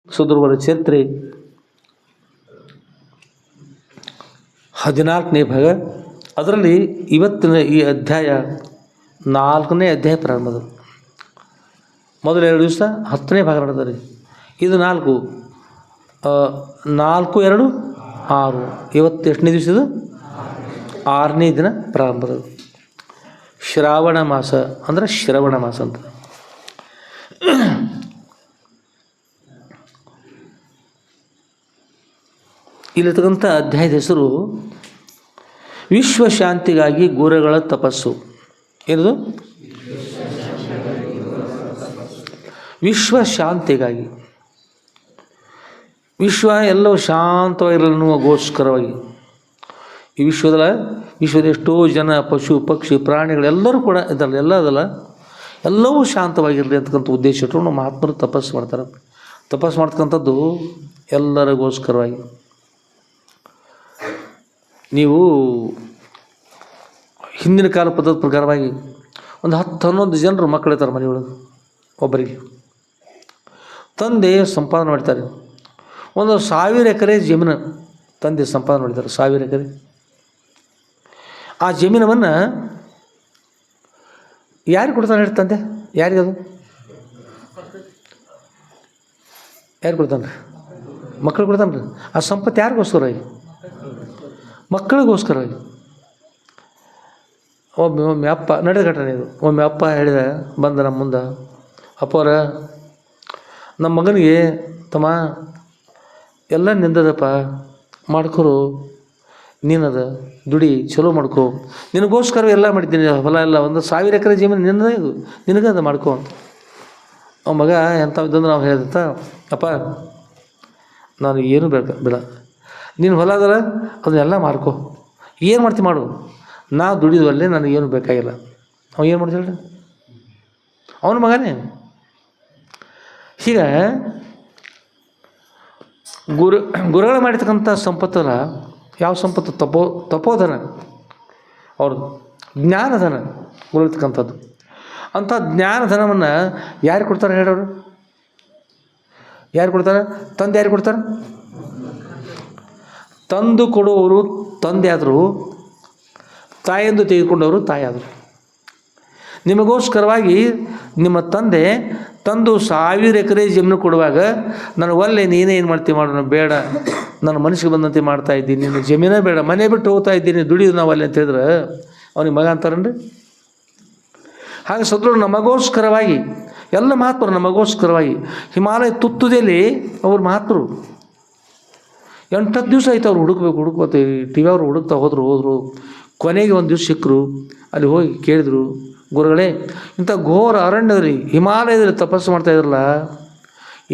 ಸುದುರ್ವರ ಚರಿತ್ರೆ 14ನೇ ಭಾಗ. ಅದರಲ್ಲಿ ಇವತ್ತಿನ ಈ ಅಧ್ಯಾಯ 4ನೇ ಅಧ್ಯಾಯ ಪ್ರಾರಂಭದ. ಮೊದಲ 2 ದಿವಸ 10ನೇ ಭಾಗ ನಡೆದ. ಇದು 4 4 2 6. ಇವತ್ತು ಎಷ್ಟನೇ ದಿವಸ? ಇದು 6ನೇ ದಿನ ಪ್ರಾರಂಭದ. ಶ್ರಾವಣ ಮಾಸ ಅಂದರೆ ಶ್ರವಣ ಮಾಸ ಅಂತ. ಇಲ್ಲಿರ್ತಕ್ಕಂಥ ಅಧ್ಯಾಯದ ಹೆಸರು ವಿಶ್ವಶಾಂತಿಗಾಗಿ ಗುರುಗಳ ತಪಸ್ಸು. ಏನದು? ವಿಶ್ವಶಾಂತಿಗಾಗಿ. ವಿಶ್ವ ಎಲ್ಲವೂ ಶಾಂತವಾಗಿರಲನ್ನೋಗೋಸ್ಕರವಾಗಿ ಈ ವಿಶ್ವದ ಎಷ್ಟೋ ಜನ, ಪಶು ಪಕ್ಷಿ ಪ್ರಾಣಿಗಳೆಲ್ಲರೂ ಕೂಡ ಇದಲ್ಲ, ಎಲ್ಲ ಅದಲ್ಲ, ಎಲ್ಲವೂ ಶಾಂತವಾಗಿರಲಿ ಅಂತಕ್ಕಂಥ ಉದ್ದೇಶ ಇಟ್ಟರು ಮಹಾತ್ಮರು ತಪಸ್ಸು ಮಾಡ್ತಾರೆ. ತಪಸ್ಸು ಮಾಡ್ತಕ್ಕಂಥದ್ದು ಎಲ್ಲರಿಗೋಸ್ಕರವಾಗಿ. ನೀವು ಹಿಂದಿನ ಕಾಲ ಪದ್ಧತಿ ಪ್ರಕಾರವಾಗಿ ಒಂದು 10-11 ಜನರು ಮಕ್ಕಳಿರ್ತಾರೆ ಮನೆಯೊಳಗೆ. ಒಬ್ಬರಿಗೆ ತಂದೆ ಸಂಪಾದನೆ ಮಾಡ್ತಾರೆ. ಒಂದು 1000 ಎಕರೆ ಜಮೀನು ತಂದೆ ಸಂಪಾದನೆ ಮಾಡಿದ್ದಾರೆ. 1000 ಎಕರೆ. ಆ ಜಮೀನವನ್ನು ಯಾರಿಗೆ ಕೊಡ್ತಾನೆ ಹೇಳಿ ತಂದೆ? ಯಾರಿಗದು? ಯಾರು ಕೊಡ್ತಾನೆ? ಮಕ್ಕಳು ಕೊಡ್ತಾನೆ ರೀ. ಆ ಸಂಪತ್ತು ಯಾರಿಗೋಸ್ಕರ? ಮಕ್ಕಳಿಗೋಸ್ಕರ. ಒಮ್ಮೆ ಅಪ್ಪ ನಡೆದ ಘಟನೆ ಇದು. ಒಮ್ಮೆ ಅಪ್ಪ ಹೇಳಿದ, ಬಂದ ನಮ್ಮ ಮುಂದೆ, ಅಪ್ಪವ್ರ ನಮ್ಮ ಮಗನಿಗೆ ತಮ್ಮ ಎಲ್ಲ ನಿಂದದಪ್ಪ, ಮಾಡ್ಕೊರು, ನೀನದ ದುಡಿ, ಚಲೋ ಮಾಡ್ಕೊ, ನಿನಗೋಸ್ಕರ ಎಲ್ಲ ಮಾಡಿದ್ದೀನಿ, ಹೊಲ ಎಲ್ಲ ಒಂದು 1000 ಎಕರೆ ಜಮೀನು ನಿನ್ನದ, ಇದು ನಿನಗೆ ಅದು ಮಾಡ್ಕೊ ಅಂತ. ಅವ ಮಗ ಎಂಥ ಇದ್ದಂದ್ರೆ ನಾವು ಹೇಳ್ದಂತ, ಅಪ್ಪ ನಾನು ಏನು ಬಿಡ, ನೀನು ಹೊಲ ಅದಲ್ಲ ಅದನ್ನೆಲ್ಲ ಮಾರ್ಕೊ, ಏನು ಮಾಡ್ತೀವಿ ಮಾಡು, ನಾ ದುಡಿದ್ವಲ್ಲೇ ನನಗೇನು ಬೇಕಾಗಿಲ್ಲ. ಅವ ಏನು ಮಾಡ್ತೀವಿ? ಅವನ ಮಗನೇ. ಹೀಗೆ ಗುರುಗಳು ಮಾಡಿರ್ತಕ್ಕಂಥ ಸಂಪತ್ತಲ್ಲ, ಯಾವ ಸಂಪತ್ತು? ತಪೋಧನ, ಅವ್ರದ್ದು ಜ್ಞಾನಧನ ಉಳಿರ್ತಕ್ಕಂಥದ್ದು. ಅಂಥ ಜ್ಞಾನಧನವನ್ನು ಯಾರು ಕೊಡ್ತಾರೆ ಹೇಳೋರು? ಯಾರು ಕೊಡ್ತಾರೆ? ತಂದೆ ಯಾರು ಕೊಡ್ತಾರೆ? ತಂದು ಕೊಡುವವರು ತಂದೆ ಆದರು, ತಾಯಿಯಿಂದ ತೆಗೆದುಕೊಂಡವರು ತಾಯಿ ಆದರು. ನಿಮಗೋಸ್ಕರವಾಗಿ ನಿಮ್ಮ ತಂದೆ ತಂದು 1000 ಎಕರೆ ಜಮೀನು ಕೊಡುವಾಗ ನನಗೆ ಒಲ್ಲೆ, ನೀನೇ ಏನು ಮಾಡ್ತೀವಿ ಮಾಡೋಣ, ಬೇಡ, ನನ್ನ ಮನಸ್ಸಿಗೆ ಬಂದಂತೆ ಮಾಡ್ತಾ ಇದ್ದೀನಿ, ನಿನ್ನ ಜಮೀನೇ ಬೇಡ, ಮನೆ ಬಿಟ್ಟು ಹೋಗ್ತಾ ಇದ್ದೀನಿ, ದುಡಿಯೋದು ನಾವು ಅಲ್ಲಿ ಅಂತ ಹೇಳಿದ್ರೆ ಅವನಿಗೆ ಮಗ ಅಂತಾರನ್ರಿ. ಹಾಗೆ ಸದ್ರು ನಮಗೋಸ್ಕರವಾಗಿ, ಎಲ್ಲ ಮಹಾತ್ಮರು ನಮಗೋಸ್ಕರವಾಗಿ ಹಿಮಾಲಯ ತುತ್ತುದಲ್ಲಿ ಅವ್ರು ಮಹಾತ್ಮರು 8-10 ದಿವಸ ಆಯ್ತು ಅವ್ರು ಹುಡುಕ್ಬೇಕು ಟಿ ವಿ ಅವರು ಹುಡುಕ್ತಾ ಹೋದರು. ಕೊನೆಗೆ ಒಂದು ದಿವಸ ಸಿಕ್ಕರು. ಅಲ್ಲಿ ಹೋಗಿ ಕೇಳಿದರು, ಗುರುಗಳೇ, ಇಂಥ ಘೋರ ಅರಣ್ಯ ರೀ, ಹಿಮಾಲಯದಲ್ಲಿ ತಪಸ್ಸು ಮಾಡ್ತಾಯಿದ್ರಲ್ಲ,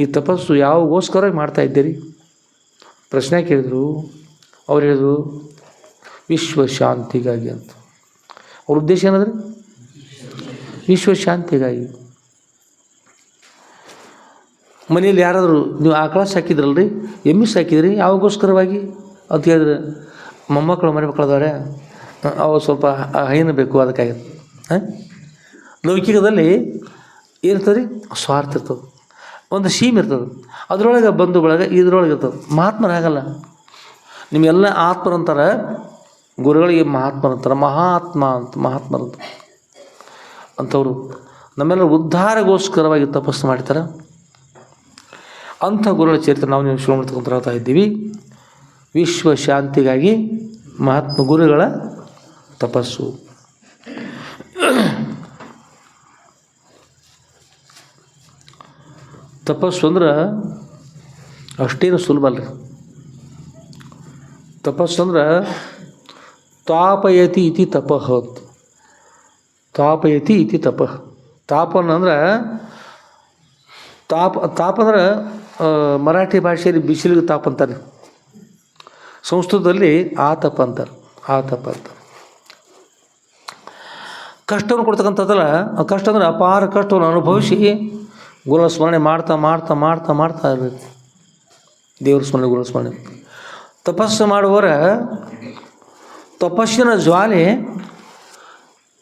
ಈ ತಪಸ್ಸು ಯಾವಾಗೋಸ್ಕರ ಮಾಡ್ತಾ ಇದ್ದೀರಿ? ಪ್ರಶ್ನೆ ಕೇಳಿದರು. ಅವ್ರು ಹೇಳಿದರು, ವಿಶ್ವಶಾಂತಿಗಾಗಿ ಅಂತ. ಅವ್ರ ಉದ್ದೇಶ ಏನಂದ್ರೆ ವಿಶ್ವಶಾಂತಿಗಾಗಿ. ಮನೇಲಿ ಯಾರಾದರೂ ನೀವು ಆಕಳ ಸಾಕಿದ್ರಲ್ರಿ, ಎಮ್ಮೆ ಸಾಕಿದ್ರಿ, ಯಾವಾಗೋಸ್ಕರವಾಗಿ ಅಂತ ಹೇಳಿದ್ರೆ, ಮೊಮ್ಮಕ್ಕಳು ಮನೆ ಮಕ್ಕಳದವ್ರೆ, ಅವು ಸ್ವಲ್ಪ ಹೈನು ಬೇಕು, ಅದಕ್ಕಾಗಿ. ಲೌಕಿಕದಲ್ಲಿ ಏನಿರ್ತದೆ ರೀ? ಸ್ವಾರ್ಥ ಇರ್ತದೆ, ಒಂದು ಸೀಮೆ ಇರ್ತದೆ, ಅದರೊಳಗೆ ಬಂಧು ಬಳಗ ಇದ್ರೊಳಗೆ ಇರ್ತದೆ. ಮಹಾತ್ಮರಾಗಲ್ಲ. ನಿಮ್ಮೆಲ್ಲ ಆತ್ಮರಂತಾರೆ, ಗುರುಗಳಿಗೆ ಮಹಾತ್ಮರಂತಾರೆ, ಮಹಾತ್ಮರಂತ ಅಂಥವ್ರು ನಮ್ಮೆಲ್ಲ ಉದ್ಧಾರಗೋಸ್ಕರವಾಗಿ ತಪಸ್ಸು ಮಾಡ್ತಾರೆ. ಅಂಥ ಗುರುಗಳ ಚರಿತ್ರೆ ನಾವು ನೀವು ಶುರು ಮಾಡ್ತಕ್ಕಂಥ ಹೇಳ್ತಾ ಇದ್ದೀವಿ. ವಿಶ್ವಶಾಂತಿಗಾಗಿ ಮಹಾತ್ಮ ಗುರುಗಳ ತಪಸ್ಸು. ತಪಸ್ಸು ಅಂದ್ರೆ ಅಷ್ಟೇನು ಸುಲಭ ಅಲ್ರಿ. ತಪಸ್ಸು ಅಂದ್ರೆ ತಾಪಯತಿ ಇತಿ ತಪಃ. ತಾಪಯತಿ ಇತಿ ತಪಃ. ತಾಪನ ಅಂದ್ರೆ ತಾಪ ಅಂದ್ರೆ ಮರಾಠಿ ಭಾಷೆಯಲ್ಲಿ ಬಿಸಿಲಿಗೆ ತಾಪ ಅಂತಾರೆ, ಸಂಸ್ಕೃತದಲ್ಲಿ ಆತಪ ಅಂತಾರೆ. ಆತಪ ಅಂತ ಕಷ್ಟವನ್ನು ಕೊಡ್ತಕ್ಕಂಥದ್ದಲ್ಲ. ಆ ಕಷ್ಟ ಅಂದರೆ ಅಪಾರ ಕಷ್ಟವನ್ನು ಅನುಭವಿಸಿ ಗುರುಗಳ ಸ್ಮರಣೆ ಮಾಡ್ತಾ ಮಾಡ್ತಾ ಮಾಡ್ತಾ ಮಾಡ್ತಾ ಇರಬೇಕು. ದೇವ್ರ ಸ್ಮರಣೆ, ಗುರುಗಳ ಸ್ಮರಣೆ. ತಪಸ್ಸು ಮಾಡುವವರ ತಪಸ್ಸಿನ ಜ್ವಾಲೆ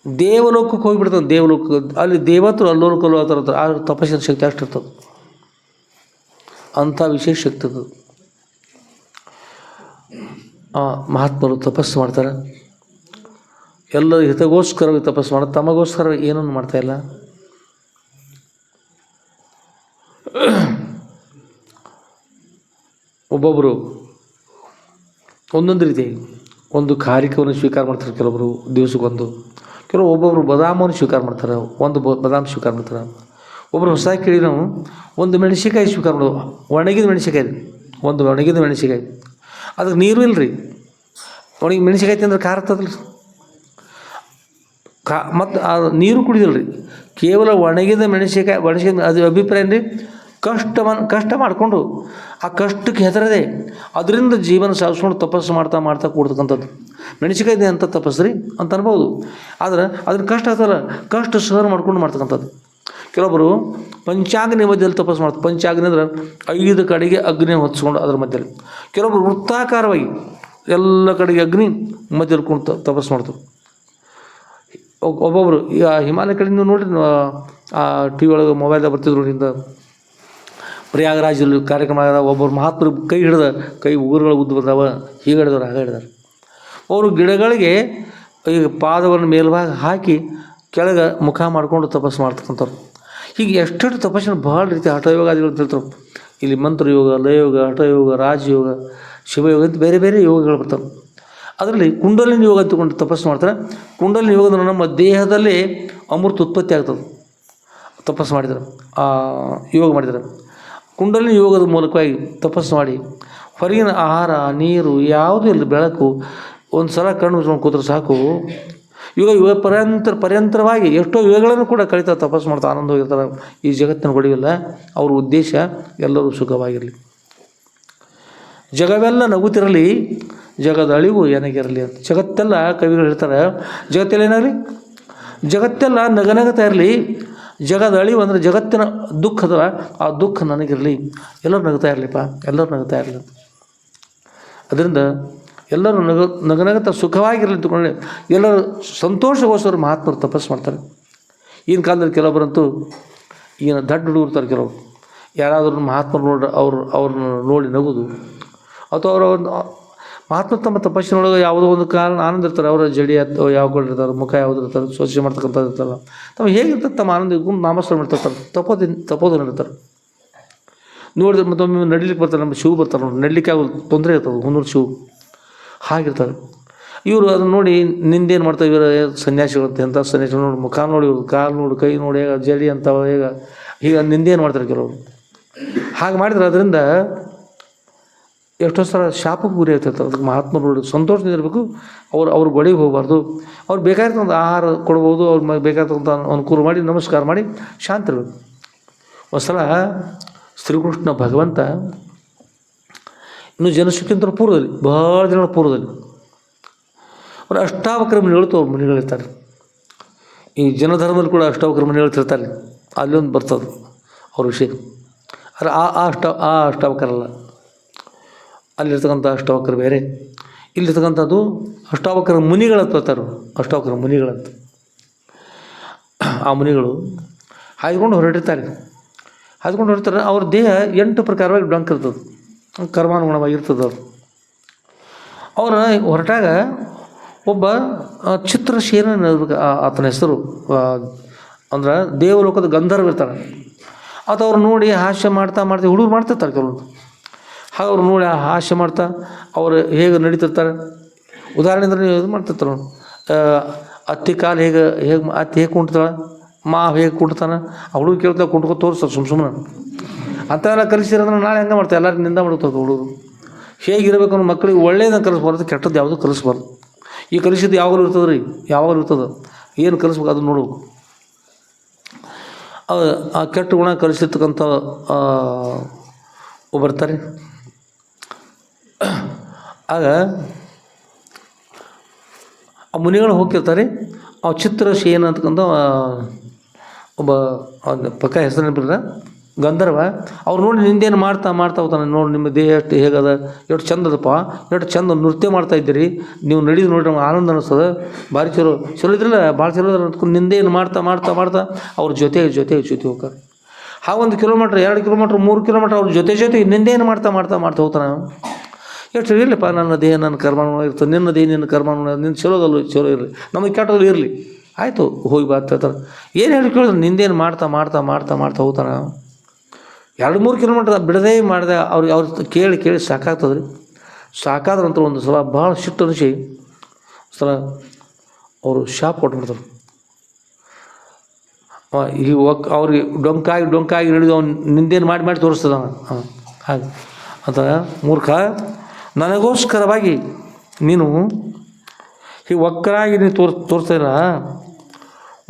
ದೇವಲೋಕಕ್ಕೆ ಹೋಗಿಬಿಡ್ತದೆ. ದೇವಲೋಕ ಅಲ್ಲಿ ದೇವತರು ಅಲ್ಲೋಲಕಲ್ಲು ಆ ಥರ ಆ ತಪಸ್ಸಿನ ಶಕ್ತಿ ಅಷ್ಟಿರ್ತದೆ. ಅಂಥ ವಿಶೇಷ ಶಕ್ತಿ ಅದು. ಮಹಾತ್ಮರು ತಪಸ್ಸು ಮಾಡ್ತಾರೆ, ಎಲ್ಲರ ಹಿತಗೋಸ್ಕರವಾಗಿ ತಪಸ್ಸು ಮಾಡ್ತಾರೆ, ತಮಗೋಸ್ಕರ ಏನನ್ನು ಮಾಡ್ತಾಯಿಲ್ಲ. ಒಬ್ಬೊಬ್ಬರು ಒಂದೊಂದು ರೀತಿ ಒಂದು ಖಾರಿಕವನ್ನು ಸ್ವೀಕಾರ ಮಾಡ್ತಾರೆ, ಕೆಲವೊಬ್ಬರು ದಿವಸಕ್ಕೊಂದು, ಕೆಲವು ಒಬ್ಬೊಬ್ಬರು ಬದಾಮನ್ನು ಸ್ವೀಕಾರ ಮಾಡ್ತಾರೆ, ಒಂದು ಬದಾಮ್ ಸ್ವೀಕಾರ ಮಾಡ್ತಾರೆ. ಒಬ್ಬರು ಹೊಸದಾಗಿ ಕೇಳಿ ನಾವು ಒಂದು ಮೆಣಸಿಕಾಯಿ ಸ್ವೀಕಾರ ಮಾಡೋದು, ಒಣಗಿದ ಮೆಣಸಿಕಾಯಿ, ಒಂದು ಒಣಗಿದ ಮೆಣಸಿಕಾಯಿ, ಅದಕ್ಕೆ ನೀರು ಇಲ್ಲ ರೀ. ಒಣಗಿ ಮೆಣಸಿಕಾಯಿ ತಿಂದ್ರೆ ಖಾರ ಆಗ್ತದಲ್ಲ ಮತ್ತು ಆ ನೀರು ಕುಡಿದಿಲ್ಲ ರೀ, ಕೇವಲ ಒಣಗಿದ ಮೆಣಸಿಕಾಯಿ ಅದು ಅಭಿಪ್ರಾಯ ರೀ. ಕಷ್ಟ ಮಾಡಿಕೊಂಡು ಆ ಕಷ್ಟಕ್ಕೆ ಹೆದರದೆ ಅದರಿಂದ ಜೀವನ ಸಾಗಿಸ್ಕೊಂಡು ತಪಸ್ಸು ಮಾಡ್ತಾ ಮಾಡ್ತಾ ಕೂಡ್ತಕ್ಕಂಥದ್ದು ಮೆಣಸಿಕಾಯಿ ಅಂತ ತಪಸ್ಸು ರೀ ಅಂತ ಅನ್ಬೋದು. ಆದರೆ ಅದನ್ನ ಕಷ್ಟ ಆಗ್ತಲ್ಲ, ಕಷ್ಟ ಸಹನ ಮಾಡ್ಕೊಂಡು ಮಾಡ್ತಕ್ಕಂಥದ್ದು. ಕೆಲವೊಬ್ಬರು ಪಂಚಾಗ್ನಿ ಮಧ್ಯದಲ್ಲಿ ತಪಸ್ಸು ಮಾಡ್ತಾರೆ. ಪಂಚಾಗ್ನಿ ಅಂದ್ರೆ 5 ಕಡೆಗೆ ಅಗ್ನಿ ಹೊತ್ಸ್ಕೊಂಡು ಅದರ ಮಧ್ಯದಲ್ಲಿ. ಕೆಲವೊಬ್ಬರು ವೃತ್ತಾಕಾರವಾಗಿ ಎಲ್ಲ ಕಡೆಗೆ ಅಗ್ನಿ ಮಧ್ಯದಲ್ಲಿ ಕುಂತು ತಪಸ್ಸು ಮಾಡ್ತಾರೆ. ಒಬ್ಬೊಬ್ಬರು ಈಗ ಹಿಮಾಲಯ ಕಡೆಯಿಂದ ನೋಡಿರಿ, ಆ ಟಿ ವಿ ಒಳಗೆ ಮೊಬೈಲ್ದಾಗ ಬರ್ತಿದ್ರು ನೋಡಿಂದ ಪ್ರಯಾಗರಾಜಲ್ಲಿ ಕಾರ್ಯಕ್ರಮ ಆಗ ಒಬ್ಬರು ಮಹಾತ್ಮರು ಕೈ ಉಗುರುಗಳು ಉದ್ದು ಬಂದವ, ಹೀಗೆ ಹಿಡಿದವ್ರು ಹಾಗೆ ಹಿಡಿದಾರೆ. ಅವರು ಗಿಡಗಳಿಗೆ ಈಗ ಪಾದವನ್ನು ಮೇಲ್ಭಾಗ ಹಾಕಿ ಕೆಳಗೆ ಮುಖ ಮಾಡಿಕೊಂಡು ತಪಸ್ಸು ಮಾಡ್ತಕ್ಕಂಥವ್ರು. ಹೀಗೆ ಎಷ್ಟೆಷ್ಟು ತಪಸ್ಸಿನ ಭಾಳ ರೀತಿ ಹಠಯೋಗಾದಿಗಳು ಅಂತ ಹೇಳ್ತಾರೆ. ಇಲ್ಲಿ ಮಂತ್ರಯೋಗ, ಲಯಯೋಗ, ಹಠಯೋಗ, ರಾಜಯೋಗ, ಶಿವಯೋಗ ಅಂತ ಬೇರೆ ಬೇರೆ ಯೋಗಗಳು ಬರ್ತಾವೆ. ಅದರಲ್ಲಿ ಕುಂಡಲಿನಿ ಯೋಗ ತಗೊಂಡು ತಪಸ್ಸು ಮಾಡ್ತಾರೆ. ಕುಂಡಲಿನಿ ಯೋಗದ ನಮ್ಮ ದೇಹದಲ್ಲಿ ಅಮೃತ ಉತ್ಪತ್ತಿ ಆಗ್ತದೆ. ತಪಸ್ಸು ಮಾಡಿದ್ದಾರೆ, ಯೋಗ ಮಾಡಿದ್ದಾರೆ. ಕುಂಡಲಿನಿ ಯೋಗದ ಮೂಲಕವಾಗಿ ತಪಸ್ಸು ಮಾಡಿ ಹೊರಗಿನ ಆಹಾರ ನೀರು ಯಾವುದೂ ಇಲ್ಲ, ಬೆಳಕು ಒಂದು ಸಲ ಕಣ್ಣು ಮುಚ್ಕೊಂಡು ಕೂತ್ರೆ ಸಾಕು. ಯುಗ ಪರ್ಯಂತರವಾಗಿ ಎಷ್ಟೋ ಯುಗಗಳನ್ನು ಕೂಡ ಕಳೀತಾರೆ, ತಪಸ್ಸು ಮಾಡ್ತಾ ಆನಂದವಾಗಿರ್ತಾರೆ. ಈ ಜಗತ್ತಿನ ಹೊಡೆಯಿಲ್ಲ. ಅವ್ರ ಉದ್ದೇಶ ಎಲ್ಲರೂ ಸುಖವಾಗಿರಲಿ, ಜಗವೆಲ್ಲ ನಗುತ್ತಿರಲಿ, ಜಗದ ಅಳಿವು ಏನಾಗಿರಲಿ ಅಂತ. ಜಗತ್ತೆಲ್ಲ ಕವಿಗಳು ಹೇಳ್ತಾರೆ, ಜಗತ್ತೆಲ್ಲ ಏನಾಗಲಿ, ಜಗತ್ತೆಲ್ಲ ನಗನಗತಾ ಇರಲಿ, ಜಗದ ಅಳಿವು ಅಂದರೆ ಜಗತ್ತಿನ ದುಃಖದ ಆ ದುಃಖ ನನಗಿರಲಿ, ಎಲ್ಲರೂ ನಗ್ತಾ ಇರಲಿಪ್ಪ, ಎಲ್ಲರೂ ನಗ್ತಾ ಇರಲಿ. ಅದರಿಂದ ಎಲ್ಲರೂ ನಗನಗತ ಸುಖವಾಗಿರಲಿ ಅಂತಕೊಂಡೆ ಎಲ್ಲರೂ ಸಂತೋಷಗೋಸ್ಕರ ಮಹಾತ್ಮರು ತಪಸ್ಸು ಮಾಡ್ತಾರೆ. ಈಗಿನ ಕಾಲದಲ್ಲಿ ಕೆಲವೊಬ್ಬರಂತೂ ಈಗಿನ ದಡ್ಡ ಹುಡುಗಿರ್ತಾರೆ, ಕೆಲವರು ಯಾರಾದ್ರೂ ಮಹಾತ್ಮರು ಅವ್ರನ್ನ ನೋಡಿ ನಗುದು, ಅಥವಾ ಅವರ ಒಂದು ಮಹಾತ್ಮ ತಮ್ಮ ತಪಸ್ಸಿನೊಳಗೆ ಯಾವುದೋ ಒಂದು ಕಾರಣ ಆನಂದ ಇರ್ತಾರೆ. ಅವರ ಜಡಿ ಅಥವಾ ಯಾವ್ಗಳಿರ್ತಾರೆ, ಮುಖ ಯಾವ್ದು ಇರ್ತಾರೆ, ಸ್ವಚ್ಛ ಮಾಡ್ತಕ್ಕಂಥದ್ದು ಇರ್ತಾರಲ್ಲ, ತಮ್ಮ ಹೇಗಿರ್ತಾರೆ ತಮ್ಮ ಆನಂದ ನಾಮಸ್ಕಾರ ಮಾಡ್ತಿರ್ತಾರೆ, ತಪೋದನ್ನ ಇರ್ತಾರೆ. ನೋಡಿದ್ರೆ ಮತ್ತೊಮ್ಮೆ ನಡಿಲಿಕ್ಕೆ ಬರ್ತಾರೆ, ನಮ್ಮ ಶಿವ ಬರ್ತಾರೆ ನೋಡಿ, ನಡಲಿಕ್ಕೆ ಆಗೋದು ತೊಂದರೆ ಇರ್ತದೆ, 100 ಶಿವ ಹಾಗಿರ್ತಾರೆ. ಇವರು ಅದನ್ನು ನೋಡಿ ನಿಂದೇನು ಮಾಡ್ತಾರೆ, ಇವರ ಸನ್ಯಾಸಿಗಳಂತೆ ಎಂಥ ಸನ್ಯಾಸಿಗಳು ನೋಡಿ, ಮುಖ ನೋಡಿ, ಇವರು ಕಾಲು ನೋಡಿ, ಕೈ ನೋಡಿ, ಹೇಗ ಜಡಿ ಅಂತ ಈಗ ನಿಂದೇನು ಮಾಡ್ತಾರೆ ಕೆಲವರು. ಹಾಗೆ ಮಾಡಿದ್ರೆ ಅದರಿಂದ ಎಷ್ಟೋ ಸಲ ಶಾಪಕ್ಕೆ ಗುರಿ ಆಗ್ತಿರ್ತಾರೆ. ಅದಕ್ಕೆ ಮಹಾತ್ಮರು ನೋಡಿ ಸಂತೋಷದಿಂದ ಇರಬೇಕು. ಅವ್ರ ಗೊಡೆಗೆ ಹೋಗಬಾರ್ದು. ಅವ್ರು ಬೇಕಾಗಿರ್ತಂಥ ಆಹಾರ ಕೊಡ್ಬೋದು, ಅವ್ರು ಬೇಕಾಗಿರ್ತಂಥ ಅನುಕೂಲ ಮಾಡಿ ನಮಸ್ಕಾರ ಮಾಡಿ ಶಾಂತಿ ಇರಬೇಕು. ಒಂದು ಸಲ ಶ್ರೀಕೃಷ್ಣ ಭಗವಂತ ಇನ್ನು ಜನಸಕ್ಕಿಂತ ಪೂರ್ವದಲ್ಲಿ, ಬಹಳ ದಿನಗಳ ಪೂರ್ವದಲ್ಲಿ ಅವರು ಅಷ್ಟಾವಕ್ರ ಮುನಿಗಳು ಮುನಿಗಳಿರ್ತಾರೆ. ಈ ಜನಧರ್ಮದಲ್ಲಿ ಕೂಡ ಅಷ್ಟಾವಕ್ರ ಮುನಿಗಳು ತಿರ್ತಾರೆ, ಅಲ್ಲೊಂದು ಬರ್ತದೆ ಅವ್ರ ವಿಷಯ. ಆದರೆ ಆ ಅಷ್ಟಾವಕ್ರಲ್ಲ, ಅಲ್ಲಿರ್ತಕ್ಕಂಥ ಅಷ್ಟಾವಕ್ರ ಬೇರೆ, ಇಲ್ಲಿರ್ತಕ್ಕಂಥದ್ದು ಅಷ್ಟಾವಕ್ರ ಮುನಿಗಳಂತ ಬರ್ತಾರೆ. ಅಷ್ಟಾವಕ್ರ ಮುನಿಗಳಂತ ಆ ಮುನಿಗಳು ಹಾಯ್ಕೊಂಡು ಹೊರಟಿರ್ತಾರೆ. ಅವ್ರ ದೇಹ 8 ಪ್ರಕಾರವಾಗಿ ಡೊಂಕ್ ಇರ್ತದೆ, ಕರ್ಮಾನುಗುಣವಾಗಿರ್ತದೆ. ಅವರ ಹೊರಟಾಗ ಒಬ್ಬ ಚಿತ್ರಸೇನ ಆತನ ಹೆಸರು, ಅಂದ್ರೆ ದೇವಲೋಕದ ಗಂಧರ್ವ ಇರ್ತಾರೆ. ಅದು ಅವ್ರು ನೋಡಿ ಹಾಸ್ಯ ಮಾಡ್ತಾ ಹುಡುಗರು ಮಾಡ್ತಿರ್ತಾರೆ ಕೆಲವೊಂದು. ಹಾಗೆ ಅವ್ರು ನೋಡಿ ಹಾಸ್ಯ ಮಾಡ್ತಾ ಅವರು ಹೇಗೆ ನಡೀತಿರ್ತಾರೆ. ಉದಾಹರಣೆ ಅಂದರೆ ನೀವು ಇದು ಮಾಡ್ತಿರ್ತಾರೆ, ಅತ್ತಿ ಕಾಲು ಅತ್ತಿ ಹೇಗೆ ಕುಂಟ್ತಾಳೆ, ಮಾವು ಹೇಗೆ ಕುಂಟ್ತಾನೆ, ಆ ಹುಡುಗ ಕೇಳ್ತಾ ಕುಂಟ್ಕೊ ತೋರಿಸ್ತಾರೆ ಸುಮ್ಮನೆ. ಅಂಥವೆಲ್ಲ ಕಲಿಸಿರೋದ್ರೆ ನಾಳೆ ಹೆಂಗೆ ಮಾಡ್ತಾರೆ, ಎಲ್ಲರೂ ನಿಂದ ಮಾಡ್ತಾರೆ ಹುಡುಗರು. ಹೇಗಿರಬೇಕು ಅನ್ನೋ ಮಕ್ಕಳಿಗೆ ಒಳ್ಳೇದನ್ನು ಕಲಿಸ್ಬಾರ್ದು, ಕೆಟ್ಟದ್ದು ಯಾವುದೂ ಕಲಿಸ್ಬಾರ್ದು. ಈ ಕಲಿಸಿದ್ದು ಯಾವಾಗಲೂ ಇರ್ತದೆ ರೀ, ಯಾವಾಗಲೂ ಇರ್ತದೆ. ಏನು ಕಲಿಸ್ಬೇಕು ಅದನ್ನು ನೋಡ್ಬೇಕು. ಆ ಕೆಟ್ಟ ಗುಣ ಕಲಿಸಿರ್ತಕ್ಕಂಥ ಬರ್ತಾರೆ. ಆಗ ಆ ಮುನಿಗಳು ಹೋಗ್ತಿರ್ತಾರೆ. ಆ ಚಿತ್ರಸೇನ ಅಂತಕ್ಕಂಥ ಒಬ್ಬ ಪಕ್ಕ ಹೆಸರು ನೆನಪಿಲ್ಲ, ಗಂಧರ್ವ. ಅವ್ರು ನೋಡಿ ನಿಂದೇನು ಮಾಡ್ತಾ ಹೋಗ್ತಾನೆ. ನೋಡಿ ನಿಮ್ಮ ದೇಹ ಎಷ್ಟು ಹೇಗದ, ಎಷ್ಟು ಚಂದ ಅದಪ್ಪ, ಎಷ್ಟು ಚಂದ ನೃತ್ಯ ಮಾಡ್ತಾ ಇದ್ದೀರಿ ನೀವು, ನಡೀದು ನೋಡಿ ನಮ್ಗೆ ಆನಂದ ಅನ್ನಿಸ್ತದೆ, ಭಾರಿ ಚಲೋ ಇದ್ರಲ್ಲ, ಭಾಳ ಚಲೋ ಅಂದ್ಕೊಂಡು ನಿಂದೇನು ಮಾಡ್ತಾ ಅವ್ರ ಜೊತೆ ಹೋಗ್ತಾರೆ. 1 ಕಿಲೋಮೀಟ್ರ್ 2 ಕಿಲೋಮೀಟ್ರ್ 3 ಕಿಲೋಮೀಟ್ರ್ ಅವ್ರ ಜೊತೆ ನಿಂದೇನು ಮಾಡ್ತಾ ಹೋಗ್ತಾನೆ. ಎಷ್ಟು ಇರಲಿಪ್ಪ, ನನ್ನ ದೇಹ ನನ್ನ ಕರ್ಮಾನು ಇರ್ತದೆ, ನಿನ್ನ ದೇಹ ನಿನ್ನ ಕರ್ಮಾನು, ನಿನ್ನ ಚಲೋದಲ್ಲೂ ಚಲೋ ಇರಲಿ, ನಮಗೆ ಕೆಟ್ಟದ್ದು ಇರಲಿ, ಆಯಿತು ಹೋಗಿ ಬಾ ಅಂತ ಹೇಳ್ತಾರೆ. ಏನು ಹೇಳಿ ಕೇಳಿದ್ರು ನಿಂದೇನು ಮಾಡ್ತಾ ಹೋಗ್ತಾನೆ. 2-3 ಕಿಲೋಮೀಟ್ರ್ ಬಿಡದೇ ಮಾಡಿದೆ ಅವ್ರು ಕೇಳಿ ಸಾಕಾಗ್ತದೆ ರೀ. ಸಾಕಾದ ನಂತರ ಒಂದು ಸಲ ಭಾಳ ಸಿಟ್ಟು ಅನಿಸಿ ಸಲ ಅವರು ಶಾಪ್ ಕೊಟ್ಬಿಡ್ತಾರೆ. ಈ ಅವ್ರಿಗೆ ಡೊಂಕಾಗಿ ಹಿಡಿದು ಅವ್ನು ನಿಂದೇನು ಮಾಡಿ ತೋರಿಸ್ತದ ಹಾಗೆ ಅಂತ. ಮೂರ್ಖ, ನನಗೋಸ್ಕರವಾಗಿ ನೀನು ಈ ವಕ್ರಾಗಿ ನೀನು ತೋರಿಸ್ತೀರ,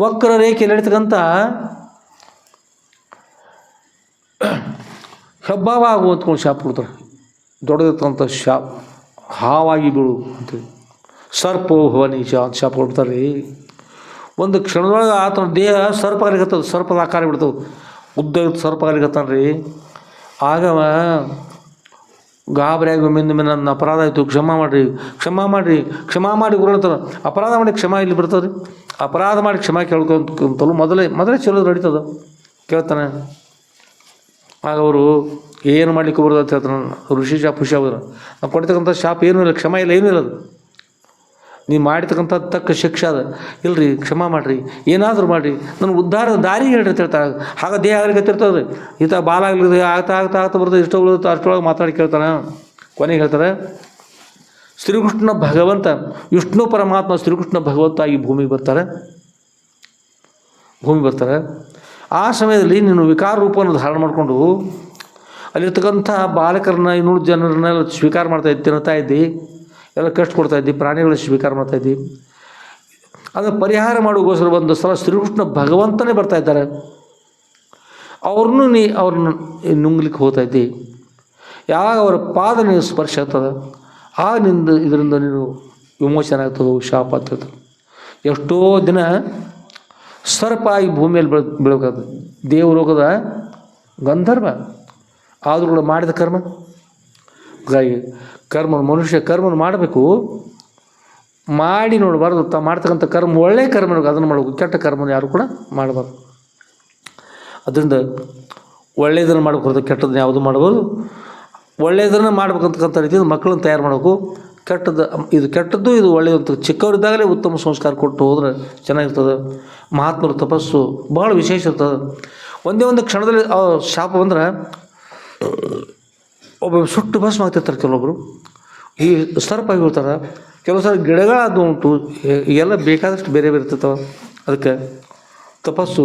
ವಕ್ರ ರೇಖೆಯಲ್ಲಿ ನಡೀತಕ್ಕಂಥ ಹೆಬ್ಬಾವ ಆಗು ಅಂತ್ಕೊಂಡು ಶಾಪ್ ಕೊಡ್ತಾರೆ. ದೊಡ್ಡದಿರ್ತಕ್ಕಂಥ ಹಾವಾಗಿ ಬೀಳು ಅಂತೇಳಿ ಸರ್ಪೋ ಭವನೀಶ ಅಂತ ಶಾಪ್ ಕೊಡ್ತಾರೆ ರೀ. ಒಂದು ಕ್ಷಣದೊಳಗೆ ಆತನ ದೇಹ ಸರ್ಪ ಆಗಲಿಕತ್ತದ, ಸರ್ಪದ ಆಕಾರ ಬಿಡ್ತವೆ, ಉದ್ದ ಸರ್ಪ ಆಗಲಿಕತ್ತಾನ ರೀ. ಆಗವ ಗಾಬರಿಯಾಗಿ ಒಮ್ಮೆ ನನ್ನ ಅಪರಾಧ ಆಯಿತು, ಕ್ಷಮಾ ಮಾಡಿ ಗುರುಳ್ತಾರೆ. ಅಪರಾಧ ಮಾಡಿ ಕ್ಷಮಾ ಇಲ್ಲಿ ಬಿಡ್ತದೆ ರೀ. ಅಪರಾಧ ಮಾಡಿ ಕ್ಷಮಾ ಕೇಳ್ಕೊಂತಲೂ ಮೊದಲೇ ಚಲೋ ನಡೀತದ, ಕೇಳ್ತಾನೆ. ಆಗ ಅವರು ಏನು ಮಾಡ್ಲಿಕ್ಕೆ ಬರೋದು ಅಂತ ಹೇಳ್ತಾನೆ. ಋಷಿ ಶಾಪ್ ಖುಷಿ ಆಗೋದ್ರ, ನಾವು ಕೊಡ್ತಕ್ಕಂಥ ಶಾಪ್ ಏನೂ ಇಲ್ಲ, ಕ್ಷಮ ಇಲ್ಲ, ಏನೂ ಇಲ್ಲ. ಅದು ನೀವು ಮಾಡಿರ್ತಕ್ಕಂಥ ತಕ್ಕ ಶಿಕ್ಷೆ ಅದ ಇಲ್ರಿ, ಕ್ಷಮಾ ಮಾಡಿರಿ, ಏನಾದರೂ ಮಾಡಿರಿ, ನನ್ನ ಉದ್ಧಾರದ ದಾರಿ ಹೇಳ್ರಿ ಅಂತ ಹೇಳ್ತಾರೆ. ಆಗ ದೇಹ ಆಗ್ಲಿಕತ್ತಿರ್ತದೆ, ಈತ ಬಾಲ ಆಗ್ಲಿಕ್ಕೆ ಆಗ್ತಾ ಬರ್ತದೆ, ಇಷ್ಟ ಉಳಿದು ಅಷ್ಟೊಳಗೆ ಮಾತಾಡಿ ಕೇಳ್ತಾನೆ. ಕೊನೆಗೆ ಹೇಳ್ತಾರೆ, ಶ್ರೀಕೃಷ್ಣ ಭಗವಂತ, ವಿಷ್ಣು ಪರಮಾತ್ಮ ಶ್ರೀಕೃಷ್ಣ ಭಗವಂತ ಈ ಭೂಮಿಗೆ ಬರ್ತಾರೆ. ಆ ಸಮಯದಲ್ಲಿ ನೀನು ವಿಕಾರ ರೂಪವನ್ನು ಧಾರಣ ಮಾಡಿಕೊಂಡು ಅಲ್ಲಿರ್ತಕ್ಕಂಥ ಬಾಲಕರನ್ನ 200 ಜನರನ್ನೆಲ್ಲ ಸ್ವೀಕಾರ ಮಾಡ್ತಾಯಿದ್ದಿ, ತಿನ್ನುತ್ತಾ ಇದ್ದಿ, ಎಲ್ಲ ಕಷ್ಟ ಕೊಡ್ತಾಯಿದ್ದಿ, ಪ್ರಾಣಿಗಳ ಸ್ವೀಕಾರ ಮಾಡ್ತಾಯಿದ್ದಿ. ಅದನ್ನು ಪರಿಹಾರ ಮಾಡೋಗೋಸ್ಕರ ಒಂದು ಸಲ ಶ್ರೀಕೃಷ್ಣ ಭಗವಂತನೇ ಬರ್ತಾಯಿದ್ದಾರೆ. ಅವ್ರನ್ನ ನುಂಗ್ಲಿಕ್ಕೆ ಹೋಗ್ತಾಯಿದ್ದಿ. ಯಾವಾಗ ಅವರ ಪಾದ ನೀವು ಸ್ಪರ್ಶ ಆಗ್ತದೆ, ಇದರಿಂದ ನೀನು ವಿಮೋಚನೆ ಆಗ್ತದೆ, ಶಾಪ ಆಗ್ತದೆ. ಎಷ್ಟೋ ದಿನ ಸರ್ಪ ಆಗಿ ಭೂಮಿಯಲ್ಲಿ ಬೀಳಬೇಕಾಗ್ತದೆ. ದೇವಲೋಕದ ಗಂಧರ್ವ ಆದರೂ ಕೂಡ ಮಾಡಿದ ಮನುಷ್ಯ ಕರ್ಮನ ಮಾಡಬೇಕು, ಮಾಡಿ ನೋಡಬಾರ್ದು. ಮಾಡ್ತಕ್ಕಂಥ ಕರ್ಮ ಒಳ್ಳೆಯ ಕರ್ಮ ಅದನ್ನು ಮಾಡಬೇಕು, ಕೆಟ್ಟ ಕರ್ಮನ ಯಾರು ಕೂಡ ಮಾಡಬಾರ್ದು. ಅದರಿಂದ ಒಳ್ಳೆಯದನ್ನು ಮಾಡಬೇಕು ಹೊರತು ಕೆಟ್ಟದನ್ನ ಯಾವುದು ಮಾಡ್ಬೋದು. ಒಳ್ಳೆಯದನ್ನು ಮಾಡ್ಬೇಕಂತಕ್ಕಂಥ ರೀತಿಯಿಂದ ಮಕ್ಕಳನ್ನು ತಯಾರು ಮಾಡಬೇಕು. ಕೆಟ್ಟದ್ದು ಇದು ಒಳ್ಳೆಯದು ಅಂತ ಚಿಕ್ಕವರಿದ್ದಾಗಲೇ ಉತ್ತಮ ಸಂಸ್ಕಾರ ಕೊಟ್ಟು ಹೋದ್ರೆ ಚೆನ್ನಾಗಿರ್ತದೆ. ಮಹಾತ್ಮರ ತಪಸ್ಸು ಭಾಳ ವಿಶೇಷ ಇರ್ತದೆ. ಒಂದೇ ಒಂದು ಕ್ಷಣದಲ್ಲಿ ಶಾಪ ಬಂದ್ರೆ ಒಬ್ಬ ಸುಟ್ಟು ಭಸ್ಮ ಆಗ್ತಿರ್ತಾರೆ. ಕೆಲವೊಬ್ಬರು ಈ ಸರ್ಪಾಗಿ ಹೋಗ್ತಾರೆ. ಕೆಲವು ಸಲ ಗಿಡಗಳಾದ ಉಂಟು, ಎಲ್ಲ ಬೇಕಾದಷ್ಟು ಬೇರೆ ಇರ್ತವೆ. ಅದಕ್ಕೆ ತಪಸ್ಸು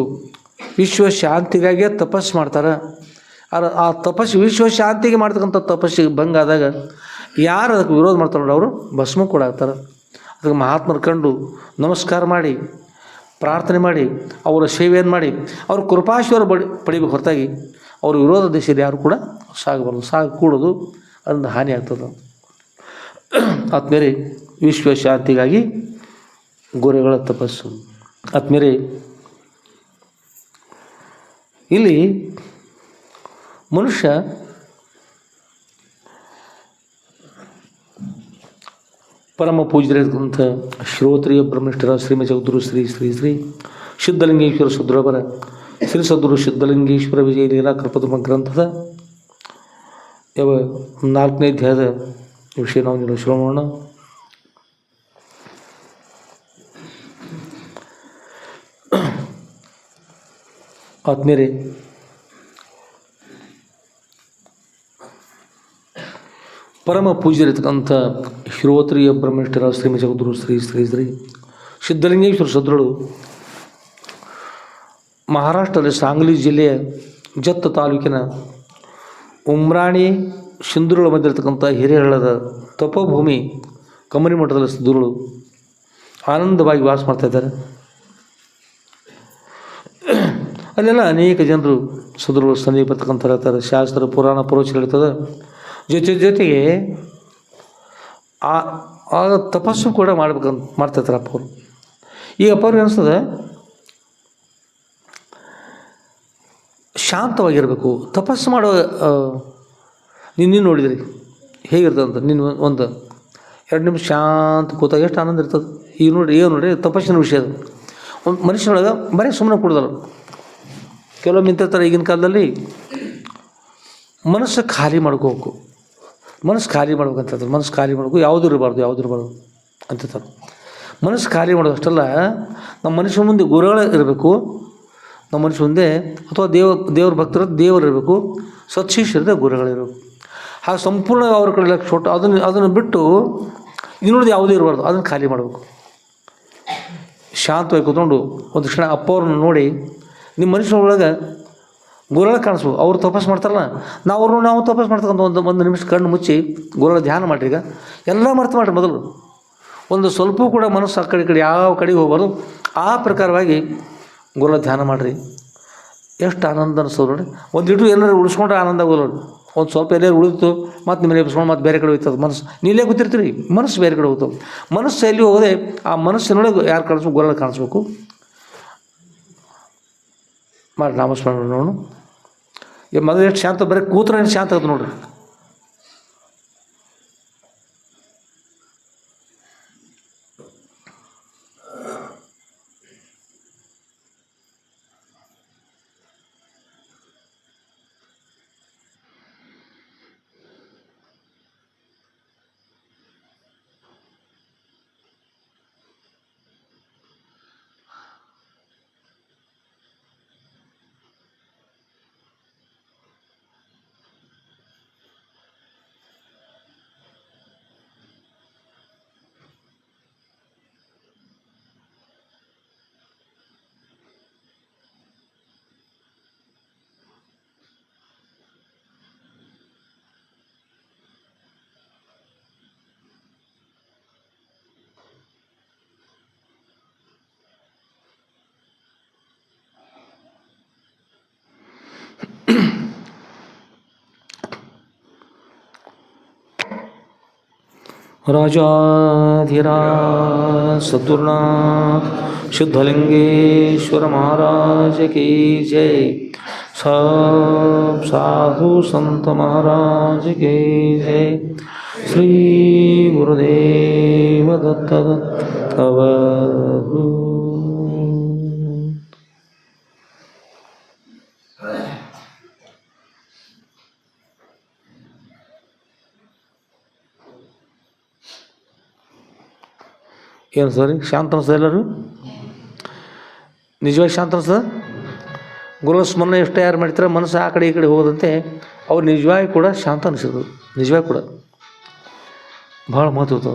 ವಿಶ್ವ ಶಾಂತಿಗಾಗಿಯೇ ತಪಸ್ಸು ಮಾಡ್ತಾರೆ. ಆ ತಪಸ್ಸು ವಿಶ್ವ ಶಾಂತಿಗೆ ಮಾಡ್ತಕ್ಕಂಥ ತಪಸ್ಸಿಗೆ ಭಂಗ ಆದಾಗ ಯಾರು ಅದಕ್ಕೆ ವಿರೋಧ ಮಾಡ್ತಾರೆ ಅವರು ಭಸ್ಮ ಕೂಡ ಆಗ್ತಾರೆ. ಅದಕ್ಕೆ ಮಹಾತ್ಮರು ಕಂಡು ನಮಸ್ಕಾರ ಮಾಡಿ ಪ್ರಾರ್ಥನೆ ಮಾಡಿ ಅವರ ಸೇವೆಯನ್ನು ಮಾಡಿ ಅವ್ರ ಕೃಪಾಶ್ವರ ಪಡಿಬೇಕು ಹೊರತಾಗಿ ಅವ್ರ ವಿರೋಧ ದೇಶದಲ್ಲಿ ಯಾರು ಕೂಡ ಕೂಡೋದು ಅದರಿಂದ ಹಾನಿ ಆಗ್ತದೆ. ಆದ್ಮೇಲೆ ವಿಶ್ವ ಶಾಂತಿಗಾಗಿ ಗೋರೆಗಳ ತಪಸ್ಸು. ಆದ್ಮೇಲೆ ಇಲ್ಲಿ ಮನುಷ್ಯ ಪರಮ ಪೂಜ್ಯರಾದಂಥ ಶ್ರೋತ್ರಿಯ ಬ್ರಹ್ಮನಿಷ್ಠರ ಶ್ರೀಮತಿ ಜಗದ್ಗುರು ಶ್ರೀ ಶ್ರೀ ಶ್ರೀ ಸಿದ್ಧಲಿಂಗೇಶ್ವರ ಸದ್ಗುರುವರ ಶ್ರೀ ಸದ್ಗುರು ಸಿದ್ಧಲಿಂಗೇಶ್ವರ ವಿಜಯ ಲೀಲಾ ಕಲ್ಪತರು ಗ್ರಂಥದ 4ನೇ ಅಧ್ಯಾಯದ ವಿಷಯ ನಾವು ನೀವು ಶ್ರವಣ. ಆತ್ಮೀಯರೇ, ಪರಮ ಪೂಜ್ಯರಿರ್ತಕ್ಕಂಥ ಶ್ರೋತ್ರಿಯ ಬ್ರಹ್ಮನಿಷ್ಠರ ಶ್ರೀಮತಿ ಜಗದ್ಗುರು ಶ್ರೀ ಶ್ರೀ ಶ್ರೀ ಸಿದ್ಧಲಿಂಗೇಶ್ವರ ಸದ್ಗುರುಗಳು ಮಹಾರಾಷ್ಟ್ರದ ಸಾಂಗ್ಲಿ ಜಿಲ್ಲೆಯ ಜತ್ತ ತಾಲೂಕಿನ ಉಮ್ರಾಣಿ ಸಿಂಧೂರುಗಳ ಮಧ್ಯೆ ಇರತಕ್ಕಂಥ ಹಿರೇಹಳ್ಳದ ತಪೋಭೂಮಿ ಕಮರಿ ಮಠದಲ್ಲಿ ಸದ್ಗುರುಗಳು ಆನಂದವಾಗಿ ವಾಸ ಮಾಡ್ತಾಯಿದ್ದಾರೆ. ಅಲ್ಲೆಲ್ಲ ಅನೇಕ ಜನರು ಸದ್ಗುರುಗಳು ಸನ್ನಿಹಿತ ಬರ್ತಕ್ಕಂಥ ಇರ್ತಾರೆ. ಶಾಸ್ತ್ರ ಪುರಾಣ ಪರೋಕ್ಷಗಳಿರ್ತದೆ. ಜೊತೆಗೆ ಆಗ ತಪಸ್ಸು ಕೂಡ ಮಾಡ್ತಾಯಿರ್ತಾರೆ ಅಪ್ಪ ಅವರು. ಈಗ ಅಪ್ಪ ಅವ್ರಿಗೆ ಅನಿಸ್ತದೆ ಶಾಂತವಾಗಿರಬೇಕು. ತಪಸ್ಸು ಮಾಡೋ ನೀನು ನೋಡಿದ್ರಿ ಹೇಗಿರ್ತದೆ ಅಂತ. ನೀನು 1-2 ನಿಮಿಷ ಶಾಂತ ಕೂತಾಗ ಎಷ್ಟು ಆನಂದ ಇರ್ತದೆ. ಈಗ ನೋಡಿ ತಪಸ್ಸಿನ ವಿಷಯ ಅದು. ಒಂದು ಮನುಷ್ಯನೊಳಗೆ ಬರೀ ಸುಮ್ಮನೆ ಕೊಡೋದಲ್ಲ, ಕೆಲವೊಮ್ಮೆ ಇಂಥರ ಈಗಿನ ಕಾಲದಲ್ಲಿ ಮನಸ್ಸು ಖಾಲಿ ಮಾಡ್ಕೋಬೇಕು, ಮನಸ್ಸು ಖಾಲಿ ಮಾಡ್ಬೇಕಂತಂದ್ರೆ ಮನಸ್ಸು ಖಾಲಿ ಮಾಡಬೇಕು, ಯಾವುದೂ ಇರಬಾರ್ದು ಅಂತಾರೆ. ಮನಸ್ಸು ಖಾಲಿ ಮಾಡೋದು ಅಷ್ಟಲ್ಲ, ನಮ್ಮ ಮನುಷ್ಯ ಮುಂದೆ ಗುರುಗಳು ಇರಬೇಕು, ನಮ್ಮ ಮನುಷ್ಯ ಮುಂದೆ ಅಥವಾ ದೇವ್ರ ಭಕ್ತರ ದೇವರು ಇರಬೇಕು, ಸತ್ಶಿಷ್ಯರದ ಗುರುಗಳಿರಬೇಕು. ಹಾಗೆ ಸಂಪೂರ್ಣ ಅವ್ರ ಕಡೆ ಲಕ್ಷ ಕೊಟ್ಟು ಅದನ್ನು ಬಿಟ್ಟು ಇನ್ನುಳಿದು ಯಾವುದೂ ಇರಬಾರ್ದು, ಅದನ್ನು ಖಾಲಿ ಮಾಡಬೇಕು. ಶಾಂತವಾಗಿ ಕೂತ್ಕೊಂಡು ಒಂದು ಕ್ಷಣ ಅಪ್ಪ ಅವ್ರನ್ನ ನೋಡಿ ನಿಮ್ಮ ಮನುಷ್ಯನ ಒಳಗೆ ಗುರುಗಳ ಕಾಣಿಸ್ಬೇಕು. ಅವ್ರು ತಪಸ್ಸು ಮಾಡ್ತಾರಲ್ಲ, ನಾವು ತಪಸ್ಸು ಮಾಡ್ತಕ್ಕಂಥ ಒಂದು ನಿಮಿಷ ಕಣ್ಣು ಮುಚ್ಚಿ ಗುರುಗಳ ಧ್ಯಾನ ಮಾಡಿರಿ. ಈಗ ಎಲ್ಲ ಮರ್ತು ಮಾಡಿರಿ. ಮೊದಲು ಒಂದು ಸ್ವಲ್ಪ ಕೂಡ ಮನಸ್ಸು ಆ ಕಡೆ ಯಾವ ಕಡೆಗೆ ಹೋಗ್ಬಾರ್ದು. ಆ ಪ್ರಕಾರವಾಗಿ ಗುರುಗಳ ಧ್ಯಾನ ಮಾಡಿರಿ. ಎಷ್ಟು ಆನಂದ ಅನಿಸ್ತದೆ ನೋಡಿ. ಒಂದಿಟ್ಟು ಏನಾರು ಉಳಿಸ್ಕೊಂಡ್ರೆ ಆನಂದ ಆಗೋದು ನೋಡಿ. ಒಂದು ಸ್ವಲ್ಪ ಎಲ್ಲರೂ ಉಳಿತು ಮತ್ತು ನಿಮ್ಮನೆ ಎಬ್ಸ್ಕೊಂಡು ಮತ್ತು ಬೇರೆ ಕಡೆ ಹೋಗ್ತದೆ ಮನಸ್ಸು. ನೀಲೇ ಕೂತಿರ್ತೀರಿ, ಮನಸ್ಸು ಬೇರೆ ಕಡೆ ಹೋಗ್ತವೆ. ಮನಸ್ಸು ಎಲ್ಲಿ ಹೋಗೋದೆ ಆ ಮನಸ್ಸಿನೊಳಗೆ ಯಾರು ಕಾಣಿಸ್ಬೇಕು, ಗುರುಗಳು ಕಾಣಿಸ್ಬೇಕು. ಮಾಡಿ ನಾಮಸ್ಮರಣೆ ನೋಡು. ಮೊದಲು ಎಷ್ಟು ಶಾಂತ, ಬರೀ ಕೂತ್ರೆ ಏನು ಶಾಂತ ಆಗುತ್ತೆ ನೋಡ್ರಿ. राजाधिराज सद्गुरुनाथ शुद्धलिंगेश्वर महाराज की जय। सब साधु संत महाराज की जय। श्री गुरुदेव दत्त अवधू। ಏನು ಸರಿ ಶಾಂತ ಅನಿಸ್ತದೆ? ಎಲ್ಲರೂ ನಿಜವಾಗಿ ಶಾಂತ ಅನಿಸ್ತದೆ? ಗುರು ಸ್ಮರಣೆ ಎಷ್ಟು ಯಾರು ಮಾಡ್ತಾರೆ ಮನಸ್ಸು ಆ ಕಡೆ ಈ ಕಡೆ ಹೋದಂತೆ ಅವ್ರು ನಿಜವಾಗಿ ಕೂಡ ಶಾಂತ ಅನಿಸಿದ್ರು. ನಿಜವಾಗಿ ಕೂಡ ಭಾಳ ಮಹತ್ವ.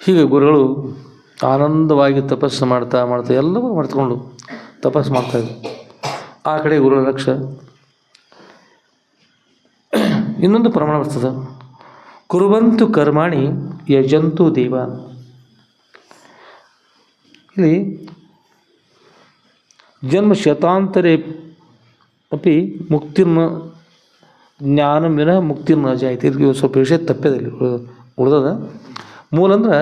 ಹೀಗೆ ಗುರುಗಳು ಆನಂದವಾಗಿ ತಪಸ್ಸು ಮಾಡ್ತಾ ಎಲ್ಲವೂ ಮಾಡ್ಕೊಂಡು ತಪಸ್ಸು ಮಾಡ್ತಾಯಿದ್ರು. ಆ ಕಡೆ ಗುರುಗಳ ಲಕ್ಷ್ಯ. ಇನ್ನೊಂದು ಪ್ರಮಾಣ ಬರ್ತದೆ, ಕುರುವಂತು ಕರ್ಮಾಣಿ ಯಜಂತು ದೇವ. ಇಲ್ಲಿ ಜನ್ಮ ಶತಾಂತರೇ ಅಪಿ ಮುಕ್ತಿರ್ನ ಜ್ಞಾನ ವಿನ ಮುಕ್ತಿರ್ನ ಜಾಯಿತಿ. ಇದಕ್ಕೆ ಸ್ವಲ್ಪ ವಿಷಯ ತಪ್ಪದಲ್ಲಿ ಉಳಿದದ. ಮೂಲ ಅಂದ್ರೆ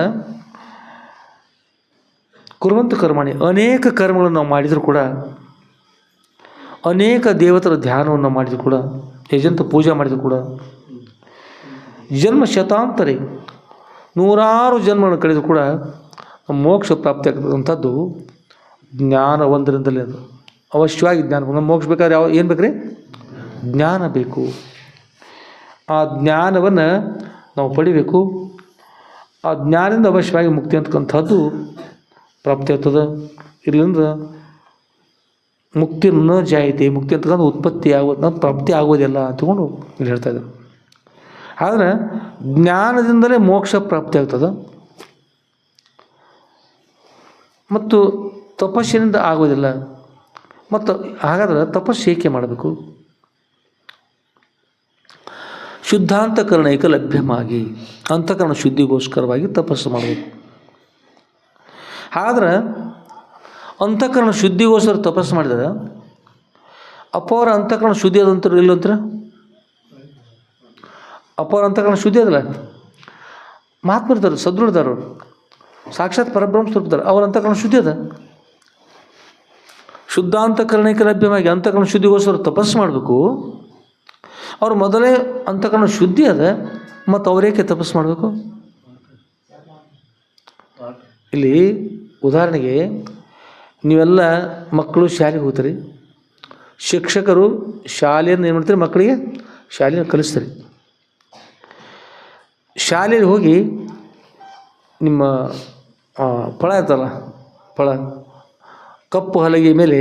ಕುರುವಂತು ಕರ್ಮಾಣಿ, ಅನೇಕ ಕರ್ಮಗಳನ್ನು ನಾವು ಮಾಡಿದರೂ ಕೂಡ, ಅನೇಕ ದೇವತರ ಧ್ಯಾನವನ್ನು ಮಾಡಿದರೂ ಕೂಡ, ಯಜಂತ ಪೂಜೆ ಮಾಡಿದರೂ ಕೂಡ, ಜನ್ಮ ಶತಾಂತರೇ ನೂರಾರು ಜನ್ಮಗಳನ್ನು ಕಳೆದು ಕೂಡ ಮೋಕ್ಷ ಪ್ರಾಪ್ತಿ ಆಗ್ತಕ್ಕಂಥದ್ದು ಜ್ಞಾನ ಒಂದರಿಂದಲೇ. ಅದು ಅವಶ್ಯವಾಗಿ ಜ್ಞಾನ. ನಮ್ಮ ಮೋಕ್ಷ ಬೇಕಾದ್ರೆ ಏನು ಬೇಕು ರೀ? ಜ್ಞಾನ ಬೇಕು. ಆ ಜ್ಞಾನವನ್ನು ನಾವು ಪಡಿಬೇಕು. ಆ ಜ್ಞಾನದಿಂದ ಅವಶ್ಯವಾಗಿ ಮುಕ್ತಿ ಅಂತಕ್ಕಂಥದ್ದು ಪ್ರಾಪ್ತಿ ಆಗ್ತದೆ. ಇಲ್ಲಿಂದ ಮುಕ್ತಿ ನ ಜಾಯಿತಿ, ಮುಕ್ತಿ ಅಂತಕ್ಕಂಥ ಉತ್ಪತ್ತಿ ಆಗೋದು, ಪ್ರಾಪ್ತಿ ಆಗೋದಿಲ್ಲ ಅಂತಕೊಂಡು ಇಲ್ಲಿ ಹೇಳ್ತಾ ಇದ್ದಾರೆ. ಆದರೆ ಜ್ಞಾನದಿಂದಲೇ ಮೋಕ್ಷ ಪ್ರಾಪ್ತಿ ಆಗ್ತದೆ ಮತ್ತು ತಪಸ್ಸಿನಿಂದ ಆಗೋದಿಲ್ಲ. ಮತ್ತು ಹಾಗಾದ್ರೆ ತಪಸ್ಸು ಏಕೆ ಮಾಡಬೇಕು? ಶುದ್ಧಾಂತಕರಣಕ್ಕೆ ಲಭ್ಯವಾಗಿ ಅಂತಃಕರಣ ಶುದ್ಧಿಗೋಸ್ಕರವಾಗಿ ತಪಸ್ಸು ಮಾಡಬೇಕು. ಆದ್ರೆ ಅಂತಃಕರಣ ಶುದ್ಧಿಗೋಸ್ಕರ ತಪಸ್ಸು ಮಾಡಿದರೆ ಅಪೋರ ಅಂತಃಕರಣ ಶುದ್ಧಿ ಅದಂತಾರೆ ಇಲ್ಲಂತರ. ಅಪೋರ ಅಂತಃಕರಣ ಶುದ್ಧಿ ಅದಲ್ಲ. ಮಹಾತ್ಮರಿದ್ದಾರೆ, ಸದೃಢರು, ಸಾಕ್ಷಾತ್ ಪರಬ್ರಹ್ಮ ಸ್ವರೂಪದ್ದಾರೆ. ಅವ್ರ ಅಂತಃಕರಣ ಶುದ್ಧಿ ಅದ. ಶುದ್ಧಾಂತಕರಣಕ್ಕೆ ಲಭ್ಯವಾಗಿ ಅಂತಃಕರಣ ಶುದ್ಧಿಗೋಸ್ಕರ ತಪಸ್ಸು ಮಾಡಬೇಕು. ಅವ್ರು ಮೊದಲೇ ಅಂತಃಕರಣ ಶುದ್ಧಿ ಅದ, ಮತ್ತು ಅವರೇಕೆ ತಪಸ್ಸು ಮಾಡಬೇಕು? ಇಲ್ಲಿ ಉದಾಹರಣೆಗೆ ನೀವೆಲ್ಲ ಮಕ್ಕಳು ಶಾಲೆಗೆ ಹೋಗ್ತೀರಿ, ಶಿಕ್ಷಕರು ಶಾಲೆಯನ್ನು ಏನು ಮಾಡ್ತೀರಿ, ಮಕ್ಕಳಿಗೆ ಶಾಲೆಯನ್ನು ಕಲಿಸ್ತೀರಿ. ಶಾಲೆಯಲ್ಲಿ ಹೋಗಿ ನಿಮ್ಮ ಫಳ ಇರ್ತಲ್ಲ, ಫಳ ಕಪ್ಪು ಹಲಗೆ ಮೇಲೆ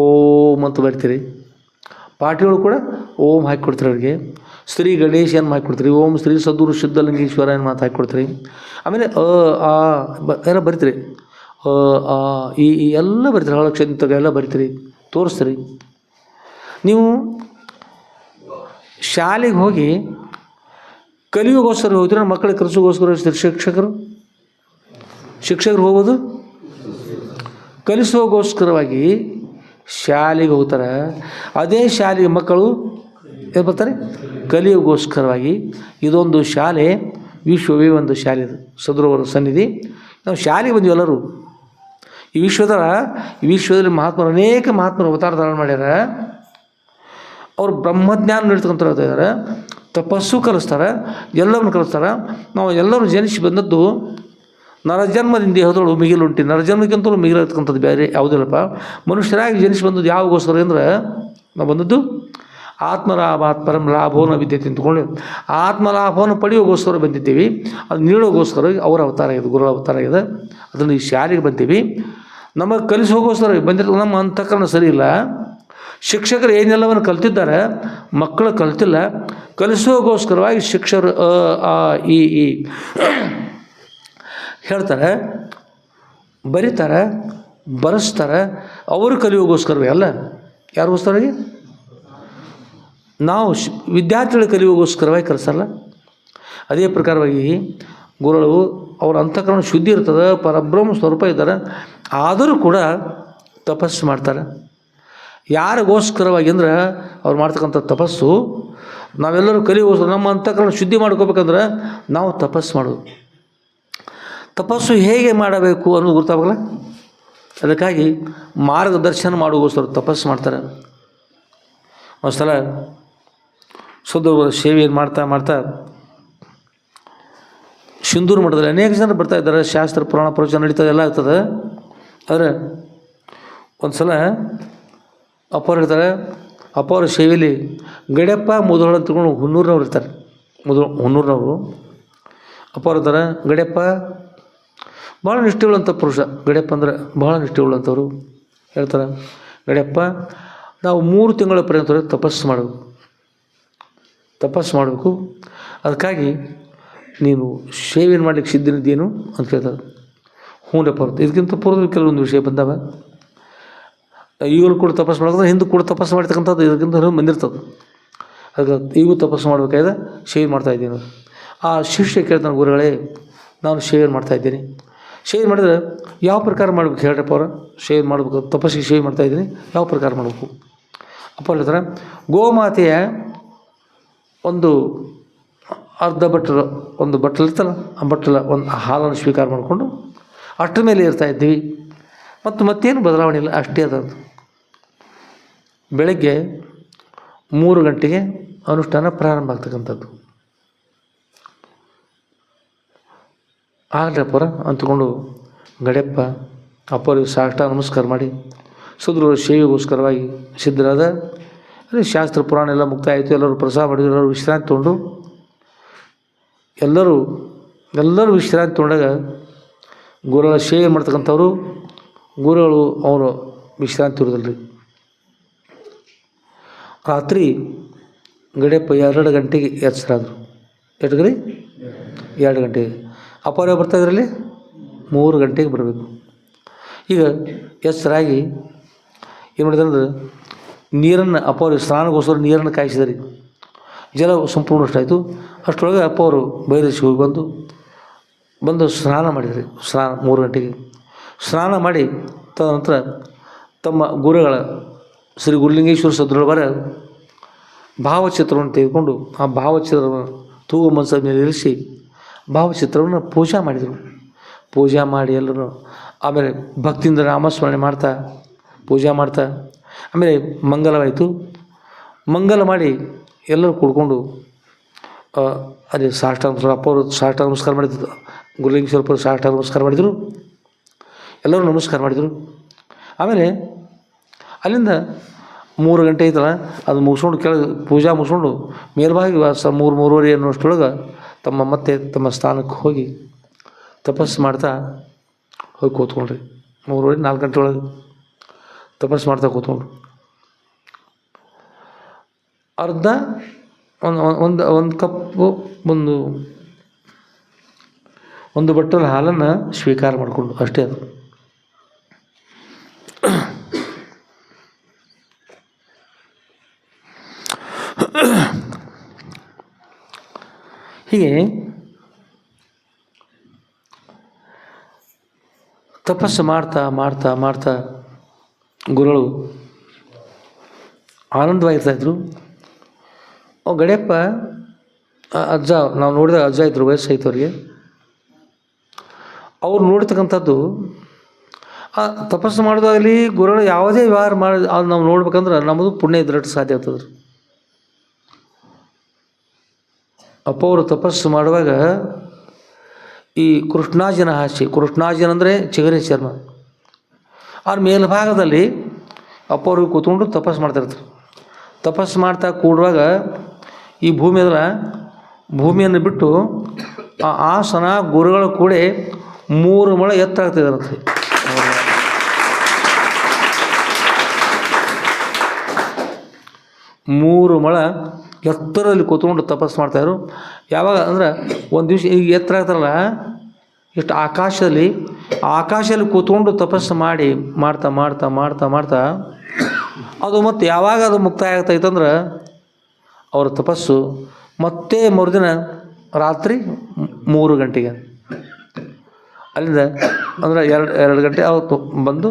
ಓಂ ಅಂತ ಬರ್ತೀರಿ. ಪಾಠಿಗಳು ಕೂಡ ಓಂ ಹಾಕಿಕೊಡ್ತೀರಿ ಅವ್ರಿಗೆ. ಶ್ರೀ ಗಣೇಶ ಏನು ಹಾಕಿಕೊಡ್ತೀರಿ, ಓಂ ಶ್ರೀ ಸದ್ಗುರು ಸಿದ್ಧಲಿಂಗೇಶ್ವರ ಏನು ಮಾತು ಹಾಕಿಕೊಡ್ತೀರಿ. ಆಮೇಲೆ ಆ ಎಲ್ಲ ಬರಿತೀರಿ, ಆ ಈ ಎಲ್ಲ ಬರಿತೀರಿ, ಹಳಕ್ಷಂತ ಎಲ್ಲ ಬರಿತೀರಿ, ತೋರಿಸ್ತೀರಿ. ನೀವು ಶಾಲೆಗೆ ಹೋಗಿ ಕಲಿಯೋಗೋಸ್ಕರ ಹೋಗ್ತೀರ, ಮಕ್ಕಳಿಗೆ ಕಲಿಸೋಗೋಸ್ಕರ ಹೋಗ್ತೀರಿ. ಶಿಕ್ಷಕರು ಹೋಗೋದು ಕಲಿಸೋಗೋಸ್ಕರವಾಗಿ ಶಾಲೆಗೆ ಹೋಗ್ತಾರೆ. ಅದೇ ಶಾಲೆಗೆ ಮಕ್ಕಳು ಏನು ಬರ್ತಾರೆ, ಕಲಿಯೋಗೋಸ್ಕರವಾಗಿ. ಇದೊಂದು ಶಾಲೆ, ವಿಶ್ವವೇ ಒಂದು ಶಾಲೆ, ಇದು ಸದ್ಗುರುವರ ಸನ್ನಿಧಿ. ನಾವು ಶಾಲೆಗೆ ಬಂದೀವಿ ಎಲ್ಲರೂ. ಈ ವಿಶ್ವದಲ್ಲಿ ಮಹಾತ್ಮರು ಅನೇಕ ಮಹಾತ್ಮರು ಅವತಾರ ಧಾರಣ ಮಾಡ್ಯಾರ. ಅವರು ಬ್ರಹ್ಮಜ್ಞಾನ ನೀಡ್ತಕ್ಕಂಥ ಇದ್ದಾರೆ, ತಪಸ್ಸು ಕಲಿಸ್ತಾರೆ, ಎಲ್ಲವನ್ನು ಕಲಿಸ್ತಾರೆ. ನಾವು ಎಲ್ಲರೂ ಜನಿಸಿ ಬಂದದ್ದು ನರಜನ್ಮದಿಂದ ದೇಹದೊಳು ಮಿಗಿಲುಂಟು. ನರಜನ್ಮಕ್ಕಿಂತಲೂ ಮಿಗಿಲಿರ್ತಕ್ಕಂಥದ್ದು ಬೇರೆ ಯಾವುದಿಲ್ಲಪ್ಪ. ಮನುಷ್ಯರಾಗಿ ಜನಿಸಿ ಬಂದದ್ದು ಯಾವಾಗೋಸ್ಕರ ಅಂದ್ರೆ, ನಾವು ಬಂದದ್ದು ಆತ್ಮಲಾಭಾತ್ ಪರಂ ಲಾಭವನ್ನು ವಿದ್ಯತೆ ಅಂದ್ಕೊಂಡು ಆತ್ಮಲಾಭವನ್ನು ಪಡೆಯೋಗೋಸ್ಕರ ಬಂದಿದ್ದೀವಿ. ಅದು ನೀಡೋಗೋಸ್ಕರ ಅವರ ಅವತಾರ ಇದೆ, ಗುರುಗಳ ಅವತಾರ ಇದೆ. ಅದನ್ನು ಈ ಶಾಲೆಗೆ ಬಂದೀವಿ. ನಮಗೆ ಕಲಿಸೋಗೋಸ್ಕರ ಬಂದಿರೋ ನಮ್ಮ ಅಂತಃಕರಣ ಸರಿ ಇಲ್ಲ. ಶಿಕ್ಷಕರು ಏನೆಲ್ಲವನ್ನು ಕಲ್ತಿದ್ದಾರೆ, ಮಕ್ಕಳು ಕಲ್ತಿಲ್ಲ. ಕಲಿಸೋಗೋಸ್ಕರವಾಗಿ ಶಿಕ್ಷಕರು ಈ ಹೇಳ್ತಾರೆ, ಬರೀತಾರೆ, ಬರೆಸ್ತಾರೆ. ಅವರು ಕಲಿಯೋಗೋಸ್ಕರವೇ ಅಲ್ಲ, ಯಾರಿಗೋಸ್ಕರವಾಗಿ? ನಾವು ವಿದ್ಯಾರ್ಥಿಗಳು ಕಲಿಯೋಗೋಸ್ಕರವಾಗಿ ಕಲಿಸಲ್ಲ. ಅದೇ ಪ್ರಕಾರವಾಗಿ ಗುರುಗಳು ಅವರ ಅಂತಃಕರಣ ಶುದ್ಧಿ ಇರ್ತದೆ, ಪರಬ್ರಹ್ಮ ಸ್ವರೂಪ ಇದ್ದಾರೆ. ಆದರೂ ಕೂಡ ತಪಸ್ಸು ಮಾಡ್ತಾರೆ. ಯಾರಿಗೋಸ್ಕರವಾಗಿ ಅಂದ್ರೆ ಅವ್ರು ಮಾಡ್ತಕ್ಕಂಥ ತಪಸ್ಸು ನಾವೆಲ್ಲರೂ ಕಲಿಯೋಗೋಸ್ಕರ. ನಮ್ಮ ಅಂತಃಕರಣ ಶುದ್ಧಿ ಮಾಡ್ಕೋಬೇಕಂದ್ರೆ ನಾವು ತಪಸ್ಸು ಮಾಡೋದು. ತಪಸ್ಸು ಹೇಗೆ ಮಾಡಬೇಕು ಅನ್ನೋದು ಗೊತ್ತಾಗಲ್ಲ. ಅದಕ್ಕಾಗಿ ಮಾರ್ಗದರ್ಶನ ಮಾಡೋಗೋಸ್ಕರ ತಪಸ್ಸು ಮಾಡ್ತಾರೆ. ಒಂದು ಸಲ ಸದ್ಗುರುಗಳ ಸೇವೆಯನ್ನು ಮಾಡ್ತಾ ಸಿಂಧೂರು ಮಠದಲ್ಲಿ ಅನೇಕ ಜನ ಬರ್ತಾ ಇದ್ದಾರೆ. ಶಾಸ್ತ್ರ ಪುರಾಣ ಪ್ರವಚನ ನಡೀತದೆ, ಎಲ್ಲ ಇರ್ತದೆ. ಆದರೆ ಒಂದು ಸಲ ಅಪ್ಪವ್ರು ಹೇಳ್ತಾರೆ, ಅಪ್ಪವ್ರ ಸೇವೆಯಲ್ಲಿ ಗಡ್ಯಪ್ಪ ಮುದೋಳ ಅಂತ ತಿಳ್ಕೊಂಡು ಹುನ್ನೂರಿನವ್ರು ಇರ್ತಾರೆ. ಹುನ್ನೂರಿನವರು ಅಪ್ಪವ್ರು ಇರ್ತಾರೆ. ಗಡ್ಯಪ್ಪ ಭಾಳ ನಿಷ್ಠೆಯುಳ್ಳಂಥ ಪುರುಷ. ಗಡ್ಯಪ್ಪ ಅಂದರೆ ಭಾಳ ನಿಷ್ಠೆಯುಳ್ಳಂಥವ್ರು. ಹೇಳ್ತಾರೆ, ಗಡ್ಯಪ್ಪ ನಾವು 3 ತಿಂಗಳ ಪರ್ಯಂತ ತಪಸ್ಸು ಮಾಡಬೇಕು. ಅದಕ್ಕಾಗಿ ನೀನು ಸೇವೆಯನ್ನು ಮಾಡಲಿಕ್ಕೆ ಸಿದ್ಧನಿದ್ದೇನು ಅಂತ ಕೇಳ್ತಾರೆ. ಹ್ಞೂರಪ್ಪ ಬರುತ್ತೆ. ಇದಕ್ಕಿಂತ ಪೂರ್ವದಲ್ಲಿ ಕೆಲವೊಂದು ವಿಷಯ ಬಂದಾವ. ಈಗಲೂ ಕೂಡ ತಪಸ್ಸು ಮಾಡೋದ್ರೆ ಹಿಂದೂ ಕೂಡ ತಪಸ್ಸು ಮಾಡ್ತಕ್ಕಂಥದ್ದು ಇದಕ್ಕಿಂತ ಬಂದಿರ್ತದೆ. ಅದಕ್ಕೆ ಈಗೂ ತಪಸ್ಸು ಮಾಡಬೇಕಾಗಿದೆ, ಸೇವೆ ಮಾಡ್ತಾಯಿದ್ದೀನಿ. ಆ ಶಿಷ್ಯ ಕೇಳ್ತಾನೆ, ಗುರುಗಳೇ ನಾನು ಸೇವೆ ಮಾಡ್ತಾಯಿದ್ದೀನಿ. ಸೇವೆ ಮಾಡಿದ್ರೆ ಯಾವ ಪ್ರಕಾರ ಮಾಡ್ಬೇಕು ಹೇಳ್ರಪ್ಪ ಅವ್ರ? ಸೇವೆ ಮಾಡಬೇಕು, ತಪಸ್ಸಿಗೆ ಸೇವೆ ಮಾಡ್ತಾಯಿದ್ದೀನಿ, ಯಾವ ಪ್ರಕಾರ ಮಾಡಬೇಕು? ಅಪ್ಪ ಹೇಳ್ತಾರೆ, ಗೋಮಾತೆಯ ಒಂದು ಅರ್ಧ ಬಟ್ಟಲು, ಒಂದು ಬಟ್ಟಲು ಇರ್ತಲ್ಲ, ಆ ಬಟ್ಟಲ ಒಂದು ಹಾಲನ್ನು ಸ್ವೀಕಾರ ಮಾಡಿಕೊಂಡು ಅಷ್ಟರ ಮೇಲೆ ಇರ್ತಾಯಿದ್ದೀವಿ. ಮತ್ತೇನು ಬದಲಾವಣೆ ಇಲ್ಲ, ಅಷ್ಟೇ ಅದ. ಬೆಳಗ್ಗೆ 3 ಗಂಟೆಗೆ ಅನುಷ್ಠಾನ ಪ್ರಾರಂಭ ಆಗ್ತಕ್ಕಂಥದ್ದು. ಆಗಲಪ್ಪರ ಅಂದ್ಕೊಂಡು ಗಡ್ಯಪ್ಪ ಅಪ್ಪರಿಗೆ ಸಾಷ್ಟಾಂಗ ನಮಸ್ಕಾರ ಮಾಡಿ ಸದ್ಗುರುಗಳ ಸೇವೆಗೋಸ್ಕರವಾಗಿ ಸಿದ್ಧರಾದ. ಅಲ್ಲಿ ಶಾಸ್ತ್ರ ಪುರಾಣ ಎಲ್ಲ ಮುಕ್ತಾಯ ಆಯಿತು. ಎಲ್ಲರೂ ಪ್ರಸಾದ ಮಾಡಿದ್ರು, ಎಲ್ಲರೂ ವಿಶ್ರಾಂತಿ ತೊಗೊಂಡು, ಎಲ್ಲರೂ ವಿಶ್ರಾಂತಿ ತೊಗೊಂಡಾಗ ಗುರುಗಳ ಸೇವೆ ಮಾಡ್ತಕ್ಕಂಥವ್ರು, ಗುರುಗಳು ಅವರು ವಿಶ್ರಾಂತಿ ಇರೋದಿಲ್ಲ. ರಾತ್ರಿ ಗಡ್ಯಪ್ಪ 2 ಗಂಟೆಗೆ ಎಚ್ಚರಾದರು. ಎಷ್ಟು ಗರಿ? 2 ಗಂಟೆಗೆ. ಅಪ್ಪಾರೇ ಬರ್ತಾಯಿದ್ರಲ್ಲಿ 3 ಗಂಟೆಗೆ ಬರಬೇಕು. ಈಗ ಎಚ್ಚರಾಗಿ ಏನು ಮಾಡಿದ್ರೆ ನೀರನ್ನು ಅಪ್ಪವ್ರಿಗೆ ಸ್ನಾನಗೋಸ್ಕರ ನೀರನ್ನು ಕಾಯಿಸಿದ್ರಿ. ಜಲ ಸಂಪೂರ್ಣ ಅಷ್ಟಾಯಿತು. ಅಷ್ಟರೊಳಗೆ ಅಪ್ಪ ಅವರು ಬೈರೇಸಿ ಹೋಗಿ ಬಂದು ಸ್ನಾನ ಮಾಡಿದ್ರಿ. 3 ಗಂಟೆಗೆ ಸ್ನಾನ ಮಾಡಿ ತದನಂತರ ತಮ್ಮ ಗುರುಗಳ ಶ್ರೀ ಗುರುಲಿಂಗೇಶ್ವರ ಸದ್ಗುರುಗಳ ಭಾವಚಿತ್ರವನ್ನು ತೆಗೆದುಕೊಂಡು ಆ ಭಾವಚಿತ್ರವನ್ನು ತೂಗು ಮನಸ್ಸ ಮೇಲೆ ಇರಿಸಿ ಭಾವಚಿತ್ರವನ್ನು ಪೂಜಾ ಮಾಡಿದರು. ಪೂಜಾ ಮಾಡಿ ಎಲ್ಲರೂ ಆಮೇಲೆ ಭಕ್ತಿಯಿಂದ ನಾಮಸ್ಮರಣೆ ಮಾಡ್ತಾ ಪೂಜಾ ಮಾಡ್ತಾ ಆಮೇಲೆ ಮಂಗಲವಾಯಿತು. ಮಂಗಲ ಮಾಡಿ ಎಲ್ಲರೂ ಕೂಡ್ಕೊಂಡು ಅಲ್ಲಿ ಸಾಷ್ಟಾಂಗ ಅಪ್ಪವರು ಸಾಷ್ಟಾಂಗ ನಮಸ್ಕಾರ ಮಾಡಿದ್ರು. ಗುರುಲಿಂಗೇಶ್ವರಪ್ಪರು ಸಾಷ್ಟಾಂಗ ನಮಸ್ಕಾರ ಮಾಡಿದರು. ಎಲ್ಲರೂ ನಮಸ್ಕಾರ ಮಾಡಿದರು. ಆಮೇಲೆ ಅಲ್ಲಿಂದ 3 ಗಂಟೆ ಐತಲ್ಲ, ಅದು ಮುಗಿಸ್ಕೊಂಡು ಕೆಳಗೆ ಪೂಜಾ ಮುಗಿಸ್ಕೊಂಡು ಮೇಲ್ಭಾಗಿ 3-3:30 ಅನ್ನೋಷ್ಟರೊಳಗೆ ತಮ್ಮ ಸ್ಥಾನಕ್ಕೆ ಹೋಗಿ ತಪಸ್ಸು ಮಾಡ್ತಾ ಹೋಗಿ ಕೂತ್ಕೊಂಡ್ರಿ. 3:30-4 ಗಂಟೆ ಒಳಗೆ ತಪಸ್ಸು ಮಾಡ್ತಾ ಕೂತ್ಕೊಂಡ್ರು. ಅರ್ಧ ಒಂದು ಕಪ್ಪು ಒಂದು ಬಟ್ಟಲ ಹಾಲನ್ನು ಸ್ವೀಕಾರ ಮಾಡಿಕೊಂಡು ಅಷ್ಟೇ. ಅದು ಹೀಗೆ ತಪಸ್ಸು ಮಾಡ್ತಾ ಮಾಡ್ತಾ ಮಾಡ್ತಾ ಗುರುಗಳು ಆನಂದವಾಗಿರ್ತಾಯಿದ್ರು. ಗಡಿಯಪ್ಪ ಅಜ್ಜ, ನಾವು ನೋಡಿದಾಗ ಅಜ್ಜ ಇದ್ರು, ವಯಸ್ಸಾಯ್ತು ಅವ್ರಿಗೆ. ಅವ್ರು ನೋಡ್ತಕ್ಕಂಥದ್ದು ತಪಸ್ಸು ಮಾಡೋದಾಗಲಿ ಗುರುಗಳು ಯಾವುದೇ ವ್ಯವಹಾರ ಮಾಡಿ ಅದು ನಾವು ನೋಡ್ಬೇಕಂದ್ರೆ ನಮ್ಮದು ಪುಣ್ಯ ಇದ್ರಟ್ಟು ಸಾಧ್ಯ ಆಗ್ತದೆ. ಅಪ್ಪ ಅವರು ತಪಸ್ಸು ಮಾಡುವಾಗ ಈ ಕೃಷ್ಣಾಜಿನ ಹಾಸಿ, ಕೃಷ್ಣಾಜಿನ ಅಂದರೆ ಚಿಗರೆ ಚರ್ಮ, ಅವ್ರ ಮೇಲ್ಭಾಗದಲ್ಲಿ ಅಪ್ಪ ಅವ್ರಿಗೆ ಕೂತ್ಕೊಂಡು ತಪಸ್ಸು ಮಾಡ್ತಾಯಿರ್ತಾರೆ. ತಪಸ್ಸು ಮಾಡ್ತಾ ಕೂಡುವಾಗ ಈ ಭೂಮಿಯನ್ನು ಬಿಟ್ಟು ಆ ಆಸನ ಗುರುಗಳ ಕೂಡ 3 ಮೊಳ ಎತ್ತರ ಆಗ್ತಿದಾರಂತೆ. 3 ಮೊಳ ಎತ್ತರದಲ್ಲಿ ಕೂತ್ಕೊಂಡು ತಪಸ್ಸು ಮಾಡ್ತಾಯಿದ್ರು. ಯಾವಾಗ ಅಂದ್ರೆ ಒಂದು ದಿವಸ ಈಗ ಎತ್ತರ ಆಗ್ತಾರಲ್ಲ, ಇಷ್ಟು ಆಕಾಶದಲ್ಲಿ ಕೂತ್ಕೊಂಡು ತಪಸ್ಸು ಮಾಡ್ತಾ ಮಾಡ್ತಾ ಮಾಡ್ತಾ ಮಾಡ್ತಾ ಅದು ಮತ್ತು ಯಾವಾಗ ಅದು ಮುಕ್ತಾಯ ಆಗ್ತಾಯಿತ್ತಂದ್ರೆ ಅವರ ತಪಸ್ಸು ಮತ್ತೆ ಮರುದಿನ ರಾತ್ರಿ 3 ಗಂಟೆಗೆ, ಅಲ್ಲಿಂದ ಅಂದ್ರೆ 2 ಗಂಟೆ ಅವತ್ತು ಬಂದು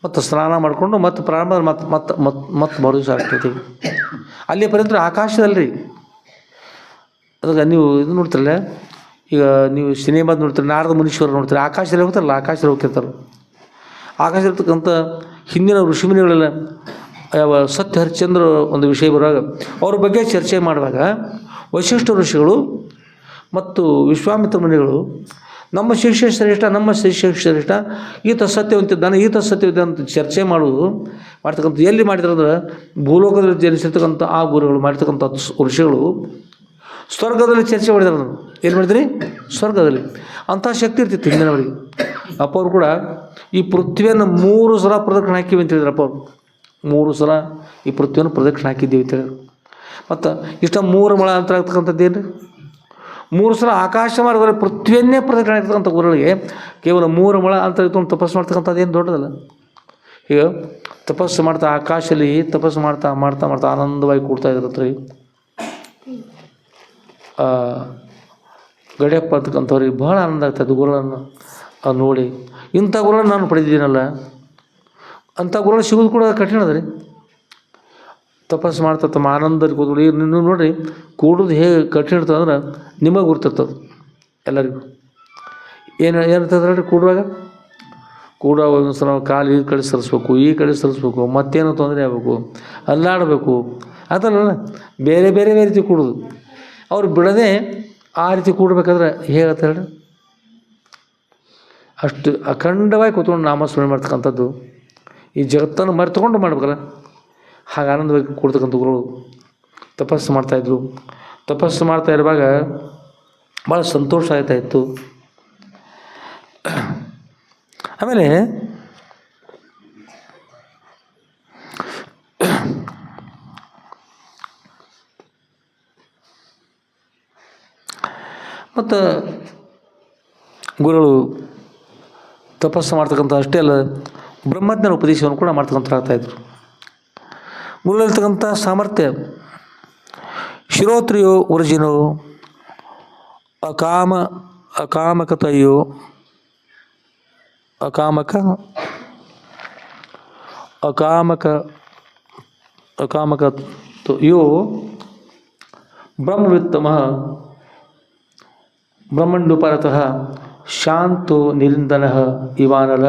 ಮತ್ತು ಸ್ನಾನ ಮಾಡಿಕೊಂಡು ಮತ್ತೆ ಪ್ರಾರಂಭ ಮತ್ತೆ ಮರುದಿವಸ ಆಗ್ತೈತಿ. ಅಲ್ಲಿ ಪರ್ಯಂತ ಆಕಾಶದಲ್ಲಿ. ಅದಕ್ಕೆ ನೀವು ಇದು ನೋಡ್ತಿರಲ್ಲ, ಈಗ ನೀವು ಸಿನಿಮಾದ ನೋಡ್ತೀರಿ, ನಾರದ ಮುನೀಶ್ವರ ನೋಡ್ತೀರಿ, ಆಕಾಶದಲ್ಲಿ ಹೋಗ್ತಾರಲ್ಲ, ಆಕಾಶದಲ್ಲಿ ಹೋಗ್ತಿರ್ತಾರೆ. ಆಕಾಶದಲ್ಲಿರ್ತಕ್ಕಂಥ ಹಿಂದಿನ ಋಷಿಮುನಿಗಳೆಲ್ಲ ಯಾವ ಸತ್ಯ ಹರಿಶ್ಚಂದ್ರ ಒಂದು ವಿಷಯ ಬರುವಾಗ ಅವ್ರ ಬಗ್ಗೆ ಚರ್ಚೆ ಮಾಡುವಾಗ ವಶಿಷ್ಠ ಋಷಿಗಳು ಮತ್ತು ವಿಶ್ವಾಮಿತ್ರ ಮುನಿಗಳು ನಮ್ಮ ಶಿಷ್ಯ ಶ್ರೇಷ್ಠ, ಈತ ಸತ್ಯವಂತಿದ್ದಾನೆ, ಅಂತ ಚರ್ಚೆ ಮಾಡ್ತಕ್ಕಂಥ ಎಲ್ಲಿ ಮಾಡಿದ್ರು ಅಂದ್ರೆ ಭೂಲೋಕದಲ್ಲಿ ಜನಿಸಿರ್ತಕ್ಕಂಥ ಆ ಗುರುಗಳು ಮಾಡಿರ್ತಕ್ಕಂಥ ಋಷಿಗಳು ಸ್ವರ್ಗದಲ್ಲಿ ಚರ್ಚೆ ಮಾಡಿದ್ರು. ಏನು ಮಾಡಿದ್ರಿ? ಸ್ವರ್ಗದಲ್ಲಿ. ಅಂಥ ಶಕ್ತಿ ಇರ್ತಿತ್ತು ಹಿಂದಿನವರಿಗೆ. ಅಪ್ಪ ಅವರು ಕೂಡ ಈ ಪೃಥ್ವಿಯನ್ನು 3 ಸಲ ಪ್ರದಕ್ಷಿಣೆ ಹಾಕಿವಿ ಅಂತ ಹೇಳಿದ್ರು. ಅಪ್ಪ ಅವರು 3 ಸಲ ಈ ಪೃಥ್ವಿಯನ್ನು ಪ್ರದಕ್ಷಿಣೆ ಹಾಕಿದ್ದೀವಿ ಅಂತ ಹೇಳಿದ್ರು. ಮತ್ತು ಇಷ್ಟ 3 ಮೊಳ ಅಂತರ ಆಗ್ತಕ್ಕಂಥದ್ದು ಏನು? 3 ಸಲ ಆಕಾಶ ಮಾರ್ಗದಲ್ಲಿ ಪೃಥ್ವಿಯನ್ನೇ ಪ್ರದಕ್ಷಿಣೆ ಆಗ್ತಕ್ಕಂಥ ಗುರುಗಳಿಗೆ ಕೇವಲ 3 ಮೊಳ ಅಂತರ ಇಟ್ಕೊಂಡು ತಪಸ್ಸು ಮಾಡ್ತಕ್ಕಂಥದ್ದು ಏನು ದೊಡ್ಡದಲ್ಲ. ಈಗ ತಪಸ್ಸು ಮಾಡ್ತಾ ಆಕಾಶದಲ್ಲಿ ತಪಸ್ಸು ಮಾಡ್ತಾ ಮಾಡ್ತಾ ಮಾಡ್ತಾ ಆನಂದವಾಗಿ ಕೂಡ್ತಾ ಇದ್ರತ್ರಿ. ಗಡಿಯಪ್ಪ ಅಂತಕ್ಕಂಥವ್ರಿಗೆ ಬಹಳ ಆನಂದ ಆಗ್ತಾಯಿತ್ತು ಗುರುಗಳನ್ನು ನೋಡಿ. ಇಂಥ ಗುರುಗಳನ್ನು ನಾನು ಪಡೆದಿದ್ದೀನಲ್ಲ, ಅಂಥ ಗುರುಗಳು ಸಿಗೋದು ಕೂಡ ಕಠಿಣ ಅದ ರೀ. ತಪಸ್ಸು ಮಾಡ್ತಾ ತಮ್ಮ ಆನಂದದಲ್ಲಿ ಕೂತ್ಕೊಂಡು ಈಗ ನೀವು ನೋಡಿರಿ, ಕೂಡೋದು ಹೇಗೆ ಕಠಿಣ ಇರ್ತದೆ ಅಂದ್ರೆ ನಿಮಗೆ ಗುರ್ತಿರ್ತದೆ ಎಲ್ಲರಿಗೂ. ಏನಿರ್ತದೆ ಹೇಳ್ರಿ ಕೂಡುವಾಗ ಒಂದು ಸಲ ಕಾಲು ಈ ಕಡೆ ಸರಿಸ್ಬೇಕು, ಮತ್ತೇನೋ ತೊಂದರೆ ಆಗಬೇಕು, ಅಲ್ಲಾಡಬೇಕು, ಅದಲ್ಲ ಬೇರೆ ಬೇರೆ ರೀತಿ ಕೂಡೋದು. ಅವ್ರು ಬಿಡದೆ ಆ ರೀತಿ ಕೂಡಬೇಕಾದ್ರೆ ಹೇಗತ್ತೆ ಹೇಳ್ರಿ, ಅಷ್ಟು ಅಖಂಡವಾಗಿ ಕೂತ್ಕೊಂಡು ನಾಮಸ್ಮರಣೆ ಮಾಡ್ತಕ್ಕಂಥದ್ದು ಈ ಜಗತ್ತನ್ನು ಮರೆತುಕೊಂಡು ಮಾಡ್ಬೇಕಲ್ಲ, ಹಾಗೆ ಆನಂದವಾಗಿ ಕೂಡ್ತಕ್ಕಂಥ ಗುರುಗಳು ತಪಸ್ಸು ಮಾಡ್ತಾಯಿದ್ರು. ತಪಸ್ಸು ಮಾಡ್ತಾ ಇರುವಾಗ ಭಾಳ ಸಂತೋಷ ಆಗ್ತಾಯಿತ್ತು. ಆಮೇಲೆ ಮತ್ತು ಗುರುಗಳು ತಪಸ್ಸು ಮಾಡ್ತಕ್ಕಂಥ ಅಷ್ಟೇ ಅಲ್ಲ, ಬ್ರಹ್ಮಜ್ಞಾನ ಉಪದೇಶವನ್ನು ಕೂಡ ಮಾಡ್ತಕ್ಕಂಥ ಆಗ್ತಾಯಿದ್ರು. ಗುರುಗಳಿರ್ತಕ್ಕಂಥ ಸಾಮರ್ಥ್ಯ ಶಿರೋತ್ರಿಯೋ ವರ್ಜಿನೋ ಅಕಾಮಕತೆಯೋ ಅಕಾಮಕತೆಯೋ ಬ್ರಹ್ಮವಿತ್ತಮಃ ಬ್ರಹ್ಮಣ್ಯುಪರತಃ ಶಾಂತೋ ನಿರಿಂದನಃ ಇವಾನಲ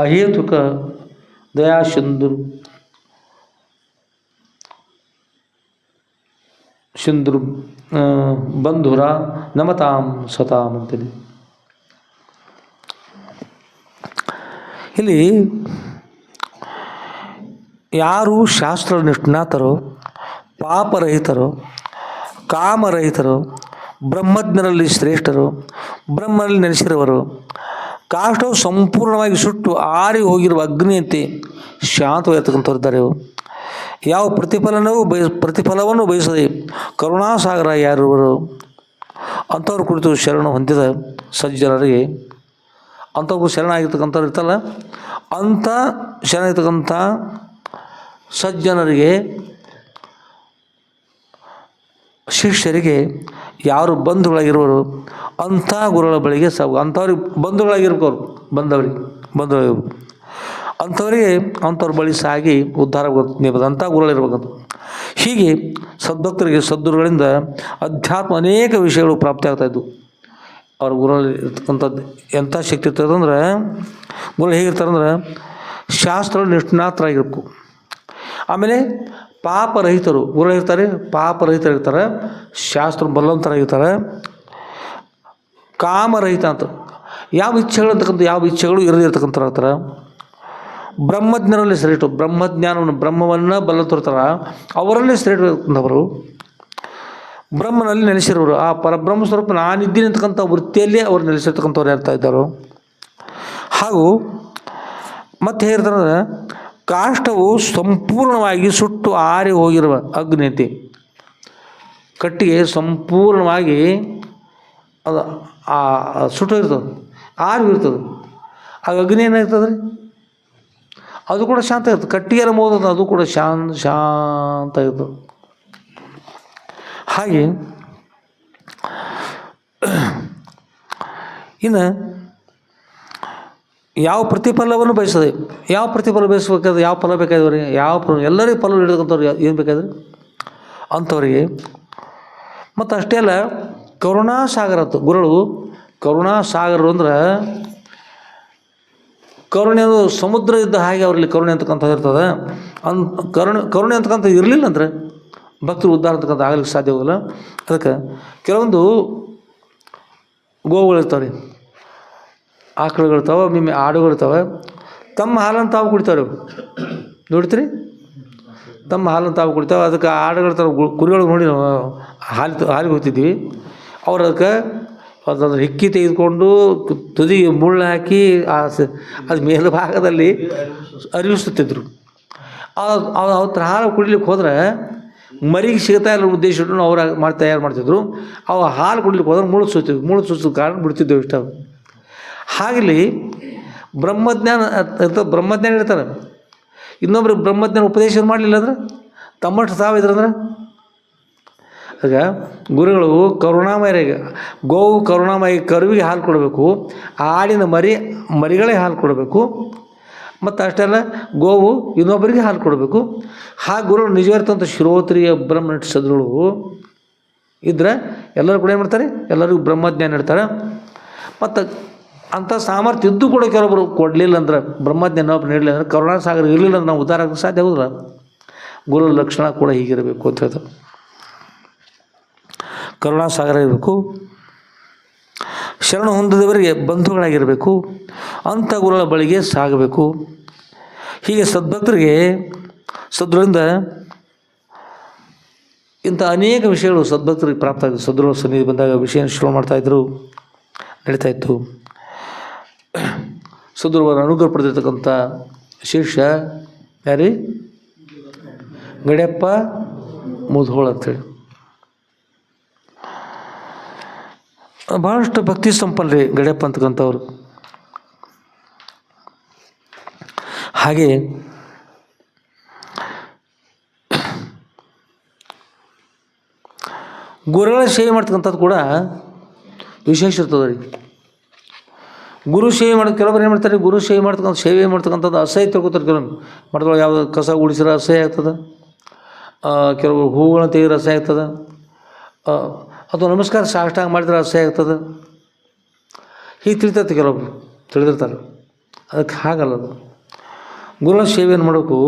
ಅಹೇತುಕ ದಯಾಸಿಂಧು ಬಂಧುರ ನಮತಾಂ ಸತಾಂ ಅಂತೇಳಿ. ಇಲ್ಲಿ ಯಾರು ಶಾಸ್ತ್ರ ನಿಷ್ಣಾತರೋ, ಪಾಪರಹಿತರೋ, ಕಾಮರಹಿತರು, ಬ್ರಹ್ಮಜ್ಞರಲ್ಲಿ ಶ್ರೇಷ್ಠರು, ಬ್ರಹ್ಮನಲ್ಲಿ ನೆಲೆಸಿರುವರು, ಕಾಷ್ಟವು ಸಂಪೂರ್ಣವಾಗಿ ಸುಟ್ಟು ಆರಿ ಹೋಗಿರುವ ಅಗ್ನಿಯಂತೆ ಶಾಂತವಾಗಿರ್ತಕ್ಕಂಥವ್ರಿದ್ದಾರೆ. ಯಾವ ಪ್ರತಿಫಲವನ್ನು ಬಯಸದೆ ಕರುಣಾಸಾಗರ ಯಾರಿರುವರು ಅಂಥವ್ರ ಕುರಿತು ಶರಣ ಹೊಂದಿದ ಸಜ್ಜನರಿಗೆ, ಅಂಥವ್ರು ಶರಣ ಆಗಿರ್ತಕ್ಕಂಥವ್ರು ಇರ್ತಲ್ಲ, ಅಂಥ ಶರಣ ಆಗಿರ್ತಕ್ಕಂಥ ಸಜ್ಜನರಿಗೆ, ಶಿಷ್ಯರಿಗೆ ಯಾರು ಬಂಧುಗಳಾಗಿರುವರು ಅಂಥ ಗುರುಗಳ ಬಳಿಗೆ ಅಂಥವ್ರಿಗೆ ಬಂಧುಗಳಾಗಿರ್ಬೇಕು. ಅವರು ಬಂಧುಗಳಾಗಿರ್ಬೇಕು ಅಂಥವ್ರ ಬಳಿ ಸಾಗಿ ಉದ್ಧಾರ ಅಂಥ ಗುರುಗಳಿರ್ಬೇಕಂತ. ಹೀಗೆ ಸದ್ಭಕ್ತರಿಗೆ ಸದ್ಗುರುಗಳಿಂದ ಅಧ್ಯಾತ್ಮ ಅನೇಕ ವಿಷಯಗಳು ಪ್ರಾಪ್ತಿ ಆಗ್ತಾಯಿದ್ವು. ಅವ್ರ ಗುರುಗಳಲ್ಲಿ ಇರ್ತಕ್ಕಂಥದ್ದು ಎಂಥ ಶಕ್ತಿ ಇರ್ತದಂದ್ರೆ, ಗುರು ಹೇಗಿರ್ತಾರಂದ್ರೆ ಶಾಸ್ತ್ರ ನಿಷ್ಣಾತರಾಗಿರ್ಬೇಕು. ಆಮೇಲೆ ಪಾಪರಹಿತರು ಗುರು ಇರ್ತಾರೆ, ಪಾಪರಹಿತರಿರ್ತಾರೆ, ಶಾಸ್ತ್ರ ಬಲ್ಲವಂತರಾಗಿರ್ತಾರೆ. ಕಾಮರಹಿತ ಅಂತ ಯಾವ ಇಚ್ಛೆಗಳು ಯಾವ ಇಚ್ಛೆಗಳು ಇರದಿರ್ತಕ್ಕಂಥವ್ರು ಇರ್ತಾರೆ. ಬ್ರಹ್ಮಜ್ಞರಲ್ಲಿ ಶ್ರೇಷ್ಠ, ಬ್ರಹ್ಮಜ್ಞಾನವನ್ನು ಬ್ರಹ್ಮವನ್ನು ಬಲ್ಲತೋರ್ತಾರ, ಅವರಲ್ಲಿ ಶ್ರೇಷ್ಠವರು. ಬ್ರಹ್ಮನಲ್ಲಿ ನೆಲೆಸಿರೋರು, ಆ ಪರಬ್ರಹ್ಮ ಸ್ವರೂಪ ನಾನಿದ್ದೀನಿ ಅಂತಕ್ಕಂಥ ವೃತ್ತಿಯಲ್ಲಿ ಅವರು ನೆಲೆಸಿರ್ತಕ್ಕಂಥವ್ರು ಇರ್ತಾ ಇದ್ದಾರೋ. ಹಾಗೂ ಮತ್ತೆ ಹೇಳ್ತಾರಂದ್ರೆ ಕಾಷ್ಟವು ಸಂಪೂರ್ಣವಾಗಿ ಸುಟ್ಟು ಆರಿ ಹೋಗಿರುವ ಅಗ್ನಿಯಂತೆ, ಕಟ್ಟಿಗೆ ಸಂಪೂರ್ಣವಾಗಿ ಅದು ಸುಟ್ಟು ಇರ್ತದೆ, ಆರಿ ಇರ್ತದೆ. ಆಗ ಅಗ್ನಿ ಏನಾಗ್ತದೆ ರೀ, ಅದು ಕೂಡ ಶಾಂತ ಇರ್ತದೆ. ಕಟ್ಟಿಗೆ ಅನ್ನೋದು ಅದು ಕೂಡ ಶಾಂತ ಇರ್ತದೆ. ಹಾಗೆ ಇನ್ನು ಯಾವ ಪ್ರತಿಫಲವನ್ನು ಬಯಸದೆ, ಯಾವ ಪ್ರತಿಫಲ ಬಯಸಬೇಕಾದ್ರೆ ಯಾವ ಫಲ ಬೇಕಾದವ್ರಿಗೆ, ಎಲ್ಲರಿಗೂ ಫಲ ಹಿಡಿದಕ್ಕಂಥವ್ರು ಏನು ಬೇಕಾದ್ರೆ ಅಂಥವ್ರಿಗೆ. ಮತ್ತು ಅಷ್ಟೇ ಅಲ್ಲ, ಕರುಣಾಸಾಗರ ಅಂತ ಗುರುಗಳು. ಕರುಣಾಸಾಗರರು ಅಂದ್ರೆ ಕರುಣೆ ಅದು ಸಮುದ್ರ ಇದ್ದ ಹಾಗೆ ಅವರಲ್ಲಿ ಕರುಣೆ ಅಂತಕ್ಕಂಥದ್ದು ಇರ್ತದೆ. ಕರುಣೆ ಅಂತಕ್ಕಂಥದ್ದು ಇರಲಿಲ್ಲ ಅಂದರೆ ಭಕ್ತರು ಉದ್ಧಾರ ಅಂತಕ್ಕಂಥ ಆಗಲಿಕ್ಕೆ ಸಾಧ್ಯವಾಗಲ್ಲ. ಅದಕ್ಕೆ ಕೆಲವೊಂದು ಗೋವುಗಳಿರ್ತಾವೆ ರೀ, ಆಕಳುಗಳಿರ್ತಾವೆ, ಒಮ್ಮೆ ಆಡುಗಳಿರ್ತಾವೆ. ತಮ್ಮ ಹಾಲನ್ನು ತಾವು ಕುಡಿತಾವೆ. ನೋಡ್ತೀರಿ, ತಮ್ಮ ಹಾಲನ್ನು ತಾವು ಕುಡಿತಾವೆ. ಅದಕ್ಕೆ ಆಡುಗಳಿರ್ತಾವೆ, ಕುರಿಗಳಿಗೆ ನೋಡಿ ನಾವು ಹಾಲಿಗೆ ಹೋಗ್ತಿದ್ವಿ. ಅವ್ರು ಅದಕ್ಕೆ ಅದನ್ನು ಹಿಕ್ಕಿ ತೆಗೆದುಕೊಂಡು ತುದಿಗೆ ಮುಳ್ಳು ಹಾಕಿ ಅದು ಮೇಲ್ಭಾಗದಲ್ಲಿ ಅರಿವಿಸುತ್ತಿದ್ರು. ಅವತ್ತು ಹಾಲು ಕುಡಿಲಿಕ್ಕೆ ಹೋದ್ರೆ ಮರಿಗೆ ಸಿಗ್ತಾ ಇಲ್ಲ ಉದ್ದೇಶ ಇಟ್ಟು ಅವ್ರು ತಯಾರು ಮಾಡ್ತಿದ್ರು. ಅವು ಹಾಲು ಕುಡಿಲಿಕ್ಕೆ ಹೋದ್ರೆ ಮುಳ್ಳು ಸುತ್ತಿದ್ವು ಕಾರಣ ಬಿಡ್ತಿದ್ದೆವು ಇಷ್ಟ. ಹಾಗಲಿ ಬ್ರಹ್ಮಜ್ಞಾನ ಇರ್ತಾರೆ. ಇನ್ನೊಬ್ರು ಬ್ರಹ್ಮಜ್ಞಾನ ಉಪದೇಶ ಮಾಡಲಿಲ್ಲ ಅಂದ್ರೆ ತಮ್ಮಷ್ಟು ತಾವಿದ್ರಂದ್ರೆ, ಆಗ ಗುರುಗಳು ಕರುಣಾಮಯರಿಗೆ, ಗೋವು ಕರುಣಾಮಯ ಕರುವಿಗೆ ಹಾಲು ಕೊಡಬೇಕು, ಆಡಿನ ಮರಿಗಳೇ ಹಾಲು ಕೊಡಬೇಕು. ಮತ್ತು ಅಷ್ಟೆಲ್ಲ ಗೋವು ಇನ್ನೊಬ್ಬರಿಗೆ ಹಾಲು ಕೊಡಬೇಕು. ಹಾಗೆ ಗುರುಗಳು ನಿಜವಾಗಿರ್ತಂಥ ಶ್ರೋತ್ರಿಯ ಬ್ರಹ್ಮನಿಷ್ಠ ಸದ್ಗುರುಗಳು ಇದ್ರೆ ಎಲ್ಲರೂ ಕೂಡ ಏನು ಮಾಡ್ತಾರೆ, ಎಲ್ಲರಿಗೂ ಬ್ರಹ್ಮಜ್ಞಾನ ಇಡ್ತಾರೆ. ಮತ್ತು ಅಂಥ ಸಾಮರ್ಥ್ಯ ಇದ್ದು ಕೂಡ ಕೆಲವೊಬ್ಬರು ಕೊಡಲಿಲ್ಲ ಅಂದ್ರೆ, ಬ್ರಹ್ಮಜ್ಞಾನ ಒಬ್ಬರು ನೀಡಲಿಲ್ಲ ಅಂದರೆ, ಕರುಣಾಸಾಗರ ಇರಲಿಲ್ಲ ಅಂದ್ರೆ ನಾವು ಉದ್ಧಾರ ಆಗಕ್ಕೆ ಸಾಧ್ಯ ಆಗೋದಿಲ್ಲ. ಗುರು ಲಕ್ಷಣ ಕೂಡ ಹೀಗಿರಬೇಕು ಅಂತ ಹೇಳ್ತಾರೆ. ಕರುಣಾಸಾಗರ ಇರಬೇಕು, ಶರಣ ಹೊಂದಿದವರಿಗೆ ಬಂಧುಗಳಾಗಿರಬೇಕು, ಅಂಥ ಗುರುಗಳ ಬಳಿಗೆ ಸಾಗಬೇಕು. ಹೀಗೆ ಸದ್ಭಕ್ತರಿಗೆ ಸದ್ಗುರುಗಳಿಂದ ಇಂಥ ಅನೇಕ ವಿಷಯಗಳು ಸದ್ಭಕ್ತರಿಗೆ ಪ್ರಾಪ್ತ ಆಗಿದೆ. ಸದ್ಗುರುಗಳ ಸನ್ನಿಧಿ ಬಂದಾಗ ವಿಷಯ ಶ್ರವಣ ಮಾಡ್ತಾಯಿದ್ರು, ನಡೀತಾಯಿತ್ತು. ಸದ್ಗುರುವರ ಅನುಗ್ರಹ ಪಡೆದಿರ್ತಕ್ಕಂಥ ಶಿಷ್ಯ ಯಾರೀ, ಗಡ್ಯಪ್ಪ ಮುಧೋಳ ಅಂಥೇಳಿ. ಭಾಳಷ್ಟು ಭಕ್ತಿ ಸಂಪನ್ರಿ ಗಡ್ಯಪ್ಪ ಅಂತಕ್ಕಂಥವ್ರು. ಹಾಗೆ ಗುರುಗಳ ಸೇವೆ ಮಾಡ್ತಕ್ಕಂಥದ್ದು ಕೂಡ ವಿಶೇಷ ಇರ್ತದೆ ರೀ. ಗುರು ಸೇವೆ ಕೆಲವೊಬ್ರು ಏನು ಮಾಡ್ತಾರೆ, ಗುರು ಸೇವೆ ಮಾಡ್ತಕ್ಕಂಥದ್ದು ಅಸಹ್ಯ ತಿಳ್ಕೊತಾರೆ. ಕೆಲವೊಂದು ಮಾಡ್ದೊಳಗೆ ಯಾವುದು ಕಸ ಗುಡಿಸಿರೋ ಅಸಹ್ಯ ಆಗ್ತದೆ, ಕೆಲವರು ಹೂವುಗಳನ್ನ ತೆಗೆದ್ರೆ ಅಸಹ್ಯ ಆಗ್ತದೆ, ಅಥವಾ ನಮಸ್ಕಾರ ಸಾಷ್ಟಾಂಗ ಮಾಡಿದ್ರೆ ಅಸಹ್ಯ ಆಗ್ತದೆ. ಹೀಗೆ ತಿಳಿತೈತೆ, ಕೆಲವೊಬ್ರು ತಿಳಿದಿರ್ತಾರೆ. ಅದಕ್ಕೆ ಹಾಗಲ್ಲ, ಅದು ಗುರುಗಳ ಸೇವೆಯನ್ನು ಮಾಡಬೇಕು.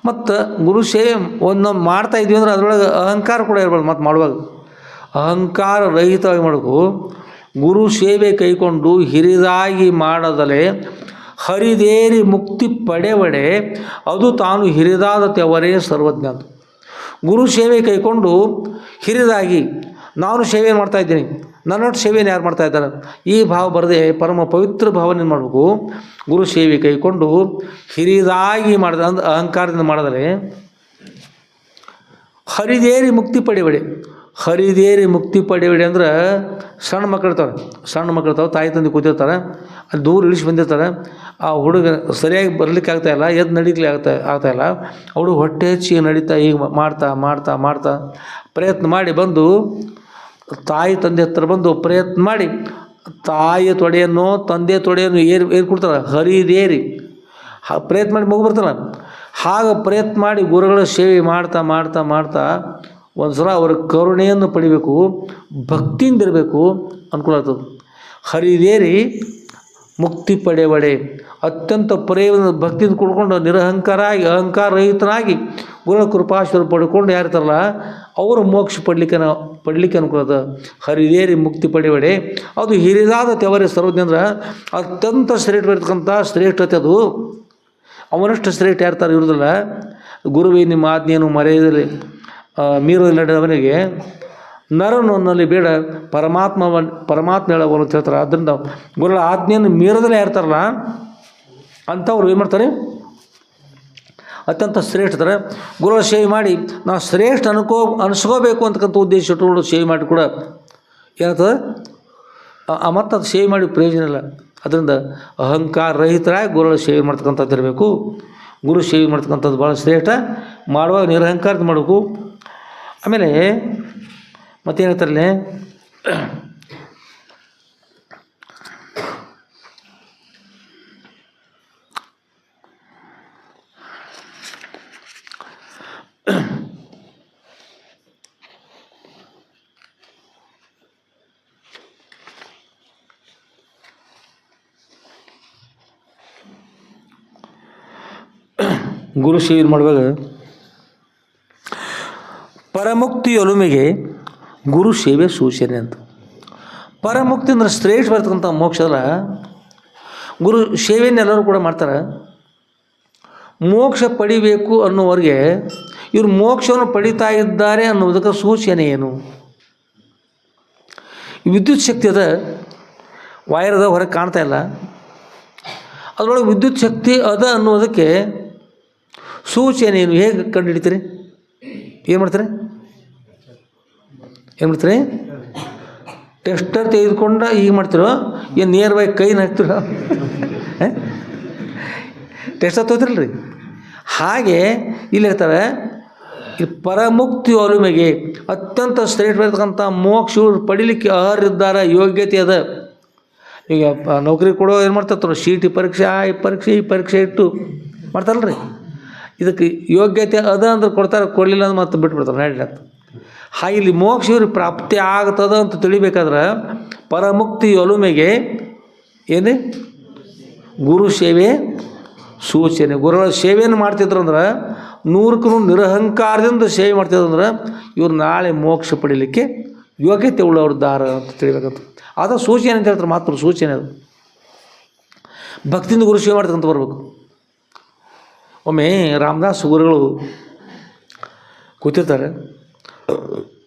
ಮತ್ತು ಗುರು ಸೇವೆ ಒಂದೊಂದು ಮಾಡ್ತಾಯಿದ್ವಿ ಅಂದ್ರೆ ಅದರೊಳಗೆ ಅಹಂಕಾರ ಕೂಡ ಇರ್ಬಾರ್ದು. ಮತ್ತು ಮಾಡುವಾಗ ಅಹಂಕಾರ ರಹಿತವಾಗಿ ಮಾಡಬೇಕು. ಗುರು ಸೇವೆ ಕೈಕೊಂಡು ಹಿರಿದಾಗಿ ಮಾಡದಲೇ ಹರಿದೇರಿ ಮುಕ್ತಿ ಪಡೆವಡೆ ಅದು ತಾನು ಹಿರಿದಾದ ತೆವರೇ ಸರ್ವಜ್ಞ ಅಂತ. ಗುರು ಸೇವೆ ಕೈಕೊಂಡು ಹಿರಿದಾಗಿ ನಾನು ಸೇವೆ ಮಾಡ್ತಾಯಿದ್ದೀನಿ, ನನ್ನೊಟ್ಟು ಸೇವೆಯನ್ನು ಯಾರು ಮಾಡ್ತಾ ಇದ್ದಾರೆ ಈ ಭಾವ ಬರದೆ ಪರಮ ಪವಿತ್ರ ಭಾವನೆ ಮಾಡಬೇಕು. ಗುರು ಸೇವೆ ಕೈಕೊಂಡು ಹಿರಿದಾಗಿ ಮಾಡಿದ ಅಂದ್ರೆ ಅಹಂಕಾರದಿಂದ ಮಾಡಿದರೆ ಹರಿದೇರಿ ಮುಕ್ತಿ ಪಡೆವಡೆ. ಹರಿದೇರಿ ಮುಕ್ತಿ ಪಡೆವಡೆ ಅಂದ್ರೆ ಸಣ್ಣ ಮಕ್ಕಳು ಇರ್ತಾವೆ, ತಾಯಿ ತಂದೆ ಕೂತಿರ್ತಾರೆ, ಅಲ್ಲಿ ದೂರ ಇಳಿಸಿ ಬಂದಿರ್ತಾರೆ. ಆ ಹುಡುಗ ಸರಿಯಾಗಿ ಬರಲಿಕ್ಕೆ ಆಗ್ತಾಯಿಲ್ಲ, ಎದ್ದು ನಡೀಲಿಕ್ಕೆ ಆಗ್ತಾಯಿಲ್ಲ. ಹುಡುಗ ಹೊಟ್ಟೆ ಹೆಚ್ಚಿ ನಡೀತಾ ಈಗ ಮಾಡ್ತಾ ಪ್ರಯತ್ನ ಮಾಡಿ ಬಂದು ತಾಯಿ ತಂದೆ ಹತ್ರ ಬಂದು ಪ್ರಯತ್ನ ಮಾಡಿ ತಾಯಿಯ ತೊಡೆಯನ್ನು ತಂದೆ ತೊಡೆಯನ್ನು ಏರಿ ಕೊಡ್ತಾರೆ. ಹರಿದೇರಿ ಪ್ರಯತ್ನ ಮಾಡಿ ಮಗು ಬರ್ತಾರ. ಹಾಗೆ ಪ್ರಯತ್ನ ಮಾಡಿ ಗುರುಗಳ ಸೇವೆ ಮಾಡ್ತಾ ಒಂದು ಸಲ ಅವರ ಕರುಣೆಯನ್ನು ಪಡಿಬೇಕು, ಭಕ್ತಿಯಿಂದ ಇರಬೇಕು, ಅನುಕೂಲ ಆಗ್ತದೆ. ಹರಿದೇರಿ ಮುಕ್ತಿ ಪಡೆವಡೆ ಅತ್ಯಂತ ಪ್ರೇಮ ಭಕ್ತಿಯಿಂದ ಕುಡ್ಕೊಂಡು ಅಹಂಕಾರ ರಹಿತನಾಗಿ ಗುರುಗಳ ಕೃಪಾಶೀರ್ವಾದ ಪಡ್ಕೊಂಡು ಯಾರಿರ್ತಾರಲ್ಲ ಅವರು ಮೋಕ್ಷ ಪಡಲಿಕ್ಕೆ ಅನುಕೂಲ ಅದ. ಹರಿದೇರಿ ಮುಕ್ತಿ ಪಡೆವಡೆ ಅದು ಹಿರಿದಾದ ತೆವರೇ ಸರ್ವಜ್ಞ ಅಂದ್ರೆ ಅತ್ಯಂತ ಶ್ರೇಷ್ಠತೆ ಅದು. ಅವನಷ್ಟು ಶ್ರೇಷ್ಠ ಯಾರ್ತಾರೆ ಇರೋದಿಲ್ಲ. ಗುರುವೇ ನಿಮ್ಮ ಆಜ್ಞೆಯನ್ನು ಮರೆಯದಲ್ಲಿ ಮೀರೋದಿಲ್ಲ ನಡೆದವನಿಗೆ ನರನಲ್ಲಿ ಬೇಡ ಪರಮಾತ್ಮ ಹೇಳವನು ಅಂತ ಹೇಳ್ತಾರೆ. ಆದ್ದರಿಂದ ಗುರುಗಳ ಆಜ್ಞೆಯನ್ನು ಮೀರದಲ್ಲೇ ಇರ್ತಾರಲ್ಲ ಅಂಥವ್ರು ಏನು ಮಾಡ್ತಾರೆ, ಅತ್ಯಂತ ಶ್ರೇಷ್ಠತಾರೆ. ಗುರುಗಳ ಸೇವೆ ಮಾಡಿ ನಾವು ಶ್ರೇಷ್ಠ ಅನಿಸ್ಕೋಬೇಕು ಅಂತಕ್ಕಂಥ ಉದ್ದೇಶ ಇಟ್ಟುಕೊಂಡು ಸೇವೆ ಮಾಡಿ ಕೂಡ ಏನಾಗ್ತದೆ, ಮತ್ತು ಅದು ಸೇವೆ ಮಾಡಿ ಪ್ರಯೋಜನ ಇಲ್ಲ. ಅದರಿಂದ ಅಹಂಕಾರ ರಹಿತರಾಗಿ ಗುರುಗಳ ಸೇವೆ ಮಾಡ್ತಕ್ಕಂಥದ್ದು ಇರಬೇಕು. ಗುರು ಸೇವೆ ಮಾಡ್ತಕ್ಕಂಥದ್ದು ಭಾಳ ಶ್ರೇಷ್ಠ. ಮಾಡುವಾಗ ನಿರಹಂಕಾರದ ಮಾಡಬೇಕು. ಆಮೇಲೆ ಮತ್ತೇನು ಹೇಳ್ತಾರಲ್ಲೇ, ಗುರು ಸೇವೆ ಮಾಡುವಾಗ ಪರಮುಕ್ತಿ ಒಲುಮೆಗೆ ಗುರು ಸೇವೆ ಸೂಚನೆ ಅಂತ. ಪರಮುಕ್ತಿ ಅಂದ್ರೆ ಶ್ರೇಷ್ಠ ಬರ್ತಕ್ಕಂಥ ಮೋಕ್ಷ ಅಲ್ಲ. ಗುರು ಸೇವೆಯನ್ನು ಎಲ್ಲರೂ ಕೂಡ ಮಾಡ್ತಾರೆ. ಮೋಕ್ಷ ಪಡಿಬೇಕು ಅನ್ನೋವ್ರಿಗೆ ಇವರು ಮೋಕ್ಷವನ್ನು ಪಡಿತಾ ಇದ್ದಾರೆ ಅನ್ನೋದಕ್ಕೆ ಸೂಚನೆ ಏನು? ವಿದ್ಯುತ್ ಶಕ್ತಿ ಅದ, ವೈರದ ಹೊರಗೆ ಕಾಣ್ತಾ ಇಲ್ಲ, ಅದರೊಳಗೆ ವಿದ್ಯುತ್ ಶಕ್ತಿ ಅದ ಅನ್ನೋದಕ್ಕೆ ಸೂಚನೆ ಏನು? ಹೇಗೆ ಕಂಡು ಹಿಡಿತೀರಿ? ಏನು ಮಾಡ್ತಾರೆ? ಟೆಸ್ಟರ್ ತೆಗೆದುಕೊಂಡು ಈಗ ಮಾಡ್ತಿರೋ ಏನು ನಿಯರ್ಬೈ ಕೈನ ಹಾಕ್ತಿರೋ? ಟೆಸ್ಟರ್ ತೊಗೊತಿರಲ್ರಿ. ಹಾಗೆ ಇಲ್ಲಿ ಹೇಳ್ತಾರೆ, ಈ ಪರಮುಕ್ತಿ ಒಲುಮೆಗೆ ಅತ್ಯಂತ ಶ್ರೇಷ್ಠವಾಗಿರ್ತಕ್ಕಂಥ ಮೋಕ್ಷ ಪಡಿಲಿಕ್ಕೆ ಅರ್ಹರಿದ್ದಾರೆ, ಯೋಗ್ಯತೆ ಅದ. ಈಗ ನೌಕರಿ ಕೊಡೋ ಏನು ಮಾಡ್ತಾರೆ, CT ಪರೀಕ್ಷೆ ಈ ಪರೀಕ್ಷೆ ಇಟ್ಟು ಮಾಡ್ತಾರಲ್ರಿ. ಇದಕ್ಕೆ ಯೋಗ್ಯತೆ ಅದ ಅಂದ್ರೆ ಕೊಡ್ತಾರೆ, ಕೊಡಲಿಲ್ಲ ಅಂದ್ರೆ ಮತ್ತೆ ಬಿಟ್ಬಿಡ್ತಾರೆ ನಡೀಲಿ ಅಂತ. ಹಾಗೆ ಇಲ್ಲಿ ಮೋಕ್ಷ ಇವ್ರಿಗೆ ಪ್ರಾಪ್ತಿ ಆಗ್ತದ ಅಂತ ತಿಳಿಬೇಕಾದ್ರೆ ಪರಮುಕ್ತಿ ಒಲುಮೆಗೆ ಏನು? ಗುರು ಸೇವೆ ಸೂಚನೆ. ಗುರುಗಳ ಸೇವೆಯನ್ನು ಮಾಡ್ತಿದ್ರಂದ್ರೆ 100ಕ್ಕೂ ನಿರಹಂಕಾರದಿಂದ ಸೇವೆ ಮಾಡ್ತಿದ್ರಂದ್ರೆ ಇವ್ರು ನಾಳೆ ಮೋಕ್ಷ ಪಡೀಲಿಕ್ಕೆ ಯೋಗ್ಯತೆ ಉಳ್ಳವ್ರದ್ದಾರ ಅಂತ ತಿಳಿಬೇಕಂತ. ಅದು ಸೂಚನೆ ಅಂತ ಹೇಳ್ತಾರೆ, ಮಾತ್ರ ಸೂಚನೆ ಅದು. ಭಕ್ತಿಯಿಂದ ಗುರು ಸೇವೆ ಮಾಡ್ತಕ್ಕಂತ ಬರ್ಬೇಕು. ಒಮ್ಮೆ ರಾಮದಾಸ್ ಗುರುಗಳು ಕೂತಿರ್ತಾರೆ.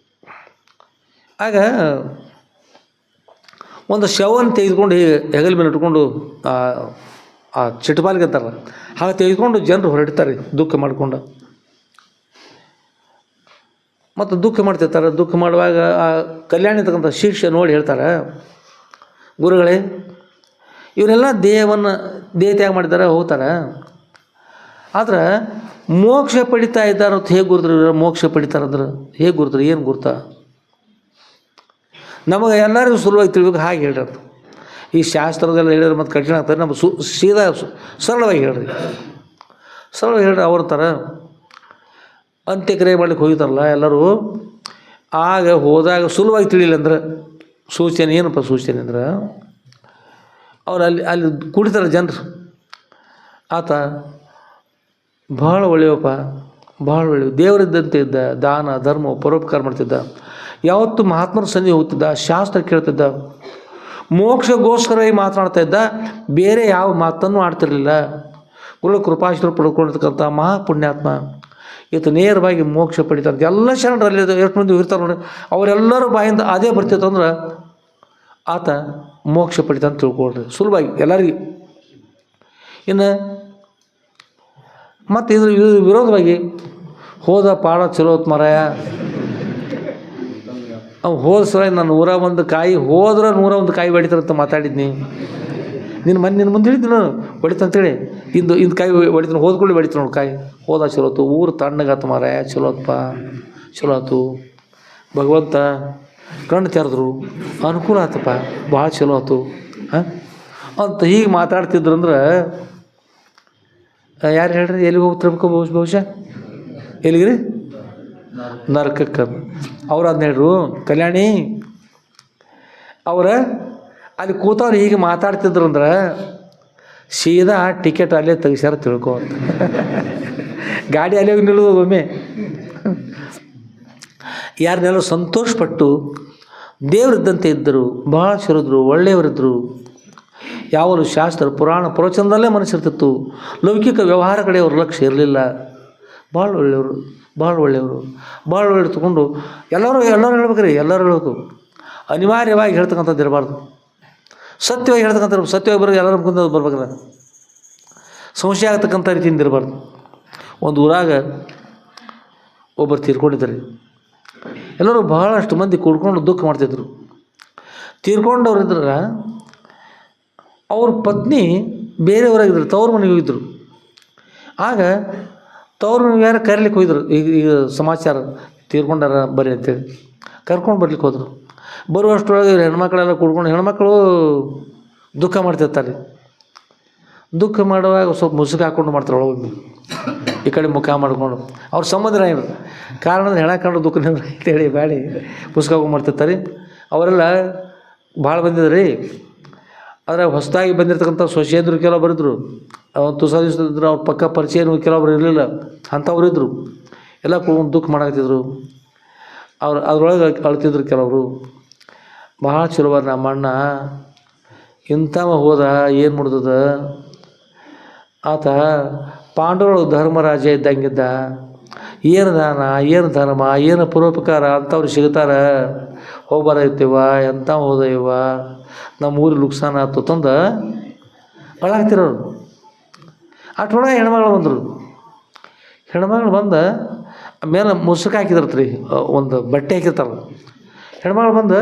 ಆಗ ಒಂದು ಶವವನ್ನು ತೆಗೆದುಕೊಂಡು ಹೆಗಲ ಮೇಲೆ ಇಟ್ಕೊಂಡು ಆ ಚಿಟಪಾಲಿಗೆ ಅಂತಾರಲ್ಲ ಹಾಗೆ ತೆಗೆದುಕೊಂಡು ಜನರು ಹೊರಡ್ತಾರೆ ದುಃಖ ಮಾಡಿಕೊಂಡು. ಮತ್ತು ದುಃಖ ಮಾಡ್ತಿರ್ತಾರೆ. ದುಃಖ ಮಾಡುವಾಗ ಆ ಕಲ್ಯಾಣಿ ಅಂತಕ್ಕಂಥ ಶಿಷ್ಯ ನೋಡಿ ಹೇಳ್ತಾರೆ, ಗುರುಗಳೇ ಇವರೆಲ್ಲ ದೇಹತ್ಯಾಗ ಮಾಡಿದ್ದಾರೆ, ಹೋಗ್ತಾರೆ, ಆದ್ರೆ ಮೋಕ್ಷ ಪಡಿತಾ ಇದ್ದಾರೆ ಅಂತ ಹೇಗೆ ಗುರುತರು? ಮೋಕ್ಷ ಪಡಿತಾರಂದ್ರೆ ಹೇಗೆ ಗುರುತರು? ಏನು ಗುರ್ತ? ನಮಗೆ ಎಲ್ಲರಿಗೂ ಸುಲಭವಾಗಿ ತಿಳ್ಬೇಕು. ಹಾಗೆ ಹೇಳ್ರಿ. ಈ ಶಾಸ್ತ್ರದೆಲ್ಲ ಹೇಳಿದ್ರೆ ಮತ್ತು ಕಠಿಣ ಆಗ್ತಾರೆ. ನಮ್ಮ ಸೀದಾ ಸರಳವಾಗಿ ಹೇಳ್ರಿ, ಅವ್ರ ಥರ ಅಂತ್ಯಕ್ರಿಯೆ ಮಾಡ್ಲಿಕ್ಕೆ ಹೋಗಿತಾರಲ್ಲ ಎಲ್ಲರೂ. ಆಗ ಹೋದಾಗ ಸುಲಭವಾಗಿ ತಿಳಿಲಿಲ್ಲ ಅಂದ್ರೆ ಸೂಚನೆ ಏನಪ್ಪ? ಸೂಚನೆ ಅಂದ್ರೆ ಅವ್ರು ಅಲ್ಲಿ ಕುಡಿತಾರೆ ಜನರು. ಆತ ಭಾಳ ಒಳ್ಳೆಯಪ್ಪ, ಭಾಳ ಒಳ್ಳೆಯ ದೇವರಿದ್ದಂತೆ ಇದ್ದ, ದಾನ ಧರ್ಮ ಪರೋಪಕಾರ ಮಾಡ್ತಿದ್ದ, ಯಾವತ್ತು ಮಹಾತ್ಮರ ಸನ್ನಿಧಿ ಹೋಗ್ತಿದ್ದ, ಶಾಸ್ತ್ರ ಕೇಳ್ತಿದ್ದ, ಮೋಕ್ಷಗೋಸ್ಕರ ಮಾತನಾಡ್ತಾ ಇದ್ದ, ಬೇರೆ ಯಾವ ಮಾತನ್ನು ಆಡ್ತಿರಲಿಲ್ಲ. ಗುರು ಕೃಪಾಶ್ರಮ ಪಡ್ಕೊಂಡಿರ್ತಕ್ಕಂಥ ಮಹಾಪುಣ್ಯಾತ್ಮ ಈತ ನೇರವಾಗಿ ಮೋಕ್ಷ ಪಡಿತಾರೆ. ಎಲ್ಲ ಶರಣರಲ್ಲಿ ಎಷ್ಟು ಮಂದಿ ಇರ್ತಾರೆ ನೋಡಿ, ಅವರೆಲ್ಲರ ಬಾಯಿಂದ ಅದೇ ಬರ್ತಿತ್ತಂದ್ರೆ ಆತ ಮೋಕ್ಷ ಪಡಿತ ಅಂತ ತಿಳ್ಕೊಳ್ರಿ ಸುಲಭವಾಗಿ ಎಲ್ಲರಿಗೂ. ಇನ್ನು ಮತ್ತು ಇದ್ರ ವಿರೋಧವಾಗಿ ಹೋದ ಪಾಡ ಚಲೋ ಹೊತ್ತು ಮರಾಯ, ಅವು ಹೋದ ಸಲ ನಾನು 101 ಕಾಯಿ ಹೋದ್ರೆ 101 ಕಾಯಿ ಹೊಡಿತಾರಂತ ಮಾತಾಡಿದ್ನಿ. ನಿನ್ನ ಮುಂದೆ ಹೇಳಿದ್ದೀನಿ ನಾನು ಹೊಡಿತಂತೇಳಿ, ಇಂದು ಕಾಯಿ ಹೊಡಿತಾನೆ, ಹೋದ್ಕೊಳ್ಳಿ ಹೊಡಿತಾನೆ ನೋಡಿ ಕಾಯಿ. ಹೋದ ಚಲೋ ಹೊತ್ತು, ಊರು ತಣ್ಣಗಾತು ಮಾರಾಯ, ಚಲೋ ಹೊತ್ತಪ್ಪ, ಚಲೋ ಆಯ್ತು, ಭಗವಂತ ಕಣ್ಣು ತೆರೆದ್ರು, ಅನುಕೂಲ ಆತಪ್ಪ, ಭಾಳ ಚಲೋ ಆಯ್ತು ಅಂತ ಹೀಗೆ ಮಾತಾಡ್ತಿದ್ರಂದ್ರೆ ಯಾರು ಹೇಳ್ರಿ ಎಲ್ಲಿಗೆ ಹೋಗ್ತಿರ್ಬೇಕು? ಬಹುಶಃ ಎಲ್ಲಿಗ್ರಿ? ನರಕಕ್ಕೆ. ಅವ್ರು ಅದನ್ನ ಹೇಳ್ರು, ಕಲ್ಯಾಣಿ ಅವ್ರ ಅಲ್ಲಿ ಕೂತವ್ರು ಹೀಗೆ ಮಾತಾಡ್ತಿದ್ರಂದ್ರೆ ಸೀದಾ ಟಿಕೆಟ್ ಅಲ್ಲೇ ತೆಗಿಸ್ಯಾರ ತಿಳ್ಕೊ ಅಂತ. ಗಾಡಿ ಅಲ್ಲೇ ನಿಲ್ಲೋದು ಒಮ್ಮೆ. ಯಾರನ್ನೆಲ್ಲ ಸಂತೋಷಪಟ್ಟು ದೇವರಿದ್ದಂತೆ ಇದ್ದರು, ಭಾಳ ಚರಿದ್ರು, ಒಳ್ಳೆಯವರಿದ್ದರು. ಯಾವಾಗಲೂ ಶಾಸ್ತ್ರ ಪುರಾಣ ಪ್ರವಚನದಲ್ಲೇ ಮನಸ್ಸಿರ್ತಿತ್ತು. ಲೌಕಿಕ ವ್ಯವಹಾರ ಕಡೆ ಅವ್ರ ಲಕ್ಷ್ಯ ಇರಲಿಲ್ಲ. ಭಾಳ ಒಳ್ಳೆಯವರು, ಭಾಳ ಒಳ್ಳೆಯವರು, ಭಾಳ ಒಳ್ಳೆಯವ್ರು ತೊಗೊಂಡು ಎಲ್ಲರೂ ಹೇಳ್ಬೇಕ್ರಿ, ಎಲ್ಲರೂ ಹೇಳ್ಬೇಕು. ಅನಿವಾರ್ಯವಾಗಿ ಹೇಳ್ತಕ್ಕಂಥದ್ದು ಇರಬಾರ್ದು, ಸತ್ಯವಾಗಿ ಹೇಳ್ತಕ್ಕಂಥ, ಸತ್ಯವಾಗಿ ಬರೋದು ಎಲ್ಲರ ಮುಂದೆ ಬರ್ಬೇಕಲ್ಲ, ಸಂಶಯ ಆಗ್ತಕ್ಕಂಥ ರೀತಿಯಿಂದ ಇರಬಾರ್ದು. ಒಂದು ಊರಾಗ ಒಬ್ಬರು ತೀರ್ಕೊಂಡಿದ್ದಾರೆ. ಎಲ್ಲರೂ ಬಹಳಷ್ಟು ಮಂದಿ ಕೂಡ್ಕೊಂಡು ದುಃಖ ಮಾಡ್ತಿದ್ರು. ತೀರ್ಕೊಂಡವ್ರು ಇದ್ರೆ ಅವ್ರ ಪತ್ನಿ ಬೇರೆಯವರಾಗಿದ್ರು, ತವ್ರ ಮನೆಗೆ ಹೋಗಿದ್ರು. ಆಗ ತವ್ರ ಮನೆಗೆ ಯಾರು ಕರೀಲಿಕ್ಕೆ ಹೋಗಿದ್ರು. ಈಗ ಸಮಾಚಾರ ತೀರ್ಕೊಂಡಾರ ಬರ್ರಿ ಅಂತೇಳಿ ಕರ್ಕೊಂಡು ಬರ್ಲಿಕ್ಕೆ ಹೋದರು. ಬರುವಷ್ಟರೊಳಗೆ ಹೆಣ್ಮಕ್ಳೆಲ್ಲ ಕೂಡ್ಕೊಂಡು, ಹೆಣ್ಮಕ್ಳು ದುಃಖ ಮಾಡ್ತಿರ್ತಾರೆ. ದುಃಖ ಮಾಡುವಾಗ ಸ್ವಲ್ಪ ಮುಸುಕು ಹಾಕ್ಕೊಂಡು ಮಾಡ್ತಾರೆ ಒಳಗೆ, ಈ ಕಡೆ ಮುಖ ಮಾಡ್ಕೊಂಡು. ಅವ್ರ ಸಂಬಂಧ ಏನು ಕಾರಣ ಹೆಣ ಕಂಡು ದುಃಖ ಅಂತೇಳಿ ಬ್ಯಾಡಿ ಮುಸುಕು ಹಾಕೊಂಡು ಮಾಡ್ತಿರ್ತಾರೆ. ಅವರೆಲ್ಲ ಭಾಳ ಬಂದಿದ್ರಿ. ಆದರೆ ಹೊಸದಾಗಿ ಬಂದಿರತಕ್ಕಂಥ ಸೊಸೆಯಂದ್ರು ಕೆಲವು ಬರಿದ್ರು, ಒಂದು ತುಸ ದಿವಸ ಇದ್ರು, ಅವ್ರ ಪಕ್ಕ ಪರಿಚಯನೂ ಕೆಲವೊಬ್ರು ಇರಲಿಲ್ಲ, ಅಂಥವ್ರು ಇದ್ದರು. ಎಲ್ಲ ಕೂತ್ಕೊಂಡು ದುಃಖ ಮಾಡಾಕತ್ತಿದ್ರು. ಅವ್ರು ಅದ್ರೊಳಗೆ ಅಳ್ತಿದ್ರು ಕೆಲವರು. ಭಾಳ ಚಲೋ ನಮ್ಮ ಅಣ್ಣ ಇಂಥವ ಹೋದ, ಏನು ಮುಡ್ದದ ಆತ ಪಾಂಡವರು ಧರ್ಮರಾಜ ಇದ್ದಂಗಿದ್ದ. ಏನು ದಾನ, ಏನು ಧರ್ಮ, ಏನು ಪರೋಪಕಾರ ಅಂಥವ್ರು ಸಿಗ್ತಾರೆ. ಹೋಗ್ಬಾರೈತಿವ, ಎಂಥ ಹೋದ ಇವ, ನಮ್ಮ ಊರಿಗೆ ನುಕ್ಸಾನ ಆಯ್ತು ತಂದು ಅಳಾಗ್ತಿರೋರು. ಅಷ್ಟೊಳಗೆ ಹೆಣ್ಮಗಳು ಬಂದರು. ಹೆಣ್ಮಗಳು ಬಂದು ಮೇಲೆ ಮುಸುಕು ಹಾಕಿದ್ರತ್ರಿ, ಒಂದು ಬಟ್ಟೆ ಹಾಕಿರ್ತಾರೆ. ಹೆಣ್ಮಗಳು ಬಂದು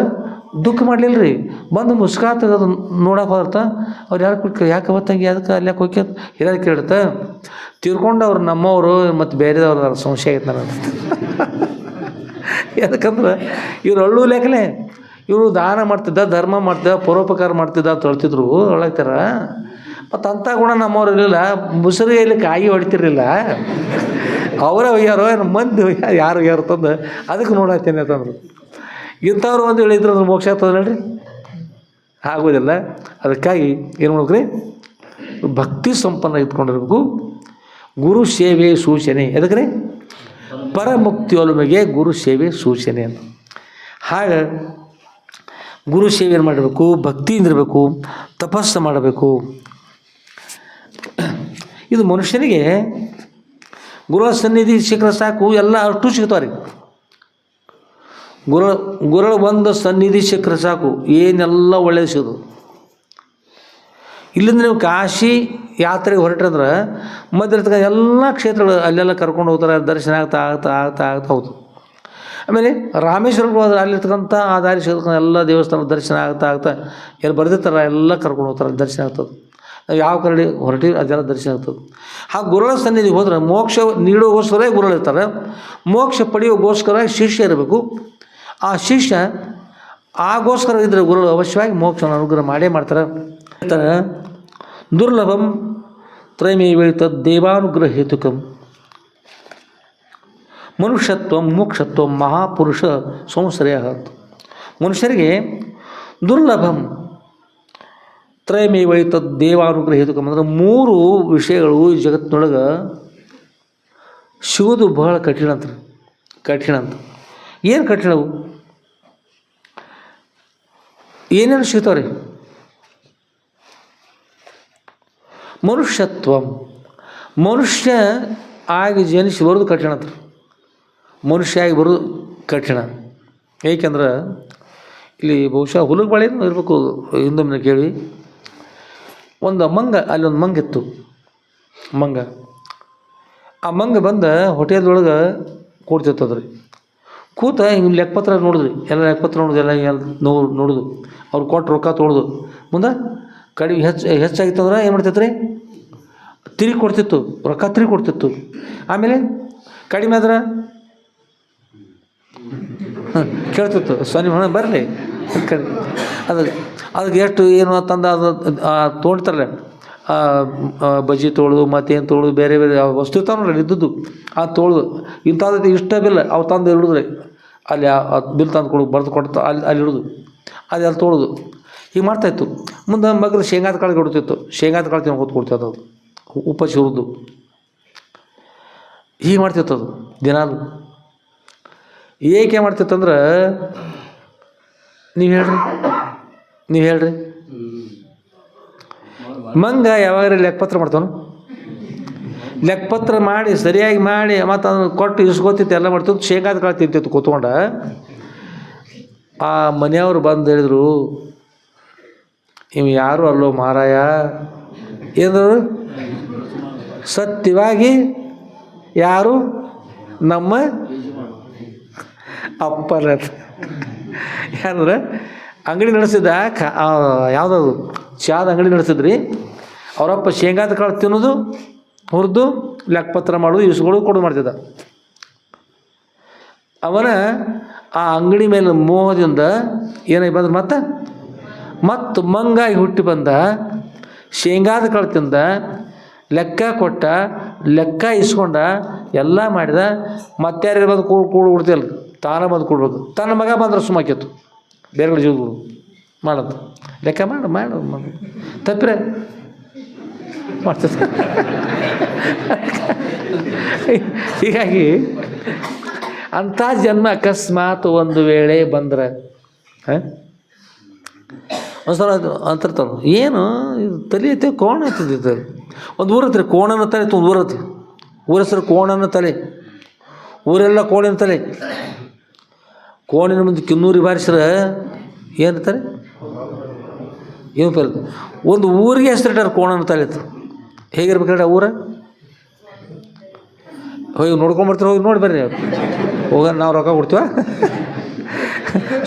ದುಃಖ ಮಾಡಲಿಲ್ಲ ರೀ, ಬಂದು ಮುಸ್ಕಾ ತೆಗೆದು ನೋಡಕ್ಕೆ ಹೋದರ್ತ. ಅವ್ರು ಯಾಕೆ ಅವತ್ತಂಗೆ ಅದಕ್ಕೆ ಅಲ್ಯಾಕೆ ಹೋಗಿ ಹಿರಿಯರು ಕೇಳುತ್ತೆ. ತಿರ್ಕೊಂಡು ಅವ್ರು ನಮ್ಮವರು ಮತ್ತು ಬೇರೆದವ್ರ ಸಂಶಯ ಆಗೈತೆ ನಾನು. ಯಾಕಂದ್ರೆ ಇವ್ರು ಅಳ್ಳು ಲೆಕ್ಕಲೆ, ಇವರು ದಾನ ಮಾಡ್ತಿದ್ದ, ಧರ್ಮ ಮಾಡ್ತಿದ್ದ, ಪರೋಪಕಾರ ಮಾಡ್ತಿದ್ದ ಅಂತ ಹೇಳ್ತಿದ್ರು, ಒಳಗ್ತಾರ. ಮತ್ತು ಅಂಥ ಗುಣ ನಮ್ಮವ್ರು ಇರಲಿಲ್ಲ. ಮುಸುರಿಯಲ್ಲಿ ಕಾಯಿ ಹೊಡಿತಿರ್ಲಿಲ್ಲ. ಅವರೇ ಒಯ್ಯಾರೋ ಏನು ಮಂದಿ ಯಾರು ಒಯ್ಯಾರು ತಂದು ಅದಕ್ಕೆ ನೋಡತ್ತೇನೆ ಅಂತಂದ್ರು. ಇಂಥವ್ರು ಒಂದು ಹೇಳಿದ್ರು ಅಂದ್ರೆ ಮೋಕ್ಷ ಆಗ್ತದೆ ಹೇಳ್ರಿ, ಆಗೋದಿಲ್ಲ. ಅದಕ್ಕಾಗಿ ಏನು ಮಾಡ್ಬೇಕ್ರಿ, ಭಕ್ತಿ ಸಂಪನ್ನ ಇಟ್ಕೊಂಡಿರ್ಬೇಕು. ಗುರು ಸೇವೆ ಸೂಚನೆ ಎದಕ್ರಿ? ಪರಮುಕ್ತಿಯೊಲುಮೆಗೆ ಗುರು ಸೇವೆ ಸೂಚನೆ ಅಂತ. ಹಾಗೆ ಗುರು ಸೇವೆ ಏನು ಮಾಡಬೇಕು? ಭಕ್ತಿಯಿಂದಿರಬೇಕು, ತಪಸ್ಸು ಮಾಡಬೇಕು. ಇದು ಮನುಷ್ಯನಿಗೆ ಗುರುಳ ಸನ್ನಿಧಿ ಸಿಕ್ಕರೆ ಸಾಕು, ಎಲ್ಲ ಅಷ್ಟು ಸಿಗ್ತಾವ್ರಿ. ಗುರುಳ ಒಂದು ಸನ್ನಿಧಿ ಸಿಕ್ಕರೆ ಸಾಕು, ಏನೆಲ್ಲ ಒಳ್ಳೇದು ಸಿಗೋದು. ಇಲ್ಲಿಂದ ನೀವು ಕಾಶಿ ಯಾತ್ರೆಗೆ ಹೊರಟ್ರಂದ್ರೆ ಮಧ್ಯೆ ಎಲ್ಲ ಕ್ಷೇತ್ರಗಳು ಅಲ್ಲೆಲ್ಲ ಕರ್ಕೊಂಡು ಹೋಗ್ತಾರೆ, ದರ್ಶನ ಆಗ್ತಾ ಹೌದು. ಆಮೇಲೆ ರಾಮೇಶ್ವರಕ್ಕೆ ಹೋದ್ರೆ ಅಲ್ಲಿರ್ತಕ್ಕಂಥ ಆ ದಾರಿ ಸಿಗ್ತಕ್ಕಂಥ ಎಲ್ಲ ದೇವಸ್ಥಾನ ದರ್ಶನ ಆಗ್ತಾ ಎಲ್ಲಿ ಬರ್ದಿರ್ತಾರ ಎಲ್ಲ ಕರ್ಕೊಂಡು ಹೋಗ್ತಾರೆ, ದರ್ಶನ ಆಗ್ತದೆ. ನಾವು ಯಾವ ಕರಡಿ ಹೊರಟಿ ಅದೆಲ್ಲ ದರ್ಶನ ಆಗ್ತದೆ. ಆ ಗುರುಳ ಸನ್ನಿಧಿಗೆ ಹೋದ್ರೆ ಮೋಕ್ಷ ನೀಡೋಗೋಸ್ಕರ ಗುರುಗಳು ಇರ್ತಾರೆ, ಮೋಕ್ಷ ಪಡೆಯೋಗೋಸ್ಕರ ಶಿಷ್ಯ ಇರಬೇಕು. ಆ ಶಿಷ್ಯ ಆಗೋಸ್ಕರ ಇದ್ದರೆ ಗುರುಗಳು ಅವಶ್ಯವಾಗಿ ಮೋಕ್ಷನ ಅನುಗ್ರಹ ಮಾಡೇ ಮಾಡ್ತಾರೆ. ದುರ್ಲಭಂ ತ್ರಯಮೇವ ತದ್ದೇವಾನುಗ್ರಹ ಹೇತುಕಂ ಮನುಷ್ಯತ್ವ ಮೋಕ್ಷತ್ವ ಮಹಾಪುರುಷ ಸಂಶ್ರಯ. ಮನುಷ್ಯರಿಗೆ ದುರ್ಲಭಂ ತ್ರಯಮೇವ ತದ್ದೇವಾನುಗ್ರಹ ಹೇತುಕಂ ಅಂದ್ರೆ 3 ವಿಷಯಗಳು ಈ ಜಗತ್ತಿನೊಳಗೆ ಸಿಗೋದು ಬಹಳ ಕಠಿಣ ಅಂತ. ಏನು ಕಠಿಣವು? ಏನೇನು ಸಿಗ್ತಾವ್ರಿ? ಮನುಷ್ಯತ್ವ, ಮನುಷ್ಯ ಆಗಿ ಜನಿಸಿ ಬರೋದು ಕಠಿಣ ಅಂತ. ಮನುಷ್ಯ ಆಗಿ ಬರೋದು ಕಠಿಣ. ಏಕೆಂದ್ರೆ ಇಲ್ಲಿ ಬಹುಶಃ ಹುಲಗ ಬಾಳೆನೂ ಇರಬೇಕು. ಹಿಂದೊಮ್ಮೆ ಕೇಳಿ, ಒಂದು ಮಂಗ, ಅಲ್ಲಿ ಒಂದು ಮಂಗ ಇತ್ತು. ಮಂಗ, ಆ ಮಂಗ ಬಂದು ಹೋಟೆಲ್ದೊಳಗೆ ಕೂಡ್ತಿರ್ತದ್ರಿ. ಕೂತ ಹಿಂಗೆ ಲೆಕ್ಕಪತ್ರ ನೋಡಿದ್ರಿ, ಎಲ್ಲ ಲೆಕ್ಕಪತ್ರ ನೋಡಿದ್ರು, ಎಲ್ಲ ನೋಡೋದು. ಅವ್ರು ಕೊಟ್ಟು ರೊಕ್ಕ ತೊಗೊಳೋದು. ಮುಂದೆ ಕಡಿಮೆ ಹೆಚ್ಚಾಗಿತ್ತಂದ್ರೆ ಏನು ಮಾಡ್ತೈತ್ರಿ, ತಿರುಗಿ ಕೊಡ್ತಿತ್ತು, ರೊಕ್ಕ ತಿರುಗಿ ಕೊಡ್ತಿತ್ತು. ಆಮೇಲೆ ಕಡಿಮೆ ಆದ್ರೆ ಕೇಳ್ತಿತ್ತು, ಸ್ವಾಮಿ ಹಣ ಬರಲಿ ಅದಕ್ಕೆ ಎಷ್ಟು ಏನು ಅಂತಂದು ಅದು ತೊಗೊಳ್ತಾರಲ್ಲ, ಬಜ್ಜಿ ತೊಗೊಳ್ಳೋದು ಮತ್ತೇನು ತೊಗೊಳ್ಳೋದು, ಬೇರೆ ಬೇರೆ ವಸ್ತು ಇರ್ತಾವಲ್ಲ ಇದ್ದದ್ದು ಅದು ತೊಗೊಳ್ಳೋದು. ಇಂಥದ್ದು ಇಷ್ಟ ಬಿಲ್ ಅವು ತಂದು ಇಡೋದ್ರಿ, ಅಲ್ಲಿ ಬಿಲ್ ತಂದು ಕೊಡೋದು, ಬರೆದು ಕೊಡ್ತಾ ಅಲ್ಲಿ ಇಡೋದು, ಅಲ್ಲಿ ತೊಗೊಳ್ಳೋದು. ಹೀಗೆ ಮಾಡ್ತಾಯಿತ್ತು. ಮುಂದೆ ಮಗಲು ಶೇಂಗಾದ ಕಾಳು ಕೊಡ್ತಿತ್ತು, ಶೇಂಗಾದ ಕಾಳು ತಿನ್ನೋದು ಕೊಡ್ತಿತ್ತು. ಅದು ಉಪ್ಪಚ್ಚಿ ಹುರಿದು ಹೀಗೆ ಮಾಡ್ತಿತ್ತು ಅದು ದಿನಾಲು. ಏಕೆ ಮಾಡ್ತಿತ್ತಂದ್ರೆ, ನೀವು ಹೇಳ್ರಿ ಮಂಗ ಯಾವಾಗ ಲೆಕ್ಕಪತ್ರ ಮಾಡ್ತಾನು, ಲೆಕ್ಕಪತ್ರ ಮಾಡಿ ಸರಿಯಾಗಿ ಮಾಡಿ ಮತ್ತು ಅದನ್ನು ಕೊಟ್ಟು ಇಸ್ಕೋತಿತ್ತು, ಎಲ್ಲ ಮಾಡ್ತಿತ್ತು. ಶೇಂಗಾದ ಕಾಳು ತಿಂತಿತ್ತು ಕೂತ್ಕೊಂಡ. ಆ ಮನೆಯವರು ಬಂದು ಹೇಳಿದರು, ಇವು ಯಾರು ಅಲ್ಲೋ ಮಾರಾಯ, ಏನರು ಸತ್ಯವಾಗಿ ಯಾರು ನಮ್ಮ ಅಪ್ಪರ. ಯಾರಂದ್ರೆ ಅಂಗಡಿ ನಡೆಸಿದ, ಯಾವುದದು ಚಾದ ಅಂಗಡಿ ನಡೆಸಿದ್ರಿ. ಅವರಪ್ಪ ಶೇಂಗಾದ ಕಾಳು ತಿನ್ನೋದು, ಹುರಿದು ಲೆಕ್ಕಪತ್ರ ಮಾಡೋದು, ಇಸ್ಕೊಳ್ಳೋದು, ಕೊಡೋದು ಮಾಡ್ತಿದ್ದ. ಅವನ ಆ ಅಂಗಡಿ ಮೇಲೆ ಮೋಹದಿಂದ ಏನಾಗಿ ಬಂದ್ರೆ ಮತ್ತು ಮಂಗಾಗಿ ಹುಟ್ಟಿ ಬಂದ, ಶೇಂಗಾದ ಕಾಳು ತಿಂದ, ಲೆಕ್ಕ ಕೊಟ್ಟ, ಲೆಕ್ಕ ಇಸ್ಕೊಂಡ, ಎಲ್ಲ ಮಾಡಿದ. ಮತ್ತಾರು ಬಂದು ಕೊಡ್ತಿಲ್ಲ, ತಾನ ಬಂದು ಕೊಡ್ಬೇಕು. ತನ್ನ ಮಗ ಬಂದ್ರೆ ಸುಮ್ಮಾಕಿತ್ತು, ಬೇರೆಗಳ ಜೀವಗಳು ಮಾಡೋದು, ಲೆಕ್ಕ ಮಾಡು ತಪ್ಪರೆ ಮಾಡ್ತದೆ. ಹೀಗಾಗಿ ಅಂಥ ಜನ್ಮ ಅಕಸ್ಮಾತ್ ಒಂದು ವೇಳೆ ಬಂದ್ರೆ ಒಂದು ಸಲ ಅಂತಿರ್ತಾವೆ, ಏನು ಇದು ತಲೆ ಐತೆ, ಕೋಣ ಐತಿದ್ದು. ಒಂದು ಊರತ್ರಿ ಕೋಣನ ತಲೆ ಇತ್ತು, ಒಂದು ಊರತ್ತಿ, ಊರ ಹೆಸರು ಕೋಣನ ತಲೆ. ಊರೆಲ್ಲ ಕೋಣಿನ ತಲೆ. ಕೋಣಿನ ಮುಂದೆ ಕಿನ್ನೂರಿ ಬಾರಿಸ್ರೆ ಏನಿರ್ತಾರೆ, ಏನು ಪೇರ್ ಒಂದು ಊರಿಗೆ ಹೆಸರಿಟ್ಟಾರೆ ಕೋಣನ ತಲೆ ಇತ್ತು. ಹೇಗಿರ್ಬೇಕು ಹೇಳಿ ಆ ಊರ? ಹೋಗಿ ನೋಡ್ಕೊಂಬರ್ತೀರ, ಹೋಗಿ ನೋಡಿ ಬರ್ರಿ. ಹೋಗ ನಾವು ರೊಕ್ಕ ಕೊಡ್ತೀವ,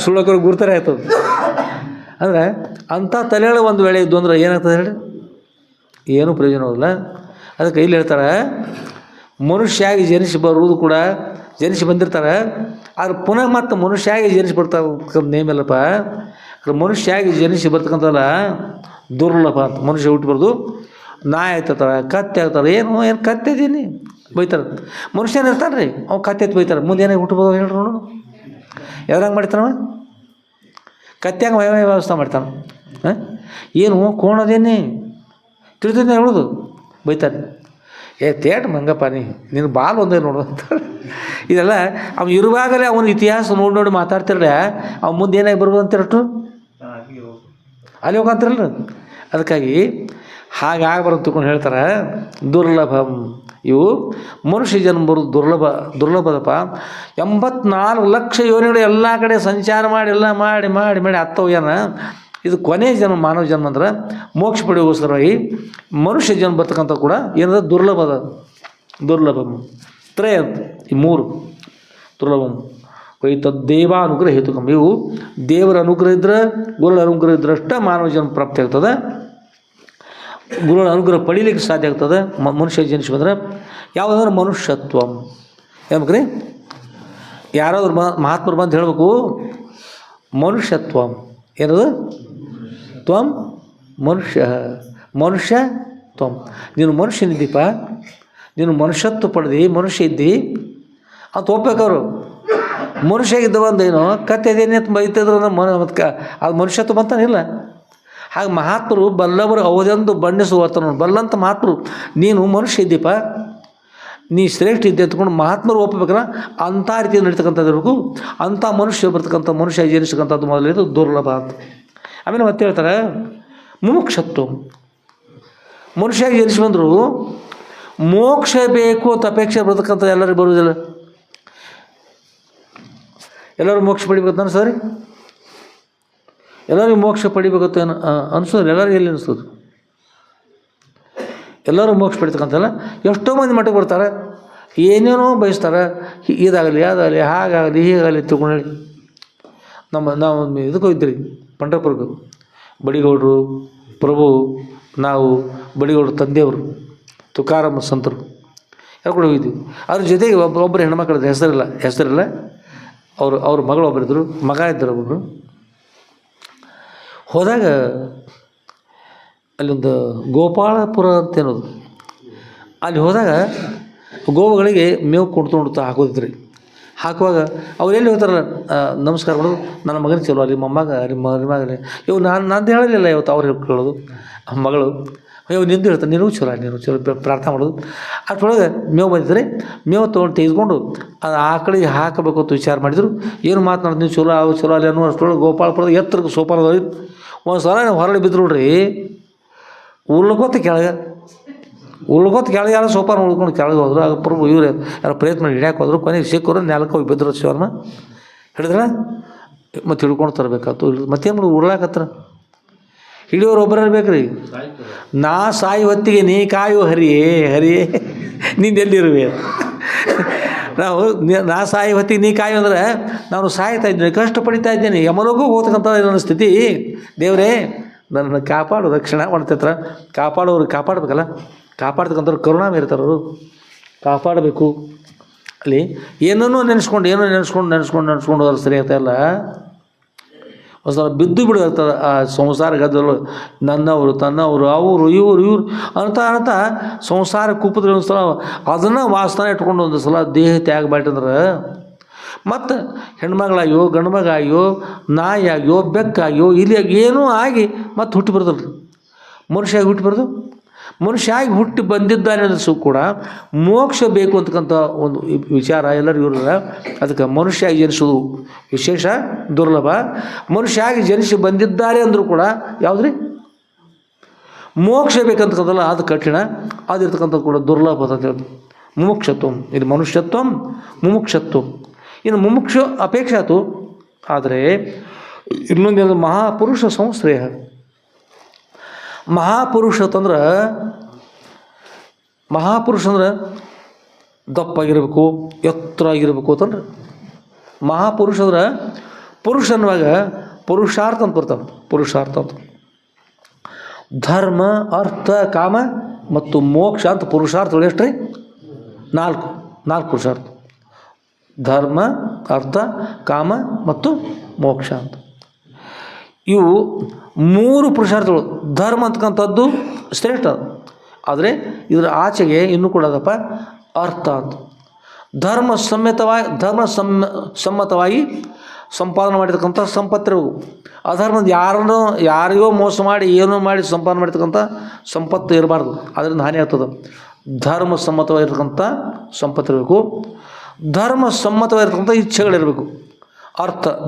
ಸುಳ್ಳೋಕೆ ಗುರ್ತಾರೆ ಆಯ್ತದ. ಅಂದರೆ ಅಂಥ ತಲೆಗಳು ಒಂದು ವೇಳೆ ಇದ್ದು ಅಂದ್ರೆ ಏನಾಗ್ತದೆ ಹೇಳಿ, ಏನೂ ಪ್ರಯೋಜನವಿಲ್ಲ. ಅದಕ್ಕೆ ಇಲ್ಲಿ ಹೇಳ್ತಾರೆ, ಮನುಷ್ಯಾಗಿ ಜನಿಸಿ ಬರುವುದು ಕೂಡ ಜನಿಸಿ ಬಂದಿರ್ತಾರೆ, ಆದ್ರೆ ಪುನಃ ಮತ್ತೆ ಮನುಷ್ಯಾಗಿ ಜನಿಸಿ ಬರ್ತಕ್ಕಂಥ ನೇಮಿಲ್ಲಪ್ಪ. ಮನುಷ್ಯಾಗಿ ಜನಿಸಿ ಬರ್ತಕ್ಕಂಥಲ್ಲ ದುರ್ಲಭ ಅಂತ. ಮನುಷ್ಯ ಹುಟ್ಟಬಾರ್ದು, ನಾಯಿ ಆಯ್ತತಾರೆ, ಕತ್ತೆ ಆಗ್ತಾರೆ. ಏನು ಕತ್ತೆ ಇದೀನಿ ಬೈತಾರೆ. ಮನುಷ್ಯನ ಇರ್ತಾನೆ ರೀ, ಅವು ಕತ್ತೆ ಎತ್ತು ಬೈತಾರೆ. ಮುಂದೆ ಏನಾಗಿ ಹುಟ್ಟಬೋದು ಹೇಳ್ರಿ ನೋಡು. ಯಾವ್ದಂಗೆ ಮಾಡ್ತಾನವ, ಕತ್ತೆಂಗೆ ವ್ಯವಸ್ಥೆ ಮಾಡ್ತಾನೆ. ಏನು ಕೋಣದೇನಿ ತಿಳಿದ ಹೇಳೋದು, ಬೈತಾರೆ. ತೇಟ್ ಮಂಗಪ್ಪ ನಿನ್ನ ಬಾಲ್ ಒಂದೇ ನೋಡು ಅಂತ. ಇದೆಲ್ಲ ಅವ್ನು ಇರುವಾಗಲೇ ಅವನ ಇತಿಹಾಸ ನೋಡಿ ಮಾತಾಡ್ತಿರಲ್ಲ, ಅವ್ನು ಮುಂದೆ ಏನಾಗಿ ಬರ್ಬೋದು ಅಂತಿರಟ್ಟು ಅಲ್ಲಿ ಹೋಗಂತಿರಲ್ಲ. ಅದಕ್ಕಾಗಿ ಹಾಗಾಗ್ಬಾರ್ದು ತಿಳ್ಕೊಂಡು ಹೇಳ್ತಾರೆ, ದುರ್ಲಭಂ. ಇವು ಮನುಷ್ಯ ಜನ್ಮ ಬರೋದು ದುರ್ಲಭದಪ್ಪ. 84 ಲಕ್ಷ ಯೋನಿಗಳು ಎಲ್ಲ ಕಡೆ ಸಂಚಾರ ಮಾಡಿ ಎಲ್ಲ ಮಾಡಿ ಮಾಡಿ ಮಾಡಿ ಹತ್ತೋಗ್ಯಾನ. ಇದು ಕೊನೆಯ ಜನ್ಮ, ಮಾನವ ಜನ್ಮ ಅಂದ್ರೆ ಮೋಕ್ಷ ಪಡೆಯೋಸ್ಕರವಾಗಿ ಮನುಷ್ಯ ಜನ್ಮ ಬರ್ತಕ್ಕಂಥ ಕೂಡ ಏನದ ದುರ್ಲಭಂ ತ್ರಯ ಅಂತ. ಈ 3 ದುರ್ಲಭಂ ದೇವಾನುಗ್ರಹ ಹೇತುಕಂ. ಇವು ದೇವರ ಅನುಗ್ರಹ ಇದ್ರೆ, ಗುರುಗಳ ಅನುಗ್ರಹ ಇದ್ರಷ್ಟ ಮಾನವ ಜನ್ಮ ಪ್ರಾಪ್ತಿ ಆಗ್ತದೆ. ಗುರುಗಳ ಅನುಗ್ರಹ ಪಡೀಲಿಕ್ಕೆ ಸಾಧ್ಯ ಆಗ್ತದೆ ಮನುಷ್ಯ ಜನಿಸಿ ಬಂದ್ರೆ. ಯಾವುದಂದ್ರೆ ಮನುಷ್ಯತ್ವ ಏನ್ಬೇಕ್ರಿ, ಯಾರಾದ್ರೂ ಮಹಾತ್ಮರು ಬಂದು ಹೇಳಬೇಕು, ಮನುಷ್ಯತ್ವ ಏನದು, ತ್ವಂ ಮನುಷ್ಯ ತ್ವಂ. ನೀನು ಮನುಷ್ಯನಿದ್ದೀಪ, ನೀನು ಮನುಷ್ಯತ್ವ ಪಡೆದು ಮನುಷ್ಯ ಇದ್ದಿ ಅಂತ ಒಪ್ಬೇಕವರು. ಮನುಷ್ಯ ಇದ್ದವಂದೇನು ಕತ್ತೆದೇನೆ ಅಂತ ಬೈತಿದ್ರು ಮತ್ತು ಅದು ಮನುಷ್ಯತ್ವ ಬಂತಾನಿಲ್ಲ. ಹಾಗೆ ಮಹಾತ್ಮರು ಬಲ್ಲವರು ಅವದೆಂದು ಬಣ್ಣಿಸುವರ್ತನ ಬಲ್ಲಂತ ಮಹಾತ್ಮರು, ನೀನು ಮನುಷ್ಯ ಇದ್ದೀಪ, ನೀ ಶ್ರೇಷ್ಠ ಇದ್ದೆ ಅಂದ್ಕೊಂಡು ಮಹಾತ್ಮರು ಒಪ್ಪಬೇಕಲ್ಲ. ಅಂಥ ರೀತಿ ನಡೀತಕ್ಕಂಥದ್ದು ಇರಬೇಕು. ಅಂಥ ಮನುಷ್ಯ ಬರ್ತಕ್ಕಂಥ ಮನುಷ್ಯ ಜನಿಸ್ತಕ್ಕಂಥದ್ದು ಮೊದಲಿದ್ದು ದುರ್ಲಭ ಅಂತ. ಆಮೇಲೆ ಮತ್ತೆ ಹೇಳ್ತಾರೆ ಮುಮುಕ್ಷತ್ವ. ಮನುಷ್ಯಾಗಿ ಜನಿಸಿ ಬಂದರು ಮೋಕ್ಷ ಬೇಕು ಅಂತ ಅಪೇಕ್ಷೆ ಬರ್ತಕ್ಕಂಥ ಎಲ್ಲರಿಗೂ ಬರುವುದಿಲ್ಲ. ಎಲ್ಲರೂ ಮೋಕ್ಷ ಪಡಿಬೇಕಂತ ಅನ್ಸೋರಿ? ಎಲ್ಲರಿಗೂ ಮೋಕ್ಷ ಪಡಿಬೇಕಂತ ಅನ್ಸೋದು ಎಲ್ಲರಿಗೂ ಎಲ್ಲಿ ಅನಿಸ್ತದೆ? ಎಲ್ಲರೂ ಮೋಕ್ಷ ಪಡಿತಕ್ಕಂತಲ್ಲ. ಎಷ್ಟೋ ಮಂದಿ ಮಠಕ್ಕೆ ಬರ್ತಾರೆ, ಏನೇನೋ ಬಯಸ್ತಾರೆ, ಇದಾಗಲಿ ಅದಾಗಲಿ ಹಾಗಾಗಲಿ ಹೀಗಾಗಲಿ ತಿಳ್ಕೊಂಡೇಳಿ. ನಾವು ಇದಕ್ಕೆ ಹೋಗಿದ್ರಿ ಪಂಢರಪುರಕ್ಕೆ, ಬಡಿಗೌಡರು ಪ್ರಭು, ನಾವು ಬಡಿಗೌಡರು ತಂದೆಯವರು, ತುಕಾರಾಮ ಸಂತರು ಎಲ್ಲ ಕೂಡ ಹೋಗಿದ್ವಿ. ಅದ್ರ ಜೊತೆಗೆ ಒಬ್ಬರು ಹೆಣ್ಮಕ್ಳದ್ದು ಹೆಸರಿಲ್ಲ ಅವ್ರ ಮಗಳು ಒಬ್ಬರಿದ್ದರು, ಮಗ ಇದ್ದರು ಒಬ್ಬರು. ಹೋದಾಗ ಅಲ್ಲೊಂದು ಗೋಪಾಳಪುರ ಅಂತೇನೋದು, ಅಲ್ಲಿ ಹೋದಾಗ ಗೋವುಗಳಿಗೆ ಮೇವು ಕೊಡ್ತಾ ಹಾಕೋದಿದ್ರಿ. ಹಾಕುವಾಗ ಅವ್ರು ಎಲ್ಲಿ ಹೋಗ್ತಾರಲ್ಲ ನಮಸ್ಕಾರ ಮಾಡೋದು, ನನ್ನ ಮಗನ ಚಲೋ ಅಲ್ಲಿ ಮೊಮ್ಮಗ ಅಲ್ಲಿ ಮಗನೇ ಇವು ನಂದು ಹೇಳಲಿಲ್ಲ ಇವತ್ತು ಅವ್ರು ಹೇಳ್ಕೊಳ್ಳೋದು. ಮಗಳು ಇವು ನಿಂದು ಹೇಳ್ತಾರೆ, ನೀನು ಚಲೋ ಪ್ರಾರ್ಥನೆ ಮಾಡೋದು. ಅಷ್ಟೊಳಗೆ ಮೇವು ಬಂದಿದ್ರೆ ಮೇವು ತೊಗೊಂಡು ತೆಗೆದುಕೊಂಡು ಅದು ಆಕಳಿಗೆ ಹಾಕಬೇಕು ಅಂತ ವಿಚಾರ ಮಾಡಿದರು. ಏನು ಮಾತನಾಡಿದ್ರು, ನೀವು ಚಲೋ ಅಲ್ಲಿ ಅನ್ನೋ ಅಷ್ಟೊಳಗೆ ಗೋಪಾಳಪುರದ ಎತ್ತರಕ್ಕೆ ಸೋಪಾನದವ್ರು ಒಂದು ಸಲ ಹೊರಳಿ ಬಿದ್ರು ನೋಡ್ರಿ, ಉಳ್ಕೊತ ಕೆಳಗೆ ಯಾರೋ ಸೋಪಾನ ಉಳ್ಕೊಂಡು ಕೆಳಗೆ ಹೋದ್ರು. ಆಗ ಪ್ರಭು ಇವ್ರು ಯಾರೋ ಪ್ರಯತ್ನ ಮಾಡಿ ಹಿಡಿಯಕ್ಕೆ ಹೋದ್ರು. ಕೊನೆಗೆ ಸಿಕ್ಕರು, ನೆಲಕ್ಕೆ ಹೋಗಿ ಬಿದ್ರು ಶಿವರ್ಮ ಹಿಡಿದ್ರೆ ಮತ್ತೆ ಹಿಡ್ಕೊಂಡು ತರಬೇಕಾಯ್ತು. ಮತ್ತೇನು ಮಾಡೋದು, ಉರ್ಲಾಕತ್ರ ಹಿಡಿಯೋರು ಒಬ್ಬರ ಇರ್ಬೇಕು ರೀ. ನಾ ಸಾಯಿ ಹೊತ್ತಿಗೆ ನೀ ಕಾಯು ಹರಿಯೇ ನಿಂದೆಲ್ಲಿರುವೆ. ನಾವು ನಾ ಸಾಯಿ ಹೊತ್ತಿಗೆ ನೀ ಕಾಯು ಅಂದರೆ ನಾನು ಸಾಯ್ತಾ ಇದ್ದೀನಿ, ಕಷ್ಟ ಪಡಿತಾ ಇದ್ದೇನೆ, ಯಮಲೋಗೂ ಹೋಗ್ತಕ್ಕಂಥ ನನ್ನ ಸ್ಥಿತಿ. ದೇವರೇ ನನ್ನನ್ನು ಕಾಪಾಡು, ರಕ್ಷಣೆ ಮಾಡ್ತೈತ್ರ ಕಾಪಾಡೋರು ಕಾಪಾಡಬೇಕಲ್ಲ, ಕಾಪಾಡ್ತಕ್ಕಂಥವ್ರು ಕರುಣಾಮ ಇರ್ತಾರವರು, ಕಾಪಾಡಬೇಕು. ಅಲ್ಲಿ ಏನನ್ನೂ ನೆನೆಸ್ಕೊಂಡು ಹೋದ್ರೆ ಸರಿ ಆಗ್ತಾಯಿಲ್ಲ. ಒಂದು ಸಲ ಬಿದ್ದು ಬಿಡುತ್ತದೆ ಆ ಸಂಸಾರ ಗದ್ದಲು. ನನ್ನವರು ತನ್ನವರು ಅವರು ಇವರು ಅಂತ ಸಂಸಾರ ಕುಪ್ಪದಲ್ಲಿ ಒಂದು ಸಲ ಅದನ್ನು ವಾಸನೆ ಇಟ್ಕೊಂಡು ಒಂದು ಸಲ ದೇಹ ತ್ಯಾಗ ಮಾಡಿದ್ರೆ ಮತ್ತು ಹೆಣ್ಮಗಳಾಗಿಯೋ ಗಂಡು ಮಗ ಆಗಿಯೋ ನಾಯಿ ಆಗಿಯೋ ಬೆಕ್ಕಾಗಿಯೋ ಇಲಿಯಾಗಿ ಏನೂ ಆಗಿ ಮತ್ತೆ ಹುಟ್ಟಿ ಬರೋದಲ್ರಿ. ಮನುಷ್ಯ ಆಗಿ ಹುಟ್ಟಿ ಬರೋದು, ಮನುಷ್ಯ ಆಗಿ ಹುಟ್ಟಿ ಬಂದಿದ್ದಾನೆ ಅನ್ನಿಸು ಕೂಡ ಮೋಕ್ಷ ಬೇಕು ಅಂತಕ್ಕಂಥ ಒಂದು ವಿಚಾರ ಎಲ್ಲರಿಗೂ ಇರೋಲ್ಲ. ಅದಕ್ಕೆ ಮನುಷ್ಯ ಆಗಿ ಜನಿಸೋದು ವಿಶೇಷ ದುರ್ಲಭ. ಮನುಷ್ಯ ಆಗಿ ಜನಿಸಿ ಬಂದಿದ್ದಾರೆ ಅಂದರೂ ಕೂಡ ಯಾವುದ್ರಿ ಮೋಕ್ಷ ಬೇಕಂತಕ್ಕಂಥಲ್ಲ, ಅದು ಕಠಿಣ. ಅದಿರ್ತಕ್ಕಂಥದ್ದು ಕೂಡ ದುರ್ಲಭ ಅಂತ ಹೇಳ್ದು. ಮುಮುಕ್ಷತ್ವ, ಇದು ಮನುಷ್ಯತ್ವ ಮುಮುಕ್ಷತ್ವ. ಇನ್ನು ಮುಮುಕ್ಷ ಅಪೇಕ್ಷೆ ಆಯ್ತು. ಆದರೆ ಇನ್ನೊಂದೇನು, ಮಹಾಪುರುಷ ಸಂಶ್ರಯ. ಮಹಾಪುರುಷ ಅಂದ್ರೆ ದಪ್ಪಾಗಿರ್ಬೇಕು, ಎತ್ತರ ಆಗಿರ್ಬೇಕು ಅಂತಂದ್ರೆ ಮಹಾಪುರುಷ ಅಂದ್ರೆ ಪುರುಷ ಅನ್ನುವಾಗ ಪುರುಷಾರ್ಥ ಅಂತ ಬರ್ತಾವೆ. ಪುರುಷಾರ್ಥ ಅಂತ ಧರ್ಮ ಅರ್ಥ ಕಾಮ ಮತ್ತು ಮೋಕ್ಷ ಅಂತ ಪುರುಷಾರ್ಥಗಳು ಎಷ್ಟು ರೀ? ನಾಲ್ಕು ಪುರುಷಾರ್ಥ. ಧರ್ಮ ಅರ್ಥ ಕಾಮ ಮತ್ತು ಮೋಕ್ಷ ಅಂತ ಇವು 3 ಪುರುಷಾರ್ಥಗಳು. ಧರ್ಮ ಅಂತಕ್ಕಂಥದ್ದು ಶ್ರೇಷ್ಠ, ಆದರೆ ಇದರ ಆಚೆಗೆ ಇನ್ನೂ ಕೂಡ ಅದಪ್ಪ ಅರ್ಥ ಅಂತ. ಧರ್ಮ ಸಮ್ಮತವಾಗಿ ಸಂಪಾದನೆ ಮಾಡಿರ್ತಕ್ಕಂಥ ಸಂಪತ್ತಿರಬೇಕು. ಅಧರ್ಮದ ಯಾರಿಗೋ ಮೋಸ ಮಾಡಿ ಏನೋ ಮಾಡಿ ಸಂಪಾದನೆ ಮಾಡಿರ್ತಕ್ಕಂಥ ಸಂಪತ್ತು ಇರಬಾರ್ದು, ಅದರಿಂದ ಹಾನಿ ಆಗ್ತದೆ. ಧರ್ಮ ಸಮ್ಮತವಾಗಿರ್ತಕ್ಕಂಥ ಸಂಪತ್ತಿರಬೇಕು. ಧರ್ಮ ಸಮ್ಮತವಾಗಿರ್ತಕ್ಕಂಥ ಇಚ್ಛೆಗಳಿರಬೇಕು.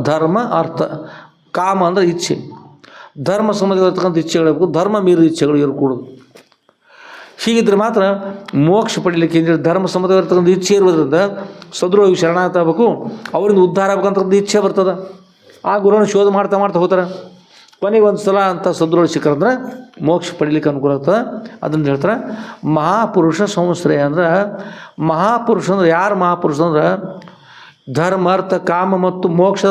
ಧರ್ಮ ಅರ್ಥ ಕಾಮ ಅಂದರೆ ಇಚ್ಛೆ. ಧರ್ಮ ಸಮ್ಮತವಾಗಿರ್ತಕ್ಕಂಥ ಇಚ್ಛೆಗಳಿರಬೇಕು, ಧರ್ಮ ಮೀರಿದ ಇಚ್ಛೆಗಳು ಇರಕೂಡದು. ಹೀಗಿದ್ರೆ ಮಾತ್ರ ಮೋಕ್ಷ ಪಡೀಲಿಕ್ಕೆ ಏನಿಲ್ಲ. ಧರ್ಮ ಸಮ್ಮತವಾಗಿರ್ತಕ್ಕಂಥ ಇಚ್ಛೆ ಇರೋದ್ರಿಂದ ಸದ್ರೋಗಿ ಶರಣಾಗತ ಆಗಬೇಕು, ಅವರಿಂದ ಉದ್ಧಾರ ಆಗ್ಬೇಕಂತಕ್ಕಂಥ ಇಚ್ಛೆ ಬರ್ತದೆ. ಆ ಗುರುವನ್ನು ಶೋಧ ಮಾಡ್ತಾ ಹೋಗ್ತಾರೆ. ಕೊನೆಗೆ ಒಂದು ಸಲ ಅಂತ ಸದ್ರೋಗಿ ಸಿಕ್ಕರಂದ್ರೆ ಮೋಕ್ಷ ಪಡೀಲಿಕ್ಕೆ ಅನುಕೂಲ ಆಗ್ತದೆ. ಅದನ್ನು ಹೇಳ್ತಾರೆ ಮಹಾಪುರುಷ ಸಂಶ್ರಯ. ಅಂದ್ರೆ ಮಹಾಪುರುಷ ಅಂದ್ರೆ ಯಾರು? ಮಹಾಪುರುಷ ಅಂದ್ರೆ ಧರ್ಮ ಅರ್ಥ ಕಾಮ ಮತ್ತು ಮೋಕ್ಷ.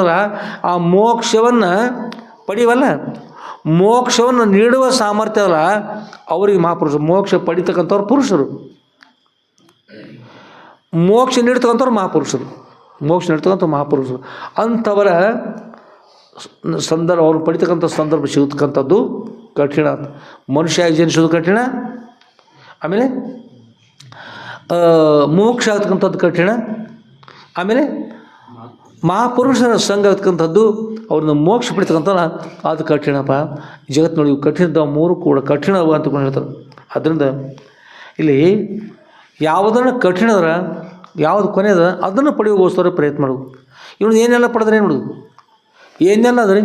ಆ ಮೋಕ್ಷವನ್ನು ಪಡೆಯವಲ್ಲ, ಮೋಕ್ಷವನ್ನು ನೀಡುವ ಸಾಮರ್ಥ್ಯ ಅಲ್ಲ ಅವರಿಗೆ ಮಹಾಪುರುಷ. ಮೋಕ್ಷ ಪಡಿತಕ್ಕಂಥವ್ರು ಪುರುಷರು, ಮೋಕ್ಷ ನೀಡ್ತಕ್ಕಂಥವ್ರು ಮಹಾಪುರುಷರು. ಅಂಥವರ ಸಂದರ್ಭ, ಅವ್ರು ಪಡಿತಕ್ಕಂಥ ಸಂದರ್ಭ ಸಿಗತಕ್ಕಂಥದ್ದು ಕಠಿಣ. ಮನುಷ್ಯ ಜನಿಸೋದು ಕಠಿಣ, ಆಮೇಲೆ ಮೋಕ್ಷ ಆಗ್ತಕ್ಕಂಥದ್ದು ಕಠಿಣ, ಆಮೇಲೆ ಮಹಾಪುರುಷರ ಸಂಘ ಆಗ್ತಕ್ಕಂಥದ್ದು ಅವ್ರನ್ನ ಮೋಕ್ಷ ಪಡಿತಕ್ಕಂಥಲ್ಲ ಅದು ಕಠಿಣಪ್ಪ. ಜಗತ್ತಿನೊಳಗೆ ಕಠಿಣದ 3 ಕೂಡ ಕಠಿಣವ ಅಂತಕೊಂಡು ಹೇಳ್ತಾರೆ. ಅದರಿಂದ ಇಲ್ಲಿ ಯಾವುದನ್ನು ಕಠಿಣ ಅಂದ್ರೆ ಯಾವುದು ಕೊನೆಯದ ಅದನ್ನು ಪಡೆಯೋಗೋಸ್ಕರ ಪ್ರಯತ್ನ ಮಾಡೋದು. ಇವನು ಏನೆಲ್ಲ ಪಡೆದ್ರೆ ಏನು ಮಾಡೋದು? ಏನೆಲ್ಲ ಅದ್ರಿ,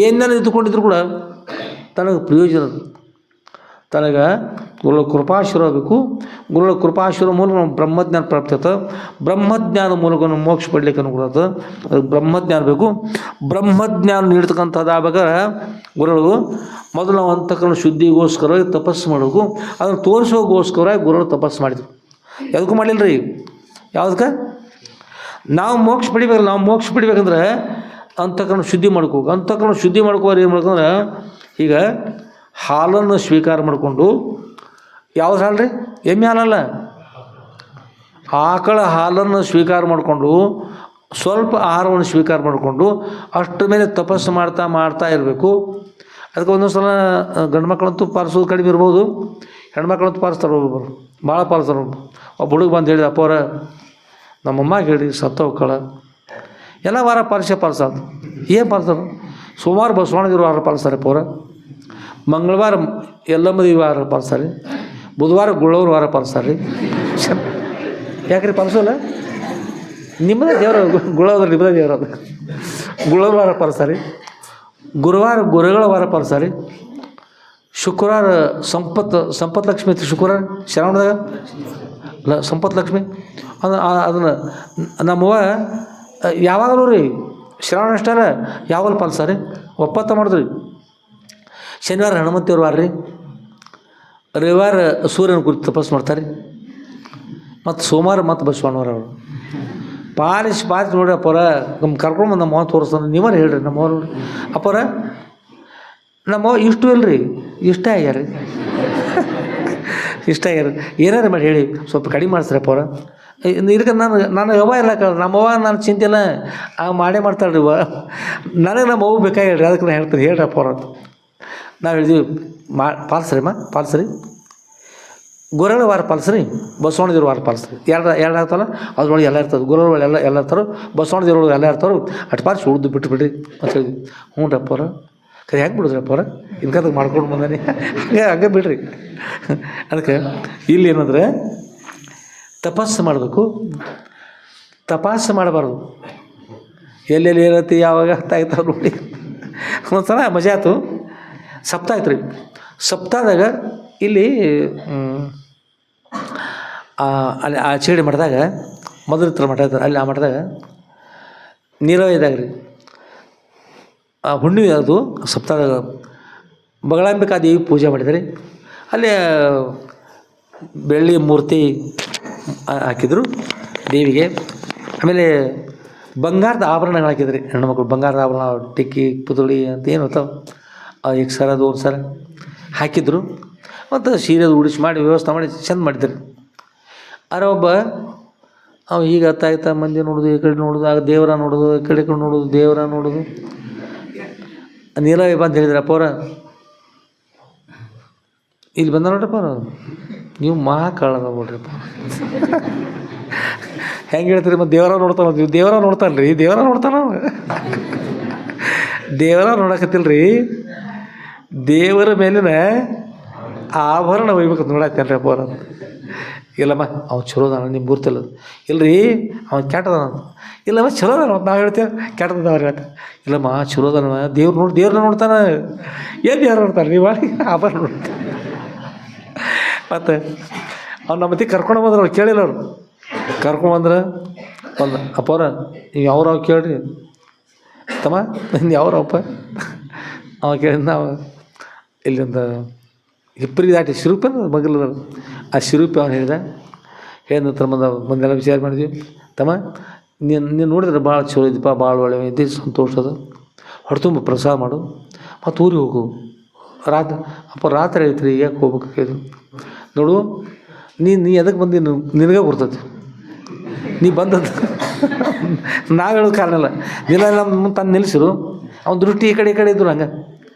ಏನೆಲ್ಲ ಇದ್ದುಕೊಂಡಿದ್ರು ಕೂಡ ತನಗೆ ಪ್ರಯೋಜನ, ತನಗೆ ಗುರುಗಳ ಕೃಪಾಶೀರ್ವಾದ ಬೇಕು. ಗುರುಗಳ ಕೃಪಾಶೀರ್ವಾದ ಮೂಲಕ ನಾವು ಬ್ರಹ್ಮಜ್ಞಾನ ಪ್ರಾಪ್ತಿ ಆಗ್ತದೆ. ಬ್ರಹ್ಮಜ್ಞಾನ ಮೂಲಕ ನಾವು ಮೋಕ್ಷ ಪಡ್ಲಿಕ್ಕೆ ಅನುಕೂಲ ಆಗ್ತದೆ. ಅದಕ್ಕೆ ಬ್ರಹ್ಮಜ್ಞಾನ ಬೇಕು. ಬ್ರಹ್ಮಜ್ಞಾನ ನೀಡ್ತಕ್ಕಂಥದ್ದಾಗಬೇಕಾದ್ರೆ ಗುರುಗಳು ಮೊದಲು ನಾವು ಅಂತಃಕರಣ ಶುದ್ಧಿಗೋಸ್ಕರ ತಪಸ್ಸು ಮಾಡಬೇಕು. ಅದನ್ನು ತೋರಿಸೋಗೋಸ್ಕರ ಗುರುಗಳು ತಪಸ್ಸು ಮಾಡಿದ್ರು. ಯಾವುದಕ್ಕೂ ಮಾಡಲಿಲ್ಲ ರೀ. ಯಾವುದಕ್ಕೆ? ನಾವು ಮೋಕ್ಷ ಪಡಿಬೇಕಲ್ಲ. ನಾವು ಮೋಕ್ಷ ಪಡಿಬೇಕಂದ್ರೆ ಅಂತಃಕರಣ ಶುದ್ಧಿ ಮಾಡ್ಕೋಬೇಕು. ಅಂತಃಕರಣ ಶುದ್ಧಿ ಮಾಡ್ಕೋರು ಏನು ಮಾಡ್ಕೊಂಡ್ರೆ ಈಗ ಹಾಲನ್ನು ಸ್ವೀಕಾರ ಮಾಡಿಕೊಂಡು, ಯಾವ್ದು ಹಾಲು ರೀ? ಎಮ್ಮೆ ಹಾಲಲ್ಲ, ಆಕಳ ಹಾಲನ್ನು ಸ್ವೀಕಾರ ಮಾಡಿಕೊಂಡು ಸ್ವಲ್ಪ ಆಹಾರವನ್ನು ಸ್ವೀಕಾರ ಮಾಡಿಕೊಂಡು ಅಷ್ಟರ ಮೇಲೆ ತಪಸ್ಸು ಮಾಡ್ತಾ ಇರಬೇಕು. ಅದಕ್ಕೆ ಒಂದೊಂದು ಸಲ ಗಂಡು ಮಕ್ಕಳಂತೂ ಪಾಲಿಸೋದು ಕಡಿಮೆ ಇರ್ಬೋದು, ಹೆಣ್ಮಕ್ಳಂತೂ ಪಾಲಿಸ್ತಾರೆ. ಒಬ್ಬರು ಭಾಳ ಪಾಲಿಸ್ತಾರೆ. ಒಬ್ಬ ಹುಡುಗ ಬಂದು ಹೇಳಿದ, ಅಪ್ಪವ್ರ ನಮ್ಮಮ್ಮ ಹೇಳಿ ಸತ್ತ ಹೋಗ್ಕಳ ಎಲ್ಲ ವಾರ ಪಾಲಿಸೋದು. ಏನು ಪಾಲಿಸೋದು? ಸೋಮವಾರ ಬಸವಣ್ಣಗಿರೋ ವಾರ ಪಾಲಿಸ್ತಾರೆ ಅಪ್ಪವ್ರ, ಮಂಗಳವಾರ ಎಲ್ಲಮ್ಮದಿ ವಾರ ಪಾಲಿಸ್ತಾರೆ, ಬುಧವಾರ ಗುಳ್ಳವ್ರ ವಾರ ಪಾಲಿಸ್ತಾರೆ ರೀ. ಯಾಕೆ ರೀ ಪಾಲಿಸೋಲ್ಲ? ನಿಮ್ಮದೇ ದೇವ್ರ ಗುಳ್ಳೋದ್ರ, ನಿಮ್ಮದೇ ದೇವ್ರ ಅದು. ಗುಳ್ಳವ್ರ ವಾರ ಪಾಲಿಸ್ತಾರೆ, ಗುರುವಾರ ಗುರುಗಳ ವಾರ ಪಾಲಿಸ್ತಾರೆ, ಶುಕ್ರವಾರ ಸಂಪತ್ ಲಕ್ಷ್ಮಿ ಐತಿ. ಶುಕ್ರವಾರ ಶ್ರಾವಣದಾಗ ಸಂಪತ್ ಲಕ್ಷ್ಮಿ ಅದನ್ನು ನಮ್ಮವ್ವ ಯಾವಾಗಲೂ ರೀ ಶ್ರಾವಣ ಅಷ್ಟಲ್ಲ ಯಾವಾಗಲೂ ಪಾಲಿಸ್ತಾರೆ. ಒಪ್ಪತ್ತ ಮಾಡಿದ್ರಿ. ಶನಿವಾರ ಹನುಮಂತಿಯವ್ರ ವಾರ ರೀ, ರವಿವಾರ ಸೂರ್ಯನ ಕುರಿತು ತಪಸ್ಸು ಮಾಡ್ತಾರೆ, ಮತ್ತು ಸೋಮವಾರ ಮತ್ತು ಬಸವಣ್ಣವ್ರ ಅವರು ಪಾಲಿಸಿ ನೋಡ್ರಿ ಅಪ್ಪರ. ನಮ್ಮ ಕರ್ಕೊಂಡು ನಮ್ಮ ಮಾವ ತೋರಿಸ್ತಾನೆ. ನೀವೇ ಹೇಳ್ರಿ ನಮ್ಮವ್ರು ಅಪ್ಪರ ನಮ್ಮವ್ವ ಇಷ್ಟು ಇಲ್ರಿ, ಇಷ್ಟ ಆಗ್ಯಾರ ರೀ, ಇಷ್ಟ ಆಗ್ಯಾರ. ಏನಾರು ಮಾಡಿ ಹೇಳಿ ಸ್ವಲ್ಪ ಕಡಿಮೆ ಮಾಡಿಸ್ರಿ ಅಪ್ಪವ್ರ. ಇದಕ್ಕೆ ನಾನು ಯವ್ವ ಇಲ್ಲ ನಮ್ಮವ್ವ ನಾನು ಚಿಂತಿಲ್ಲ, ಮಾಡೇ ಮಾಡ್ತಾಳೆ ರೀ. ನನಗೆ ನಮ್ಮವ್ವ ಬೇಕಾಗಿಲ್ರಿ, ಅದಕ್ಕೆ ನಾನು ಹೇಳ್ತೀನಿ ಹೇಳ್ರಿ ಅಪ್ಪವ್ರ ಅಂತ ನಾವು ಹೇಳಿದ್ವಿ. ಪಾಲಿಸ್ರಿ ಗುರುಗಳ ವಾರ ಪಾಲಿಸ್ರಿ, ಬಸವಣ್ಣದೇವ್ರ ವಾರ ಪಾಲಿಸ್ರಿ. ಎರಡು ಆಗ್ತಲ್ಲ ಅದ್ರೊಳಗೆ ಎಲ್ಲ ಇರ್ತದೆ. ಗುರುಗಳು ಎಲ್ಲ ಇರ್ತಾರೆ, ಬಸವಣ್ಣದೇವ್ರೊಳಗೆ ಎಲ್ಲ ಇರ್ತಾರೆ. ಅಟ್ ಪಾಲಿಸಿ ಉಳ್ದು ಬಿಟ್ಬಿಡ್ರಿ ಅಂತ ಹೇಳಿದ್ವಿ. ಹ್ಞೂ ರೀ ಅಪ್ಪವ್ರ. ಕರೆ ಹೆಂಗೆ ಬಿಡಿದ್ರಿ ಅಪ್ಪವ್ರ? ಇನ್ಕಂತ ಮಾಡ್ಕೊಂಡು ಬಂದಾನೆ ಹಂಗೆ ಬಿಡ್ರಿ. ಅದಕ್ಕೆ ಇಲ್ಲಿ ಏನಂದರೆ ತಪಸ್ಸು ಮಾಡಬೇಕು, ತಪಾಸು ಮಾಡಬಾರ್ದು. ಎಲ್ಲೆಲ್ಲಿ ಏನತ್ತಿ ಯಾವಾಗ ಆಗ್ತಾವೆ ನೋಡಿ. ಒಂದು ಸಲ ಮಜಾ ಆಯ್ತು. ಸಪ್ತ ಆಯ್ತು ರೀ. ಸಪ್ತಾದಾಗ ಇಲ್ಲಿ ಅಲ್ಲಿ ಆ ಚೇಡಿ ಮಠದಾಗ ಮೊದಲು ಇರ್ತಾರೆ ಮಠ ಇರ್ತಾರೆ ಅಲ್ಲಿ. ಆ ಮಠದಾಗ ನೀರವೈದಾಗ ರೀ ಹುಣ್ಣಿಮೆ ಅದು ಸಪ್ತಾದಾಗ ಬಗಳಾಂಬಿಕಾ ದೇವಿ ಪೂಜೆ ಮಾಡಿದ್ದಾರೆ. ಅಲ್ಲಿ ಬೆಳ್ಳಿ ಮೂರ್ತಿ ಹಾಕಿದರು ದೇವಿಗೆ. ಆಮೇಲೆ ಬಂಗಾರದ ಆಭರಣಗಳು ಹಾಕಿದ್ರಿ ಹೆಣ್ಮಕ್ಳು. ಬಂಗಾರದ ಆಭರಣ, ಟಿಕ್ಕಿ, ಪುತಳಿ ಅಂತ ಏನು ಇರ್ತಾವೆ, ಈಗ ಸರ ಅದು ಒಂದು ಸರ ಹಾಕಿದ್ರು. ಮತ್ತು ಸೀರೆದು ಉಡಿಸಿ ಮಾಡಿ ವ್ಯವಸ್ಥೆ ಮಾಡಿ ಚೆಂದ ಮಾಡಿದ್ರು. ಆದ್ರೆ ಒಬ್ಬ ಅವ ಈಗ ಅತ್ತಾಯ್ತಾ ಮಂದಿ ನೋಡೋದು, ಈ ಕಡೆ ನೋಡೋದು, ಆಗ ದೇವರ ನೋಡೋದು, ಈ ಕಡೆ ನೋಡೋದು, ದೇವರ ನೋಡೋದು. ನೀಲವೇ ಬಂದು ಹೇಳಿದ್ರಪ್ಪ ಅವ್ರ, ಇಲ್ಲಿ ಬಂದ ನೋಡ್ರಪ್ಪ ಅವ್ರು, ನೀವು ಕಳ್ಳದ ನೋಡ್ರಿಪ್ಪ. ಹೆಂಗೆ ಹೇಳ್ತೀರಿ? ಮತ್ತು ದೇವರ ನೋಡ್ತಾನ, ದೇವರ ನೋಡ್ತಾನೆ ರೀ, ದೇವರ ನೋಡ್ತಾನ. ದೇವರ ನೋಡಕತ್ತಿಲ್ರಿ, ದೇವರ ಮೇಲಿನ ಆಭರಣ ಒಯ್ಬೇಕಂತ ನೋಡಾಕ್ತೇನೆ ರೀ ಅಪ್ಪ ಅವ್ರ. ಇಲ್ಲಮ್ಮ ಅವ್ನು ಚಲೋದಾನ, ನಿಮ್ಗೆ ಗುರ್ತಿಲ್ಲ. ಇಲ್ಲರಿ ಅವ್ನು ಕೆಟ್ಟದಾನ. ಇಲ್ಲಮ್ಮ ಚಲೋದಾನ ಅಂತ ನಾವು ಹೇಳ್ತೇವೆ, ಕೆಟ್ಟದ ಅವ್ರು ಹೇಳ್ತಾರೆ. ಇಲ್ಲಮ್ಮ ಚಲೋದಾನ, ದೇವ್ರನ್ನ ನೋಡ್ತಾನೆ. ಏನು ದೇವ್ರು ನೋಡ್ತಾರೆ? ನೀವು ಆಭರಣ ನೋಡ್ತಾರೆ. ಮತ್ತು ಅವ್ನು ನಮ್ಮ ಮತ್ತಿ ಕರ್ಕೊಂಡು ಬಂದ್ರೆ ಅವ್ರು ಕೇಳಿಲ್ಲ. ಅವ್ರು ಕರ್ಕೊಂಡ್ಬಂದ್ರೆ ಒಂದು ಅಪ್ಪವ್ರ ನೀವು ಯಾವ್ರವ್ ಕೇಳ್ರಿ ತಮ್ಮ, ಯಾವ್ರಪ್ಪ ಅವ ಕೇಳಿ. ನಾವು ಇಲ್ಲಿಂದ ಇಬ್ಬರಿಗೆ ದಾಟಿ ಶಿರೂಪ ಮಗಲ ಆ ಶಿರೂಪಿ ಅವ್ನು ಹೇಳಿದ ನಂತರ ಮಂದೆಲ್ಲ ವಿಚಾರ ಮಾಡಿದ್ವಿ. ತಮ್ಮ ನೀನು ನೋಡಿದ್ರೆ ಭಾಳ ಚಲೋ ಇದ್ದಪ್ಪ, ಭಾಳ ಒಳ್ಳೆ ಇದ್ದು, ಸಂತೋಷದ ಹೊರತುಂಬ ಪ್ರಸಾದ ಮಾಡು, ಮತ್ತು ಊರಿಗೆ ಹೋಗು. ರಾತ್ರಿ ಐತ್ರಿ, ಯಾಕೆ ಹೋಗ್ಬೇಕು? ನೋಡು ನೀ ಎದಕ್ಕೆ ಬಂದು ನಿನಗೆ ಬರ್ತೈತಿ. ನೀ ಬಂದದ್ದು ನಾವು ಹೇಳೋದು ಕಾರಣ ಇಲ್ಲ. ಇಲ್ಲ ನಮ್ಮ ತಂದು ನಿಲ್ಲಿಸಿರು, ಅವ್ನ ದೃಷ್ಟಿ ಈ ಕಡೆ ಇದ್ರು. ಹಂಗೆ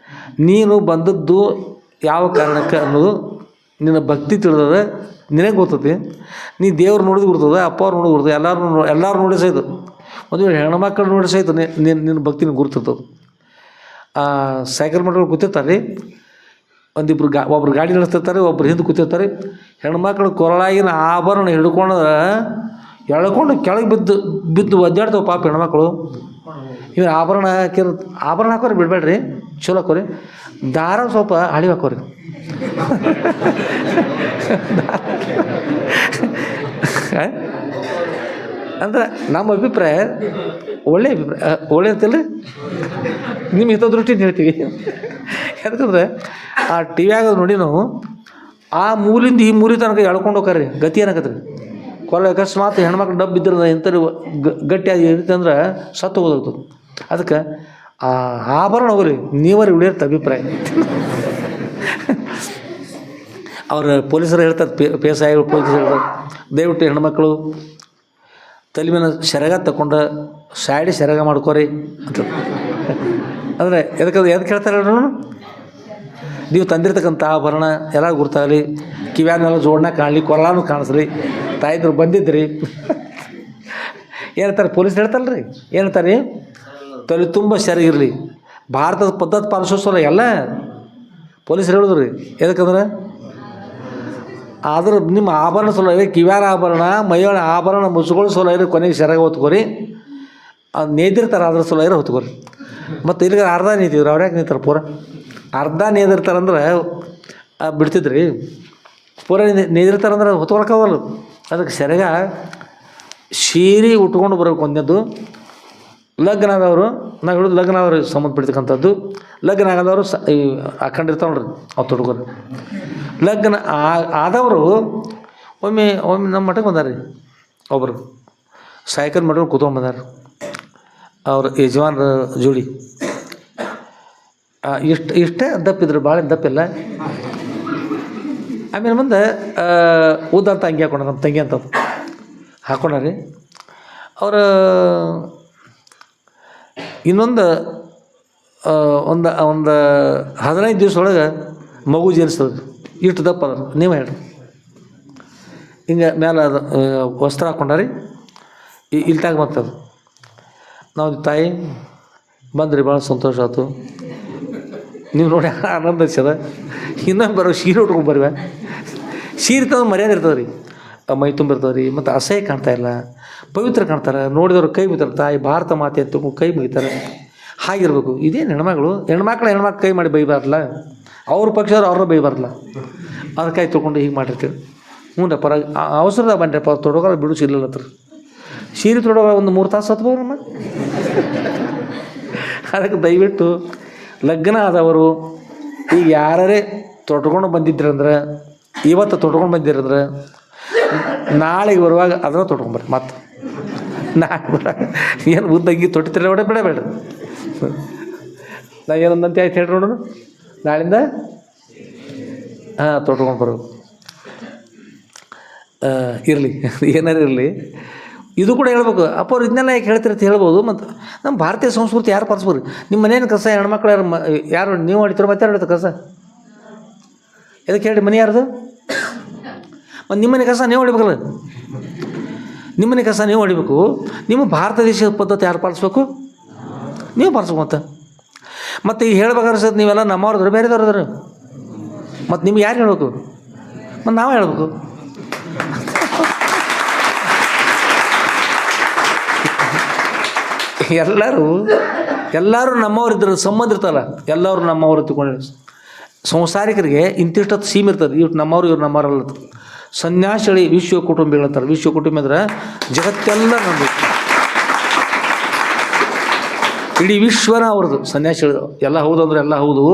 ನೀನು ಬಂದದ್ದು ಯಾವ ಕಾರಣಕ್ಕೆ ಅನ್ನೋದು ನಿನ್ನ ಭಕ್ತಿ ತಿಳಿದದ ನಿನಗೆ ಗೊತ್ತೈತಿ. ನೀ ದೇವ್ರು ನೋಡಿದು ಗುರ್ತದೆ, ಅಪ್ಪ ಅವ್ರು ನೋಡಿದು ಗುರ್ತದೆ, ಎಲ್ಲರೂ ನೋಡಿ ಸಹಿತ. ಒಂದು ವೇಳೆ ಹೆಣ್ಮಕ್ಳು ನೋಡಿ ಸಹಿತ ನಿನ್ನ ಭಕ್ತಿನ ಗುರ್ತಿರ್ತದೆ. ಸೈಕಲ್ ಮೋಟ್ರ್ ಕೂತಿರ್ತಾರೆ ರೀ, ಒಬ್ರು ಗಾಡಿ ನಡೆಸ್ತಿರ್ತಾರೆ, ಒಬ್ರು ಹಿಂದೆ ಕೂತಿರ್ತಾರೆ. ಹೆಣ್ಮಕ್ಳು ಕೊರಳಾಗಿನ ಆಭರಣ ಎಳ್ಕೊಂಡು ಕೆಳಗೆ ಬಿದ್ದು ಒದ್ದಾಡ್ತಾವೆ ಪಾಪ ಹೆಣ್ಮಕ್ಳು. ಇವು ಆಭರಣ ಹಾಕೋರಿ ಬಿಡಬೇಡ್ರಿ, ಚಲೋ ಹಾಕೋರಿ. ದಾರ ಸ್ವಲ್ಪ ಹಳಿ ಹಾಕೋರಿ. ಅಂದ್ರೆ ನಮ್ಮ ಅಭಿಪ್ರಾಯ ಒಳ್ಳೆಯ ಅಭಿಪ್ರಾಯ, ಒಳ್ಳೆ ಅಂತಿಲ್ಲ ರೀ, ನಿಮ್ಮ ಹಿತದೃಷ್ಟಿಯಿಂದ ಹೇಳ್ತೀವಿ. ಯಾಕಂದ್ರೆ ಆ ಟಿ ವಿಯಾಗ ನೋಡಿ ನಾವು ಆ ಮೂಲಿಂದ ಈ ಮೂಲಿ ತನಕ ಎಳ್ಕೊಂಡು ಹೋಗ್ರಿ, ಗತಿ ಏನಾಗತ್ತೆ ರೀ. ಅಕಸ್ಮಾತ್ ಹೆಣ್ಮಕ್ಳು ಡಬ್ಬು ಇದ್ರದ ಇಂಥವ್ರು ಗಟ್ಟಿಯಾಗಿ ಇರುತ್ತೆ ಅಂದ್ರೆ ಸತ್ತು ಹೋಗೋದು. ಅದಕ್ಕೆ ಆ ಆಭರಣ ಹೋಗ್ರಿ, ನೀವರಿ ಉಳಿಯರ್ತ ಅಭಿಪ್ರಾಯ. ಅವ್ರು ಪೊಲೀಸರು ಹೇಳ್ತಾರೆ, PSI ಪೊಲೀಸರು ಹೇಳ್ತಾರೆ, ದಯವಿಟ್ಟು ಹೆಣ್ಮಕ್ಳು ತಲೆ ಮೇಲೆ ಸೆರಗ ತಗೊಂಡು ಸೈಡಿ ಸೆರಗ ಮಾಡ್ಕೋರಿ ಅಂತ. ಅಂದರೆ ಎದಕ್ಕೆ ಹೇಳ್ತಾರೆ ನೋಡು, ನೀವು ತಂದಿರ್ತಕ್ಕಂಥ ಆಭರಣ ಎಲ್ಲ ಗುರ್ತಾಗಲಿ, ಕಿವ್ಯಾನೆಲ್ಲ ಜೋಡಣೆ ಕಾಣಲಿ, ಕೊರಳಾನು ಕಾಣಿಸ್ರಿ, ತಾಯಿದ್ರು ಬಂದಿದ್ರಿ. ಏನಂತಾರೆ ಪೊಲೀಸರು ಹೇಳ್ತಾರಲ್ಲ ರೀ, ಏನಂತಾರೆ, ತಲೆ ತುಂಬ ಸೆರಗಿರಲಿ, ಭಾರತದ ಪದ್ಧತಿ ಪಾಲಿಸೋಲ್ಲ ಎಲ್ಲ ಪೊಲೀಸರು ಹೇಳಿದ್ರು ರೀ. ಎದಕ್ಕಂದ್ರೆ ಆದ್ರೆ ನಿಮ್ಮ ಆಭರಣ ಸೋಲ ಇದೆ, ಕಿವ್ಯಾರ ಆಭರಣ, ಮೈಯೊಳ ಆಭರಣ ಮುಸುಗಳು ಸೋಲ ಇರೋ, ಕೊನೆಗೆ ಸೆರಗ ಹೊತ್ಕೋರಿ, ಅದು ನೇದಿರ್ತಾರೆ ಅದ್ರ ಸೋಲ ಇರೋ ಹೊತ್ಕೋರಿ. ಮತ್ತು ಇಲ್ಲಿಗೆ ಅರ್ಧ ನೇತಿದ್ರು, ಅವ್ರು ಯಾಕೆ ನಿಂತಾರೆ ಪೂರ ಅರ್ಧ ನೇದಿರ್ತಾರಂದ್ರೆ ಬಿಡ್ತಿದ್ರಿ, ಪೂರ ನೇದಿರ್ತಾರಂದ್ರೆ ಹೊತ್ಕೊಳಕ್ಕಾಗಲ್ಲ. ಅದಕ್ಕೆ ಸೆರಗ ಸೀರೆ ಉಟ್ಕೊಂಡು ಬರೋಕೆ ಒಂದನೇದು. ಲಗ್ನ ಆದವರು, ನಾವು ಹೇಳೋದು ಲಗ್ನ ಆದವ್ರಿಗೆ ಸಂಬಂಧಪಡ್ತಕ್ಕಂಥದ್ದು. ಲಗ್ನ ಆಗದವರು ಈ ಹಾಕೊಂಡಿರ್ತಾವೆ ನೋಡ್ರಿ, ಅವು ತೊಡ್ಕೋರಿ. ಲಗ್ನ ಆದವರು ಒಮ್ಮೆ ನಮ್ಮ ಮಠಕ್ಕೆ ಬಂದಾರ ರೀ, ಒಬ್ಬರು ಸೈಕಲ್ ಮಾಡ್ಕೊಂಡು ಕೂತ್ಕೊಂಡು ಬಂದಾರ ಅವ್ರ ಯಜಮಾನ್ರ ಜೋಡಿ. ಇಷ್ಟೇ ದಪ್ಪಿದ್ರು, ಭಾಳ ದಪ್ಪಿಲ್ಲ. ಆಮೇಲೆ ಮುಂದೆ ಉದ್ದಂತ ಅಂಗಿ ಹಾಕೊಂಡ, ನಮ್ಮ ತಂಗಿ ಅಂತ ಹಾಕೊಂಡ್ರಿ. ಅವರ ಇನ್ನೊಂದು ಒಂದು 15 ದಿವಸ ಒಳಗೆ ಮಗು ಜನಿಸ್ತದೆ. ಇಷ್ಟು ದಪ್ಪ ಅದ, ನೀವು ಹೇಳ್ರಿ. ಹಿಂಗೆ ಮೇಲೆ ಅದು ವಸ್ತ್ರ ಹಾಕ್ಕೊಂಡ್ರಿ, ಇಲ್ತಾಗ ಬರ್ತದೆ. ನಾವು ತಾಯಿ ಬಂದ್ರಿ, ಭಾಳ ಸಂತೋಷ ಆಯ್ತು, ನೀವು ನೋಡಿ ಆನಂದ ಹಚ್ಚದ. ಇನ್ನೊಂದು ಬರೋ ಸೀರೆ ಉಟ್ಕೊಂಡು ಬರ್ವೆ, ಸೀರೆ ತಂದು ಮರ್ಯಾದೆ ಇರ್ತದೆ ರೀ, ಮೈ ತುಂಬಿರ್ತದೆ ರೀ, ಮತ್ತು ಅಸಹ್ಯ ಕಾಣ್ತಾ ಇಲ್ಲ, ಪವಿತ್ರ ಕಾಣ್ತಾರೆ. ನೋಡಿದವ್ರು ಕೈ ಮುಗಿತಾರೆ, ತಾಯಿ ಭಾರತ ಮಾತೆ ಅಂತ ಕೈ ಮುಗಿತಾರೆ. ಹಾಗಿರ್ಬೇಕು. ಇದೇನು ಹೆಣ್ಮಕ್ಳು ಹೆಣ್ಮಕ್ಳು ಕೈ ಮಾಡಿ ಬೈಬಾರ್ದಲ್ಲ, ಅವ್ರ ಪಕ್ಷದವ್ರು ಅವ್ರನ್ನ ಬೈಬಾರ್ದಲ್ಲ. ಅದ್ರ ಕೈ ತೊಗೊಂಡು ಹೀಗೆ ಮಾಡಿರ್ತೀವಿ. ಹ್ಞೂ ಪರ ಅವಸರದ ಬನ್ನಿರಪ್ಪ, ತೊಡಗೋಲ್ಲ ಬಿಡು ಸಿಗ್ಲಿಲ್ಲ ಹತ್ರ. ಸೀರೆ ತೊಡೋಗ ಒಂದು 3 ತಾಸು ಹತ್ಬೋದು ನಮ್ಮ. ಅದಕ್ಕೆ ದಯವಿಟ್ಟು ಲಗ್ನ ಆದವರು ಈಗ ಯಾರೇ ತೊಟ್ಕೊಂಡು ಬಂದಿದ್ರಂದ್ರೆ, ಇವತ್ತು ತೊಟ್ಕೊಂಡು ಬಂದಿರಂದ್ರೆ ನಾಳೆಗೆ ಬರುವಾಗ ಅದನ್ನು ತೊಟ್ಕೊಂಬರ್ರಿ. ಮತ್ತು ನಾಳೆ ಬರುವಾಗ ಏನು ಉದ್ದಂಗಿ ತೊಟ್ಟಿತಿರ ಒಡೆ ಬೇಡ ನಾ ಏನಂದಂತೆ ಆಯ್ತು ಹೇಳ್ರಿ ನೋಡೋಣ. ನಾಳಿಂದ ತೊಟ್ಕೊಂಡು ಬರೋದು ಇರಲಿ, ಏನಾರು ಇರಲಿ. ಇದು ಕೂಡ ಹೇಳ್ಬೇಕು, ಅಪ್ಪ ಇದನ್ನೆಲ್ಲ ಯಾಕೆ ಹೇಳ್ತಿರತ್ತೆ ಹೇಳ್ಬೋದು. ಮತ್ತು ನಮ್ಮ ಭಾರತೀಯ ಸಂಸ್ಕೃತಿ ಯಾರು ಪಾಲಿಸ್ಬೋದು? ನಿಮ್ಮ ಮನೇನು ಕಸ ಹೆಣ್ಮಕ್ಳು ಯಾರು ನೀವು ಹೊಡಿತೀರೋ ಮತ್ತೆ ಯಾರು ಹೊಡಿತಾರೆ ಕಸ? ಎದಕ್ಕೆ ಹೇಳಿ, ಮನೆ ಯಾರ್ದು? ಮತ್ತು ನಿಮ್ಮನೆ ಕಸ ನೀವು ಹೊಡಿಬೇಕಲ್ಲ, ನಿಮ್ಮನೆ ಕಸ ನೀವು ಹೊಡಿಬೇಕು. ನಿಮ್ಮ ಭಾರತ ದೇಶದ ಪದ್ಧತಿ ಯಾರು ಪಾಲಿಸ್ಬೇಕು? ನೀವು ಪಾಲಿಸ್ಬೇಕು. ಮತ್ತು ಈಗ ಹೇಳ್ಬೇಕಾದ್ರೆ ಸರ್ ನೀವೆಲ್ಲ ನಮ್ಮವ್ರದ್ರು ಬೇರೆದವ್ರದ್ರು, ಮತ್ತು ನಿಮ್ಗೆ ಯಾರು ಹೇಳ್ಬೇಕು? ಮತ್ತು ನಾವೇ ಹೇಳ್ಬೇಕು. ಎಲ್ಲರೂ ನಮ್ಮವ್ರಿದ್ರು, ಸಂಬಂಧ ಇರ್ತಲ್ಲ, ಎಲ್ಲರೂ ನಮ್ಮವ್ರು ತಿಳ್ಕೊಂಡು. ಸಂಸಾರಿಕರಿಗೆ ಇಂತಿಷ್ಟತ್ತು ಸೀಮೆ ಇರ್ತದೆ, ಇವ್ರು ನಮ್ಮವ್ರು ಇವ್ರು ನಮ್ಮವ್ರಲ್ಲ. ಸನ್ಯಾಸಿಳಿ ವಿಶ್ವ ಕುಟುಂಬ ಹೇಳ್ತಾರೆ. ವಿಶ್ವ ಕುಟುಂಬ ಅಂದ್ರೆ ಜಗತ್ತೆಲ್ಲ ನಂಬಬೇಕು, ಇಡೀ ವಿಶ್ವನ ಅವ್ರದ್ದು. ಸನ್ಯಾಸಿಗಳು ಎಲ್ಲ ಹೌದು ಅಂದ್ರೆ ಎಲ್ಲ ಹೌದು,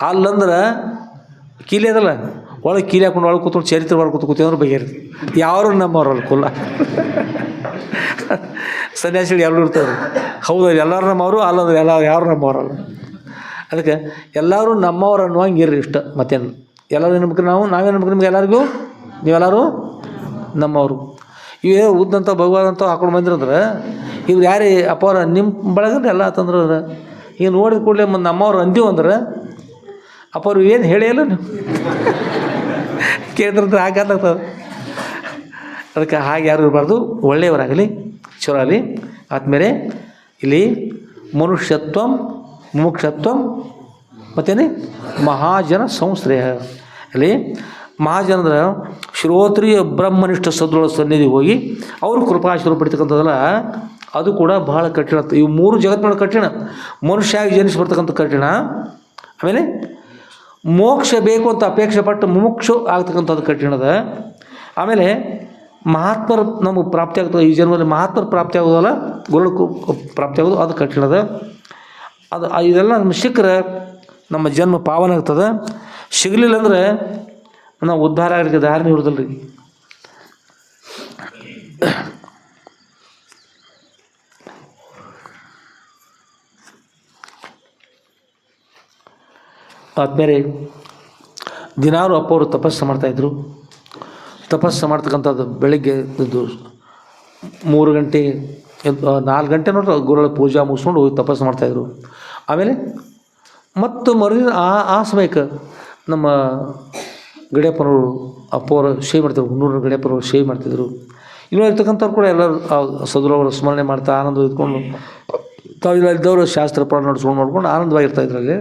ಅಲ್ಲಂದ್ರೆ ಕೀಲಿ ಅದಲ್ಲ, ಒಳಗೆ ಕೀಲಿ ಹಾಕೊಂಡು ಒಳಗೆ ಕೂತ್ಕೊಂಡು ಚರಿತ್ರೆ ಒಳಗೆ ಕೂತ್ಕೊಂಡ್ರೆ ಬಗೆಹರಿತು. ಯಾರು ನಮ್ಮವ್ರಲ್ಲ ಕುಲ್ಲ. ಸನ್ಯಾಸಿಗಳು ಎಲ್ಲರೂ ಇರ್ತಾರೆ. ಹೌದು ಎಲ್ಲರೂ ನಮ್ಮವರು, ಅಲ್ಲಂದ್ರೆ ಯಾರು ನಮ್ಮವರಲ್ಲ. ಅದಕ್ಕೆ ಎಲ್ಲರೂ ನಮ್ಮವ್ರು ಅನ್ನುವಂಗೆ ಇರ್ರಿ ಇಷ್ಟ. ಮತ್ತೇನು ಎಲ್ಲರೂ ನಮ್ಗೆ ನಾವೇನು ನಮ್ಗೆ ನಿಮ್ಗೆ ಎಲ್ಲರಿಗೂ ನೀವೆಲ್ಲರೂ ನಮ್ಮವರು. ಇವೇ ಉದ್ದಂಥ ಭಗವಾದಂಥ ಹಾಕೊಂಡು ಬಂದಿರಂದ್ರೆ ಇವ್ರು ಯಾರೇ ಅಪ್ಪವ್ರ ನಿಮ್ಮ ಬಳಗಂದ್ರೆ ಎಲ್ಲ ಅಂತಂದ್ರೆ ಈಗ ನೋಡಿದ ಕೂಡಲೇ ಮತ್ತು ನಮ್ಮವ್ರು ಅಂದೀವು ಅಂದ್ರೆ ಅಪ್ಪವ್ರು ಏನು ಹೇಳಿ ಅಲ್ಲ ನೀವು ಕೇಳಿದ್ರಂದ್ರೆ ಹಾಗಾಗ್ತದೆ. ಅದಕ್ಕೆ ಹಾಗೆ ಯಾರು ಇರಬಾರ್ದು, ಒಳ್ಳೆಯವರಾಗಲಿ, ಚಲೋ ಆಗಲಿ. ಆದಮೇಲೆ ಇಲ್ಲಿ ಮನುಷ್ಯತ್ವಂ ಮುಮುಕ್ಷತ್ವಂ ಮತ್ತೇನೆ ಮಹಾಜನ ಸಂಶ್ರಯ. ಅಲ್ಲಿ ಮಹಾಜನದ್ರ ಶ್ರೋತ್ರಿಯ ಬ್ರಹ್ಮನಿಷ್ಠ ಸದೃಢ ಸನ್ನಿಧಿಗೆ ಹೋಗಿ ಅವರು ಕೃಪಾಶೀರ್ವಾದ ಪಡಿತಕ್ಕಂಥದ್ದಲ್ಲ, ಅದು ಕೂಡ ಬಹಳ ಕಠಿಣ. ಇವು 3 ಜಗತ್ತಿನೊಳಗೆ ಕಠಿಣ. ಮನುಷ್ಯ ಆಗಿ ಜನಿಸಿ ಬರ್ತಕ್ಕಂಥ ಕಠಿಣ, ಆಮೇಲೆ ಮೋಕ್ಷ ಬೇಕು ಅಂತ ಅಪೇಕ್ಷೆ ಪಟ್ಟು ಮುಮುಕ್ಷು ಆಗ್ತಕ್ಕಂಥದ್ದು ಕಠಿಣದ. ಆಮೇಲೆ ಮಹಾತ್ಮರ ನಮಗೆ ಪ್ರಾಪ್ತಿ ಆಗ್ತದೆ, ಈ ಜನ್ಮದಲ್ಲಿ ಮಹಾತ್ಮರ ಪ್ರಾಪ್ತಿ ಆಗೋದಲ್ಲ, ಗುರುಳು ಪ್ರಾಪ್ತಿ ಆಗೋದು ಅದು ಕಠಿಣದ. ಅದು ಇದೆಲ್ಲ ನಮ್ಗೆ ಸಿಕ್ಕರೆ ನಮ್ಮ ಜನ್ಮ ಪಾವನ ಆಗ್ತದೆ. ಸಿಗಲಿಲ್ಲ ಅಂದರೆ ನಾವು ಉದ್ಧಾರ ಆಗಲಿಕ್ಕೆ ದಾರಿನೇ ಇರೋದಿಲ್ಲ ರೀ. ಆದ್ಮೇಲೆ ದಿನಾರು ಅಪ್ಪವರು ತಪಸ್ಸು ಮಾಡ್ತಾಯಿದ್ರು. ತಪಸ್ಸು ಮಾಡ್ತಕ್ಕಂಥದ್ದು ಬೆಳಗ್ಗೆ ಇದು 3 ಗಂಟೆ 4 ಗಂಟೆ ನೋಡ್ರಿ ಗುರುಗಳ ಪೂಜಾ ಮುಗಿಸ್ಕೊಂಡು ಹೋಗಿ ತಪಸ್ಸು ಮಾಡ್ತಾಯಿದ್ರು. ಆಮೇಲೆ ಮತ್ತು ಮರುದಿನ ಆ ಸಮಯಕ್ಕೆ ನಮ್ಮ ಗಡಿಯಪ್ಪನವರು ಅಪ್ಪವರು ಸೇವೆ ಮಾಡ್ತಿದ್ರು, ಹುನ್ನೂರು ಗಡಿಯಪ್ಪನವರು ಸೇವೆ ಮಾಡ್ತಿದ್ರು. ಇನ್ನೂ ಇರ್ತಕ್ಕಂಥವ್ರು ಕೂಡ ಎಲ್ಲರೂ ಸದ್ಗುರುವರ ಸ್ಮರಣೆ ಮಾಡ್ತಾ ಆನಂದ ಇದ್ಕೊಂಡು ತಾವೆಲ್ಲ ಇದ್ದವರು ಶಾಸ್ತ್ರ ಪ್ರಾಣ ನಡೆಸ್ಕೊಂಡು ನೋಡ್ಕೊಂಡು ಆನಂದವಾಗಿರ್ತಾಯಿದ್ರು ಅಲ್ಲಿ.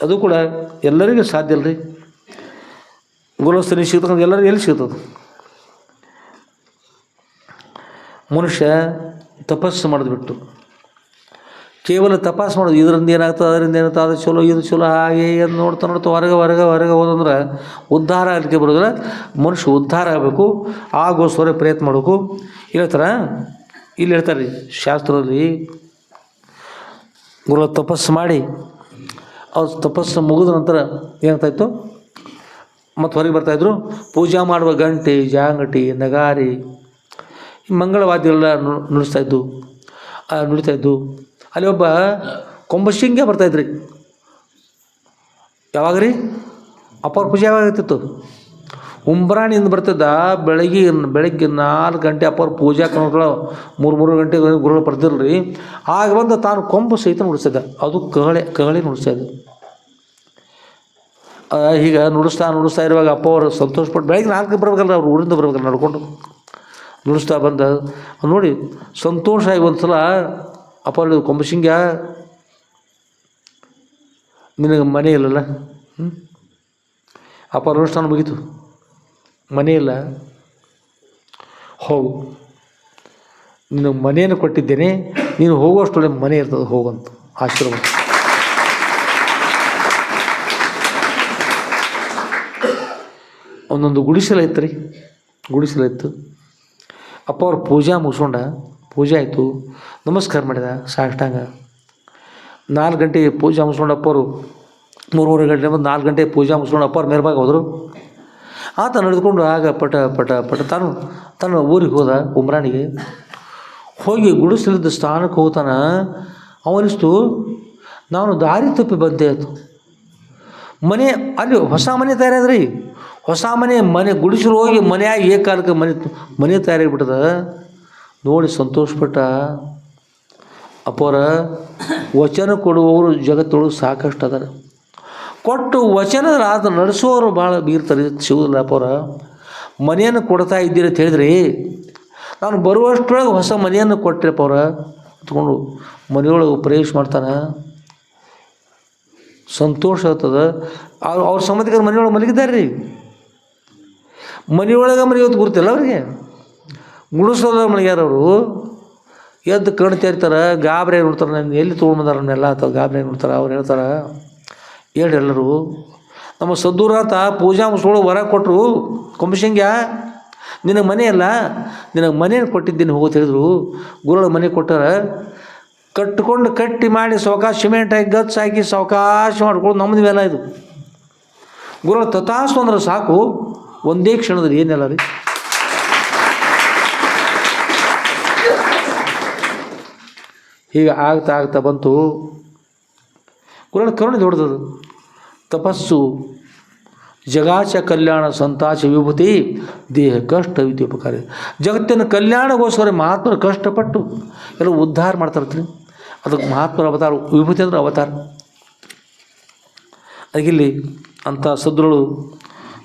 ಅದು ಕೂಡ ಎಲ್ಲರಿಗೂ ಸಾಧ್ಯ ಅಲ್ಲ ರೀ. ಗುರುಸ್ಥಾನ ಸಿಗ್ತಕ್ಕಂಥ ಎಲ್ಲರಿಗೂ ಎಲ್ಲಿ ಸಿಗ್ತದೆ? ಮನುಷ್ಯ ತಪಸ್ಸು ಮಾಡಿದ್ಬಿಟ್ಟು ಕೇವಲ ತಪಾಸು ಮಾಡೋದು, ಇದರಿಂದ ಏನಾಗ್ತದೆ ಅದರಿಂದ ಏನಾಗ್ತದೆ, ಅದು ಚಲೋ ಇದು ಚಲೋ ಹಾಗೆ ಅದು ನೋಡ್ತಾ ಹೊರಗೆ ಹೋದಂದ್ರೆ ಉದ್ಧಾರ ಆಗಲಿಕ್ಕೆ ಬರೋದಿಲ್ಲ. ಮನುಷ್ಯ ಉದ್ಧಾರ ಆಗಬೇಕು, ಆಗೋಸ್ಕರ ಪ್ರಯತ್ನ ಮಾಡಬೇಕು. ಇಲ್ಲಿ ಹೇಳ್ತಾರೆ ರೀ ಶಾಸ್ತ್ರದಲ್ಲಿ, ಗುರು ತಪಸ್ಸು ಮಾಡಿ ಅವ್ರು ತಪಸ್ಸು ಮುಗಿದ ನಂತರ ಏನಾಗ್ತಾಯಿತ್ತು, ಮತ್ತು ಹೊರಗೆ ಬರ್ತಾಯಿದ್ರು. ಪೂಜಾ ಮಾಡುವ ಗಂಟೆ, ಜಾಂಗಟಿ, ನಗಾರಿ, ಮಂಗಳವಾದ್ಯಗಳೆಲ್ಲ ನುಡಿತಾಯಿದ್ದು. ಅಲ್ಲಿ ಒಬ್ಬ ಕೊಂಬಶಿಂಗೆ ಬರ್ತಾಯಿದ್ರಿ. ಯಾವಾಗ ರೀ? ಅಪ್ಪವ್ರ ಪೂಜೆ ಯಾವಾಗತ್ತಿತ್ತು? ಉಂಬ್ರಾಣಿಯಿಂದ ಬರ್ತಿದ್ದ. ಬೆಳಗ್ಗೆ 4 ಗಂಟೆ ಅಪ್ಪವ್ರ ಪೂಜಾ ಕಣಗಳು 3 ಗಂಟೆ ಗುರುಗಳು ಬರ್ತಿರಲ್ಲ ರೀ. ಆಗ ಬಂದು ತಾನು ಕೊಂಬು ಸಹಿತ ನುಡಿಸ್ತಿದ್ದ. ಅದು ಕಹಳೆ ನುಡಿಸ್ತಾಯಿದ್ದು. ಹೀಗೆ ನುಡಿಸ್ತಾ ಇರುವಾಗ ಅಪ್ಪವರು ಸಂತೋಷಪಟ್ಟು ಬೆಳಗ್ಗೆ 4 ಬರ್ಬೇಕಲ್ಲ, ಅವ್ರು ಊರಿಂದ ಬರ್ಬೇಕಲ್ಲ ನಡ್ಕೊಂಡು ನುಡಿಸ್ತಾ ಬಂದ ನೋಡಿ ಸಂತೋಷ ಆಗಿ ಒಂದು ಸಲ ಅಪ್ಪ ಕೊಂಬಶಿಂಗ್ಯ ನಿನಗೆ ಮನೆ ಇಲ್ಲಲ್ಲ. ಅಪ್ಪ ಅನುಷ್ಠಾನ ಮುಗೀತು, ಮನೆ ಇಲ್ಲ, ಹೋಗು, ನಿನಗೆ ಮನೆಯನ್ನು ಕೊಟ್ಟಿದ್ದೇನೆ, ನೀನು ಹೋಗುವಷ್ಟೊಳ್ಳೆ ಮನೆ ಇರ್ತದೆ, ಹೋಗಂತ ಆಶೀರ್ವಾದ. ಒಂದೊಂದು ಗುಡಿಸಲಿತ್ತು ರೀ, ಗುಡಿಸಲಿತ್ತು. ಅಪ್ಪ ಅವ್ರು ಪೂಜಾ ಮುಗಿಸ್ಕೊಂಡ, ಪೂಜೆ ಆಯಿತು, ನಮಸ್ಕಾರ ಮಾಡಿದ ಸಾಷ್ಟಾಂಗ. 4 ಗಂಟೆಗೆ ಪೂಜೆ ಮುಗಿಸ್ಕೊಂಡು ಅಪ್ಪವರು 3 ಗಂಟೆ ಬಂದು 4 ಗಂಟೆಗೆ ಪೂಜೆ ಮುಗಿಸ್ಕೊಂಡು ಅಪ್ಪವ್ರು ಮೆರಬಾಗ ಹೋದರು. ಆತ ನಡೆದುಕೊಂಡು ಆಗ ಪಟ ತನ್ನ ಊರಿಗೆ ಹೋದ. ಉಮ್ರಾಣಿಗೆ ಹೋಗಿ ಗುಡಿಸಲಿದ್ದ ಸ್ಥಾನಕ್ಕೆ ಹೋಗ್ತಾನೆ. ಅವನಿಸ್ತು ನಾನು ದಾರಿ ತಪ್ಪಿ ಬಂದೆ. ಅದು ಮನೆ ಅಲ್ಲಿ ಹೊಸ ಮನೆ ತಯಾರಾದ್ರಿ, ಹೊಸ ಮನೆ ಗುಡಿಸಲು ಹೋಗಿ ಮನೆಯಾಗಿ ಏಕಾಲಕ್ಕೆ ಮನೆ ತಯಾರಾಗಿಬಿಟ್ಟದ. ನೋಡಿ ಸಂತೋಷಪಟ್ಟ. ಅಪ್ಪರ ವಚನ ಕೊಡುವವರು ಜಗತ್ತೊಳಗೆ ಸಾಕಷ್ಟು ಅದಾರ. ಕೊಟ್ಟು ವಚನ ಅದು ನಡೆಸೋರು ಭಾಳ ಬೀರ್ತಾರೆ, ಸಿಗೋದಿಲ್ಲ. ಅಪ್ಪರ ಮನೆಯನ್ನು ಕೊಡ್ತಾ ಇದ್ದೀರಿ ಅಂತ ಹೇಳಿದ್ರಿ, ನಾನು ಬರುವಷ್ಟರೊಳಗೆ ಹೊಸ ಮನೆಯನ್ನು ಕೊಟ್ಟರೆಪ್ಪ ಅವ್ರ ಅಂದ್ಕೊಂಡು ಮನೆಯೊಳಗೆ ಪ್ರವೇಶ ಮಾಡ್ತಾನೆ. ಸಂತೋಷ ಆಗ್ತದೆ. ಅವ್ರ ಸಂಬಂಧಿಕರು ಮನೆಯೊಳಗೆ ಮಲಗಿದ್ದಾರೆ ರೀ. ಮನೆಯೊಳಗೆ ಇವತ್ತು ಗುರುತಿಲ್ಲ ಅವ್ರಿಗೆ. ಗುಡಿಸೋದ ಮನೆಯಾರವರು ಎದ್ದು ಕಣ್ತಾ ಇರ್ತಾರೆ, ಗಾಬರಿ ನೋಡ್ತಾರೆ, ನಾನು ಎಲ್ಲಿ ತೊಗೊಂಡ್ಬಂದಾರ ಅವನ್ನೆಲ್ಲ ಅಥವಾ ಗಾಬರಿ ನೋಡ್ತಾರೆ. ಅವ್ರು ಹೇಳ್ತಾರೆ, ಹೇಳಿ ಎಲ್ಲರೂ ನಮ್ಮ ಸದ್ದೂರಾತ ಪೂಜಾ ಮುಗಿಸ್ಕೊಂಡು ಹೊರಗೆ ಕೊಟ್ಟರು. ಕೊಂಬಶಿಂಗ್ಯ ನಿನಗೆ ಮನೆ ಅಲ್ಲ, ನಿನಗೆ ಮನೆಯನ್ನು ಕೊಟ್ಟಿದ್ದೀನಿ ಹೋಗೋದು ಹೇಳಿದ್ರು. ಗುರುಗಳ ಮನೆ ಕೊಟ್ಟಾರ. ಕಟ್ಟಿ ಮಾಡಿ ಸಾವಕಾಶ ಸಿಮೆಂಟ್ ಹಾಕಿ ಗಚ್ಚ ಹಾಕಿ ಸಾವಕಾಶ ಮಾಡ್ಕೊಂಡು ನಮ್ಮದು ಮೇಲೆ ಇದು ಗುರುಗಳು ತಥಾಸ್ತು ಅಂದ್ರೆ ಸಾಕು, ಒಂದೇ ಕ್ಷಣದಲ್ಲಿ ಏನೆಲ್ಲ ರೀ. ಹೀಗೆ ಆಗ್ತಾ ಬಂತು. ಗುರುಗಳ ಕರುಣೆ ದೊಡ್ಡದು. ತಪಸ್ಸು ಜಗಾಚ ಕಲ್ಯಾಣ ಸಂತಾಚ ವಿಭೂತಿ ದೇಹ ಕಷ್ಟ ವಿದ್ಯೋಪಕಾರಿ. ಜಗತ್ತಿನ ಕಲ್ಯಾಣಗೋಸ್ಕರ ಮಹಾತ್ಮರು ಕಷ್ಟಪಟ್ಟು ಎಲ್ಲ ಉದ್ಧಾರ ಮಾಡ್ತಾರತ್ರಿ. ಅದಕ್ಕೆ ಮಹಾತ್ಮರ ಅವತಾರ, ವಿಭೂತಿ ಅಂದ್ರೆ ಅವತಾರ. ಅದಕ್ಕಿಲ್ಲಿ ಅಂಥ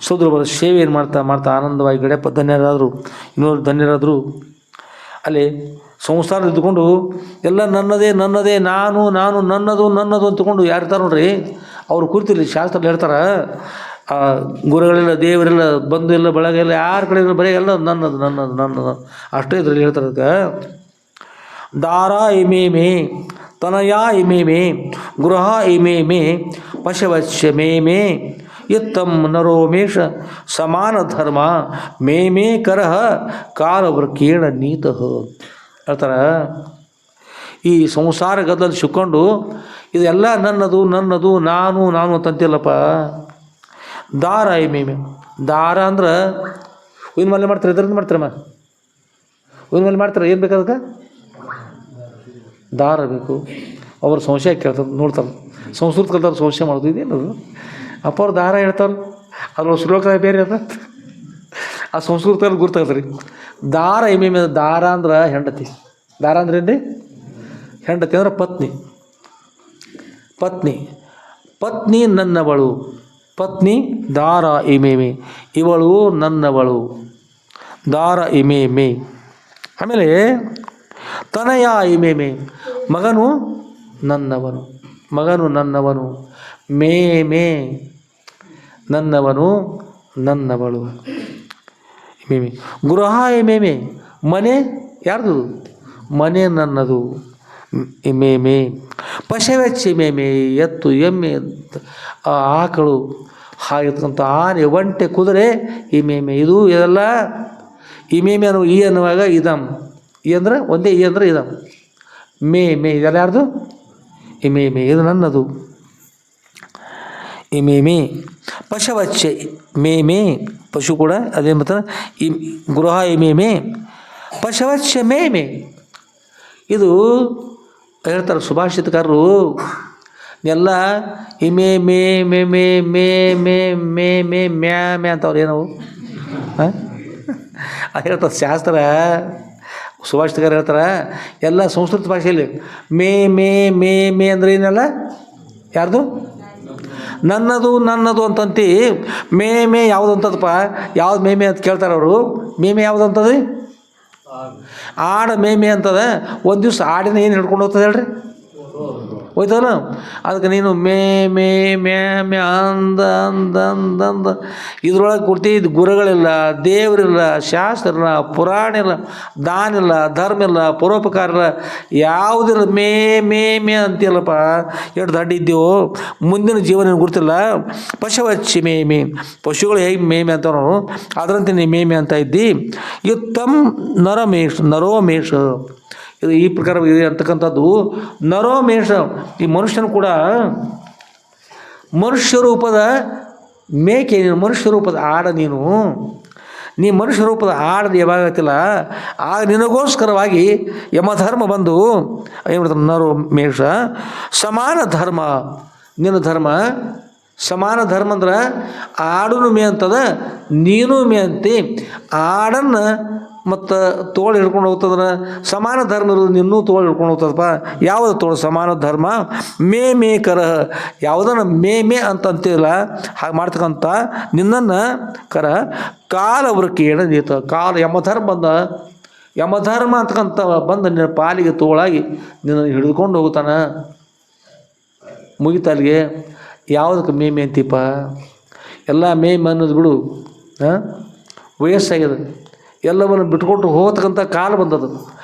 ಸದ್ರುಗಳ ಸೇವೆಯನ್ನು ಮಾಡ್ತಾ ಆನಂದವಾಗಿ ಗಡಿಯಪ್ಪ ಧನ್ಯರಾದರು, ಇನ್ನೂರು ಧನ್ಯರಾದರು. ಅಲ್ಲಿ ಸಂಸಾರ ಇದ್ದುಕೊಂಡು ಎಲ್ಲ ನನ್ನದೇ ನಾನು ನನ್ನದು ಅಂತಕೊಂಡು ಯಾರಿರ್ತಾರೆ ನೋಡ್ರಿ, ಅವ್ರು ಕುರಿತಿರ್ಲಿ ಶಾಸ್ತ್ರ ಹೇಳ್ತಾರೆ. ಗುರುಗಳೆಲ್ಲ ದೇವರೆಲ್ಲ ಬಂಧು ಎಲ್ಲ ಬಳಗ ಎಲ್ಲ ಯಾರ ಕಡೆ ಬರೀ ಎಲ್ಲ ನನ್ನದು ಅಷ್ಟೇ ಇದರಲ್ಲಿ ಹೇಳ್ತಾರೆ. ಅದಕ್ಕೆ ದಾರ ಇಮೇಮೆ ತನಯ ಇಮೇಮೆ ಗೃಹ ಇಮೇಮೆ ಪಶವಶ್ಯ ಮೇ ಮೇ ಇತ್ತಂ ನರೋಮೇಶ ಸಮಾನ ಧರ್ಮ ಮೇ ಮೇ ಕರಹ ಕಾಲವೃಕೇಣ ನೀತಃ ಹೇಳ್ತಾರೆ. ಈ ಸಂಸಾರ ಗದ್ದಲು ಸಿಕ್ಕೊಂಡು ಇದೆಲ್ಲ ನನ್ನದು ನನ್ನದು ನಾನು ನಾನು ಅಂತಂತಿಲ್ಲಪ್ಪ. ದಾರ ಮೇ ದಾರ ಅಂದ್ರೆ ಹೂವಿನ ಮಾಲೆ ಮಾಡ್ತಾರೆ, ಇದರಿಂದ ಮಾಡ್ತಾರಮ್ಮ ಹೂವಿನ ಮಾಲೆ ಮಾಡ್ತಾರೆ. ಏನು ಬೇಕು ಅದಕ್ಕೆ? ದಾರ ಬೇಕು. ಅವ್ರು ಸಂಶಯ ಕೇಳ್ತಾರೆ, ನೋಡ್ತಾರೆ ಸಂಸ್ಕೃತ ಕಲ್ತಾರೆ ಸಂಶಯ ಮಾಡೋದು ಇದೇನದು ಅಪ್ಪ ಅವ್ರು ದಾರ ಹೇಳ್ತಾರೆ, ಅದ್ರೊಳಗೆ ಶ್ಲೋಕ ಬೇರೆ ಅದ, ಆ ಸಂಸ್ಕೃತದಲ್ಲಿ ಗುರ್ತಾಗ್ತದೆ ರೀ. ದಾರ ಎಮ್ಮೆ ದಾರ ಅಂದ್ರೆ ಹೆಂಡತಿ. ದಾರ ಅಂದ್ರೆ ಏನು ರೀ? ಹೆಂಡತಿ ಅಂದ್ರೆ ಪತ್ನಿ. ಪತ್ನಿ ಪತ್ನಿ ನನ್ನವಳು, ಪತ್ನಿ ದಾರ ಇಮೇಮೆ, ಇವಳು ನನ್ನವಳು ದಾರ ಇಮೇಮೆ. ಆಮೇಲೆ ತನಯ ಇಮೇಮೆ, ಮಗನು ನನ್ನವನು, ಮಗನು ನನ್ನವನು. ಮೇ ಮೇ ನನ್ನವನು ನನ್ನವಳು. ಇಮೇಮೆ ಗೃಹ ಇಮೇಮೆ, ಮನೆ ಯಾರ್ದು? ಮನೆ ನನ್ನದು. ಇಮೇಮೆ ಪಶವೆಚ್ಚ ಇಮೇಮೆ, ಎತ್ತು ಎಮ್ಮೆ ಆಕಳು ಹಾಗಿರ್ತಕ್ಕಂಥ ಆನೆ ಒಂಟೆ ಕುದುರೆ ಇಮೇಮೆ. ಇದು ಇದೆಲ್ಲ ಇಮೇಮೆ ಅನ್ನೋ ಈ ಅನ್ನುವಾಗ ಇದಂ, ಈ ಅಂದ್ರೆ ಒಂದೇ, ಈ ಅಂದ್ರೆ ಇದಂ. ಮೇ ಮೇ ಇದೆಲ್ಲ ಯಾರ್ದು? ಇಮೇಮೆ, ಇದು ನನ್ನದು. ಇಮೇಮೆ ಪಶವಚ್ಚ ಮೇ ಮೇ, ಪಶು ಕೂಡ ಅದೇ ಮತ್ತು ಈ ಗೃಹ ಇಮೇಮೆ ಪಶವಚ್ಚ ಮೇ ಮೇ. ಇದು ಹೇಳ್ತಾರೆ ಸುಭಾಷಿತಕಾರರು ಎಲ್ಲ ಇಮೇ ಮೇ ಮೇ ಮೇ ಮೇ ಮೇ ಮೇ ಮೇ ಮ್ಯಾ ಮ್ಯಾ ಅಂತವ್ರು ಏನವು ಅದು ಹೇಳ್ತಾರೆ ಶಾಸ್ತ್ರ. ಸುಭಾಷಿತಕಾರ ಹೇಳ್ತಾರೆ ಎಲ್ಲ ಸಂಸ್ಕೃತ ಭಾಷೆಯಲ್ಲಿ ಮೇ ಮೇ ಮೇ ಮೇ ಅಂದ್ರೆ ಏನಲ್ಲ ಯಾರ್ದು? ನನ್ನದು ನನ್ನದು ಅಂತಂತಿ. ಮೇ ಮೇ ಯಾವುದು ಅಂತದಪ್ಪ, ಯಾವ್ದು ಮೇ ಮೇ ಅಂತ ಕೇಳ್ತಾರೆ ಅವರು. ಮೇ ಮೇ ಯಾವುದು ಅಂತದ್ರಿ? ಆಡ ಮೇ ಮೇ ಅಂತದ. ಒಂದು ದಿವ್ಸ ಆಡಿನ ಏನು ಹಿಡ್ಕೊಂಡು ಹೋಗ್ತದೆ ಹೇಳ್ರಿ? ಹೋಯ್ತಲ್ಲ. ಅದಕ್ಕೆ ನೀನು ಮೇ ಮೇ ಮ್ಯಾ ಮ್ಯಾ ಅಂದ ಅಂದ ಅಂದ ಅಂದ ಇದ್ರೊಳಗೆ ಕೊಡ್ತಿ. ಇದು ಗುರುಗಳಿಲ್ಲ, ದೇವರಿಲ್ಲ, ಶಾಸ್ತ್ರ ಇಲ್ಲ, ಪುರಾಣ ಇಲ್ಲ, ದಾನ ಇಲ್ಲ, ಧರ್ಮ ಇಲ್ಲ, ಪರೋಪಕಾರ ಇಲ್ಲ, ಯಾವುದಿಲ್ಲ. ಮೇ ಮೇ ಮೇ ಅಂತೀಯಲ್ಲಪ್ಪ, ಎಷ್ಟು ದಡ್ಡ ಇದ್ದೀವೋ. ಮುಂದಿನ ಜೀವನ ಗುರ್ತಿಲ್ಲ. ಪಶವಚ್ಚಿ ಮೇ ಮೇ, ಪಶುಗಳು ಹೇಗೆ ಮೇ ಮೇ ಅಂತ ನಾವು ಅದರಂತೆ ನೀ ಮೇ ಮೇ ಅಂತ ಇದ್ದಿ. ಯುತ್ತಂ ನರಮೇಶ ನರೋಮೇಶ, ಇದು ಈ ಪ್ರಕಾರ ಇದೆ ಅಂತಕ್ಕಂಥದ್ದು. ನರೋಮೇಶ, ಈ ಮನುಷ್ಯನು ಕೂಡ ಮನುಷ್ಯ ರೂಪದ ಮೇಕೆ, ನೀನು ಮನುಷ್ಯ ರೂಪದ ಆಡ. ನೀ ಮನುಷ್ಯ ರೂಪದ ಆಡದು ಯಾವಾಗತ್ತಿಲ್ಲ, ಆಗ ನಿನಗೋಸ್ಕರವಾಗಿ ಯಮಧರ್ಮ ಬಂದು ಏನು ಮಾಡ್ತಾರೆ? ನರೋಮೇಶ ಸಮಾನ ಧರ್ಮ, ನಿನ್ನ ಧರ್ಮ ಸಮಾನ ಧರ್ಮ ಅಂದ್ರೆ ಆಡೂ ಮೇ ಅಂತದ, ನೀನು ಮೇ ಅಂತಿ. ಆಡನ್ನು ಮತ್ತು ತೋಳು ಹಿಡ್ಕೊಂಡು ಹೋಗ್ತದ್ರೆ ಸಮಾನ ಧರ್ಮ ಇರೋದು, ನಿನ್ನೂ ತೋಳು ಹಿಡ್ಕೊಂಡು ಹೋಗ್ತದಪ್ಪ. ಯಾವುದು ತೋಳು? ಸಮಾನ ಧರ್ಮ. ಮೇ ಮೇ ಕರ, ಯಾವುದನ್ನು ಮೇ ಮೇ ಅಂತಂತಿಲ್ಲ ಹಾಗೆ ಮಾಡ್ತಕ್ಕಂಥ ನಿನ್ನನ್ನು ಕರ ಕಾಲವೃಕೇಣ ನೀತ. ಕಾಲ ಯಮಧರ್ಮ ಬಂದ, ಯಮಧರ್ಮ ಅಂತಕ್ಕಂಥ ಬಂದು ನಿನ್ನ ಪಾಲಿಗೆ ತೋಳಾಗಿ ನಿನ್ನನ್ನು ಹಿಡಿದುಕೊಂಡು ಹೋಗ್ತಾನೆ. ಮುಗಿತಲ್ಲಿಗೆ ಯಾವುದಕ್ಕೆ ಮೇ ಮೇ ಅಂತೀಪ? ಎಲ್ಲ ಮೇ ಮೇ ಅನ್ನೋದು ಬಿಡು. ವಯಸ್ಸಾಗ್ಯದ, ಎಲ್ಲವನ್ನು ಬಿಟ್ಕೊಟ್ಟು ಹೋಗ್ತಕ್ಕಂಥ ಕಾಲ ಬಂದದ್ದು.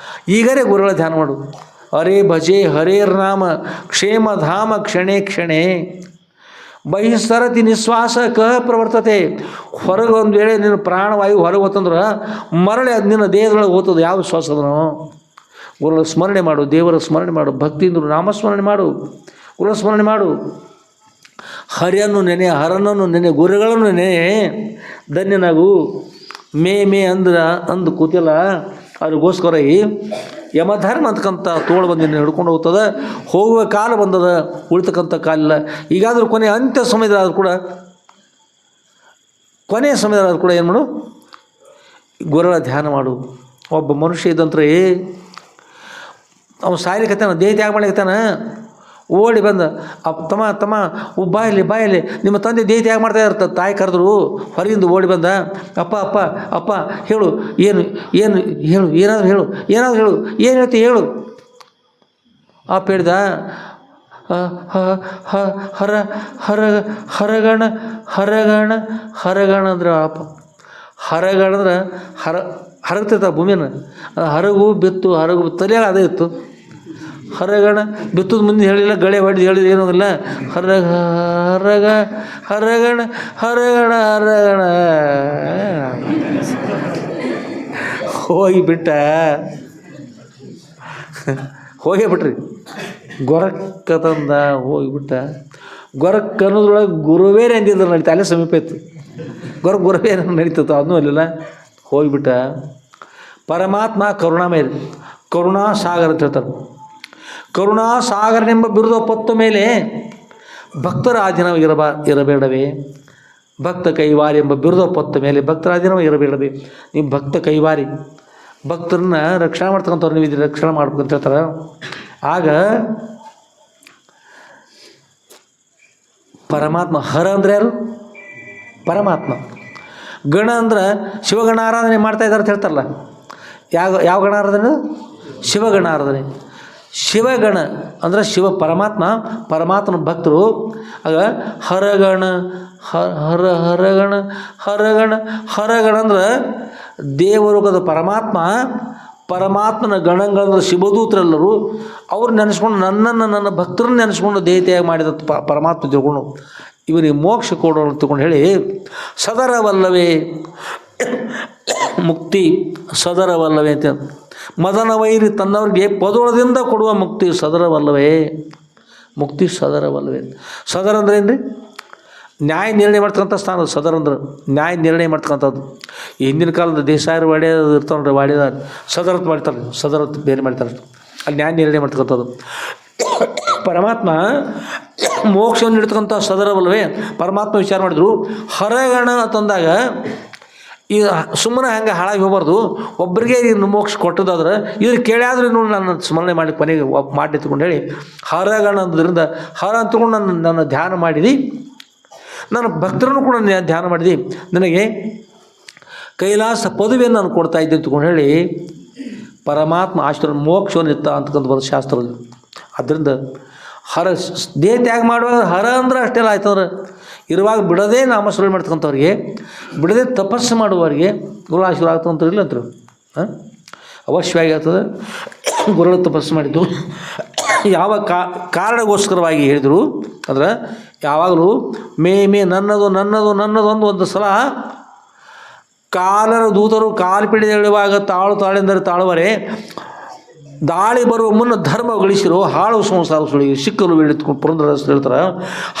ಈಗರೇ ಗುರುಗಳ ಧ್ಯಾನ ಮಾಡು. ಹರೇ ಭಜೆ ಹರೇರ್ ನಾಮ ಕ್ಷೇಮ ಧಾಮ ಕ್ಷಣೇ ಕ್ಷಣೇ ಬಹಿಸ್ಸರತಿ ನಿಶ್ವಾಸ ಕಹ ಪ್ರವರ್ತತೆ. ಹೊರಗೆ ಒಂದು ವೇಳೆ ನಿನ್ನ ಪ್ರಾಣವಾಯು ಹೊರಗೆ ಹೋತಂದ್ರೆ ಮರಳಿ ಅದು ನಿನ್ನ ದೇಹದೊಳಗೆ ಹೋಗ್ತದೆ. ಯಾವ ಶ್ವಾಸ ಅದನ್ನು ಗುರುಗಳ ಸ್ಮರಣೆ ಮಾಡು, ದೇವರ ಸ್ಮರಣೆ ಮಾಡು, ಭಕ್ತಿಯಿಂದ ನಾಮಸ್ಮರಣೆ ಮಾಡು, ಗುರುಗಳ ಸ್ಮರಣೆ ಮಾಡು. ಹರಿಯನ್ನು ನೆನೆ, ಹರನನ್ನು ನೆನೆ, ಗುರುಗಳನ್ನು ನೆನೆ, ಧನ್ಯನಾಗು. ಮೇ ಮೇ ಅಂದು ಕೂತಿಲ್ಲ. ಅದಕ್ಕೋಸ್ಕರ ಈ ಯಮಧರ್ಮ ಅಂತಕ್ಕಂಥ ತೋಳು ಬಂದು ನಿನ್ನ ಹಿಡ್ಕೊಂಡು ಹೋಗ್ತದೆ. ಹೋಗುವ ಕಾಲ ಬಂದದ, ಉಳಿತಕ್ಕಂಥ ಕಾಲಿಲ್ಲ. ಈಗಾದರೂ ಕೊನೆಯ ಅಂತ್ಯ ಸಮಯದಾದ್ರೂ ಕೂಡ, ಕೊನೆಯ ಸಮಯದಾದ್ರೂ ಕೂಡ ಏನು ಮಾಡು? ಗುರುಗಳ ಧ್ಯಾನ ಮಾಡು. ಒಬ್ಬ ಮನುಷ್ಯ ಇದ್ದಂತ್ರೆ ಅವನು ಸಾಯ್ಲಿಕ್ಕತ್ತಾನ, ದೇಹ ತ್ಯಾಗ ಮಾಡ್ಲಿಕ್ಕತ್ತಾನ. ಓಡಿ ಬಂದ, ತಮ್ಮ ತಮ್ಮ ಬಾಯಲ್ಲಿ ಬಾಯಲ್ಲಿ ನಿಮ್ಮ ತಂದೆ ದೇಹ ತ್ಯಾಗ ಮಾಡ್ತಾ ಇರ್ತಾರೆ. ತಾಯಿ ಕರೆದ್ರು, ಹೊರಗಿಂದ ಓಡಿ ಬಂದ. ಅಪ್ಪ ಅಪ್ಪ ಅಪ್ಪ ಹೇಳು, ಏನು ಏನು ಹೇಳು, ಏನಾದರೂ ಹೇಳು, ಏನಾದರೂ ಹೇಳು, ಏನು ಹೇಳ್ತಿ ಹೇಳು. ಅಪ್ಪ ಹೇಳ್ದ, ಹರ ಹರ ಹರಗಣ ಹರಗಣ ಹರಗಣ ಅಂದ್ರೆ ಅಪ್ಪ. ಹರಗಣ ಅಂದ್ರೆ ಹರಗ್ತಿರ್ತಾವೆ ಭೂಮಿನ. ಹರಗು ಬಿತ್ತು, ಹರಗು ತಲೆಯಾಗ ಅದೇ ಇತ್ತು. ಹರಗಣ ಬಿತ್ತದ ಮುಂದೆ ಹೇಳಿಲ್ಲ, ಗಳೆ ಹೊಡೆದು ಹೇಳಿದ ಏನೂ ಇಲ್ಲ. ಹರಗ ಹರಗ ಹರಗಣ ಹರಗಣ ಹರಗಣ ಹೋಗಿಬಿಟ್ಟ. ಹೋಗೇ ಬಿಟ್ರಿ. ಗೊರಕ್ಕದಂದ ಹೋಗಿಬಿಟ್ಟ. ಗೊರಕ್ ಅನ್ನೋದ್ರೊಳಗೆ ಗುರುವೇರೆ ಅಂದಿದ್ರು ನಡೀತಾ, ಅಲ್ಲೇ ಸಮೀಪ ಇತ್ತು. ಗುರುವೇ ನಡೀತತ್ತು, ಅದನ್ನೂ ಅಲ್ಲಿಲ್ಲ. ಹೋಗಿಬಿಟ್ಟ. ಪರಮಾತ್ಮ ಕರುಣಾಮಯ, ಕರುಣಾಸಾಗರ ಅಂತ ಹೇಳ್ತಾರೆ. ಕರುಣಾಸಾಗರನೆಂಬ ಬಿರುದು ಪತ್ತು ಮೇಲೆ ಭಕ್ತರ ಆಧೀನ ಇರಬೇಡವೇ? ಭಕ್ತ ಕೈವಾರಿ ಎಂಬ ಬಿರುದು ಪತ್ತ ಮೇಲೆ ಭಕ್ತರ ಆಧೀನ ಇರಬೇಡವೇ? ನೀವು ಭಕ್ತ ಕೈವಾರಿ, ಭಕ್ತರನ್ನ ರಕ್ಷಣೆ ಮಾಡ್ತಕ್ಕಂಥವ್ರು ನೀವು ಇದ್ರೆ ರಕ್ಷಣೆ ಮಾಡ್ಬೇಕಂತ ಹೇಳ್ತಾರೆ. ಆಗ ಪರಮಾತ್ಮ, ಹರ ಅಂದರೆ ಯಾರು? ಪರಮಾತ್ಮ. ಗಣ ಅಂದ್ರೆ ಶಿವಗಣ ಆರಾಧನೆ ಮಾಡ್ತಾ ಇದ್ದಾರೆ ಅಂತ ಹೇಳ್ತಾರಲ್ಲ. ಯಾವ ಗಣ ಆರಾಧನೆ? ಶಿವಗಣ ಆರಾಧನೆ. ಶಿವಗಣ ಅಂದರೆ ಶಿವ ಪರಮಾತ್ಮ, ಪರಮಾತ್ಮನ ಭಕ್ತರು. ಆಗ ಹರಗಣ ಹರಗಣ ಹರಗಣ ಹರಗಣ ಅಂದ್ರೆ ದೇವಲೋಕದ ಪರಮಾತ್ಮ, ಪರಮಾತ್ಮನ ಗಣಗಳಂದ್ರೆ ಶಿವದೂತರೆಲ್ಲರೂ ಅವ್ರು ನೆನೆಸ್ಕೊಂಡು ನನ್ನ ಭಕ್ತರನ್ನ ನೆನೆಸ್ಕೊಂಡು ದೇಹತೆಯಾಗಿ ಮಾಡಿದ ಪರಮಾತ್ಮ ತಿಳ್ಕೊಂಡು ಇವರಿಗೆ ಮೋಕ್ಷ ಕೊಡೋಣ ತಿಳ್ಕೊಂಡು ಹೇಳಿ, ಸದರವಲ್ಲವೇ ಮುಕ್ತಿ, ಸದರವಲ್ಲವೇ ಅಂತ. ಮದನ ವೈರಿ ತನ್ನವ್ರಿಗೆ ಪದೋಳದಿಂದ ಕೊಡುವ ಮುಕ್ತಿ ಸದರವಲ್ಲವೇ? ಮುಕ್ತಿ ಸದರವಲ್ಲವೇ? ಸದರ ಅಂದ್ರೆ ಏನು ರೀ? ನ್ಯಾಯ ನಿರ್ಣಯ ಮಾಡ್ತಕ್ಕಂಥ ಸ್ಥಾನ ಸದರ ಅಂದ್ರೆ. ನ್ಯಾಯ ನಿರ್ಣಯ ಮಾಡ್ತಕ್ಕಂಥದ್ದು. ಹಿಂದಿನ ಕಾಲದ ದೇಸಾಯರು ವಾಡ್ಯದು ಇರ್ತಾವ್ರಿ, ವಾಡ್ಯದ ಸದರತ್ ಮಾಡ್ತಾರೆ, ಸದರತ್ ಬೇರೆ ಮಾಡ್ತಾರೆ. ಅಲ್ಲಿ ನ್ಯಾಯ ನಿರ್ಣಯ ಮಾಡ್ತಕ್ಕಂಥದ್ದು. ಪರಮಾತ್ಮ ಮೋಕ್ಷವನ್ನು ನೀಡ್ತಕ್ಕಂಥ ಸದರವಲ್ಲವೇ? ಪರಮಾತ್ಮ ವಿಚಾರ ಮಾಡಿದ್ರು. ಹರಗಣ ಅಂತಂದಾಗ ಈ ಸುಮ್ಮನೆ ಹಂಗೆ ಹಾಳಾಗಿ ಹೋಗ್ಬಾರ್ದು. ಒಬ್ಬರಿಗೆ ಇನ್ನು ಮೋಕ್ಷ ಕೊಟ್ಟದಾದ್ರೆ ಇದ್ರ ಕೇಳ್ಯಾದ್ರೂ ಇನ್ನು ನನ್ನ ಸ್ಮರಣೆ ಮಾಡಿ ಕೊನೆಗೆ ಮಾಡಿ ತಿಳ್ಕೊಂಡು ಹೇಳಿ ಹರಗಣ ಅಂದ್ರಿಂದ ಹರ ಅಂತಕೊಂಡು ನನ್ನ ಧ್ಯಾನ ಮಾಡಿದಿ, ನನ್ನ ಭಕ್ತರನ್ನು ಕೂಡ ಧ್ಯಾನ ಮಾಡಿದಿ, ನನಗೆ ಕೈಲಾಸ ಪದವಿಯನ್ನು ನಾನು ಕೊಡ್ತಾ ಇದ್ದೆ ಅಂತಕೊಂಡು ಹೇಳಿ ಪರಮಾತ್ಮ ಆಶ್ರಮ ಮೋಕ್ಷವನ್ನು ಇತ್ತ ಅಂತಕ್ಕಂಥ ಬರೋ ಶಾಸ್ತ್ರದಲ್ಲಿ. ಆದ್ದರಿಂದ ಹರ ದೇಹ ತ್ಯಾಗ ಮಾಡುವಾಗ ಹರ ಅಂದ್ರೆ ಅಷ್ಟೆಲ್ಲ ಆಯ್ತಂದ್ರೆ ಇರುವಾಗ ಬಿಡೋದೇ ನಾಮಸ್ಮರಣೆ ಮಾಡ್ತಕ್ಕಂಥವ್ರಿಗೆ, ಬಿಡದೆ ತಪಸ್ಸು ಮಾಡುವವರಿಗೆ ಗುರು ಆಶೀರ್ವಾದ ಆಗ್ತಕ್ಕಂಥವ್ರು ಇಲ್ಲ ಅಂತರು. ಅವಶ್ಯವಾಗಿ ಆಗ್ತದೆ. ಗುರುಗಳು ತಪಸ್ಸು ಮಾಡಿದ್ದು ಯಾವ ಕಾರಣಗೋಸ್ಕರವಾಗಿ ಹೇಳಿದರು ಅಂದ್ರೆ, ಯಾವಾಗಲೂ ಮೇ ನನ್ನದು ನನ್ನದು ನನ್ನದೊಂದು ಒಂದು ಸಲ ಕಾಲರ ದೂತರು ಕಾಲ್ಪಿಡಿದೇಳುವಾಗ ತಾಳೆಂದರೆ ತಾಳುವರೆ, ದಾಳಿ ಬರುವ ಮುನ್ನ ಧರ್ಮ ಗಳಿಸಿರೋ ಹಾಳು ಸಂಸಾರ ಸುಳಿಗೆ ಸಿಕ್ಕಲು ಹೇಳಿದ್ಕೊಂಡು ಪುರಂದರದಾಸರು ಹೇಳ್ತಾರೆ.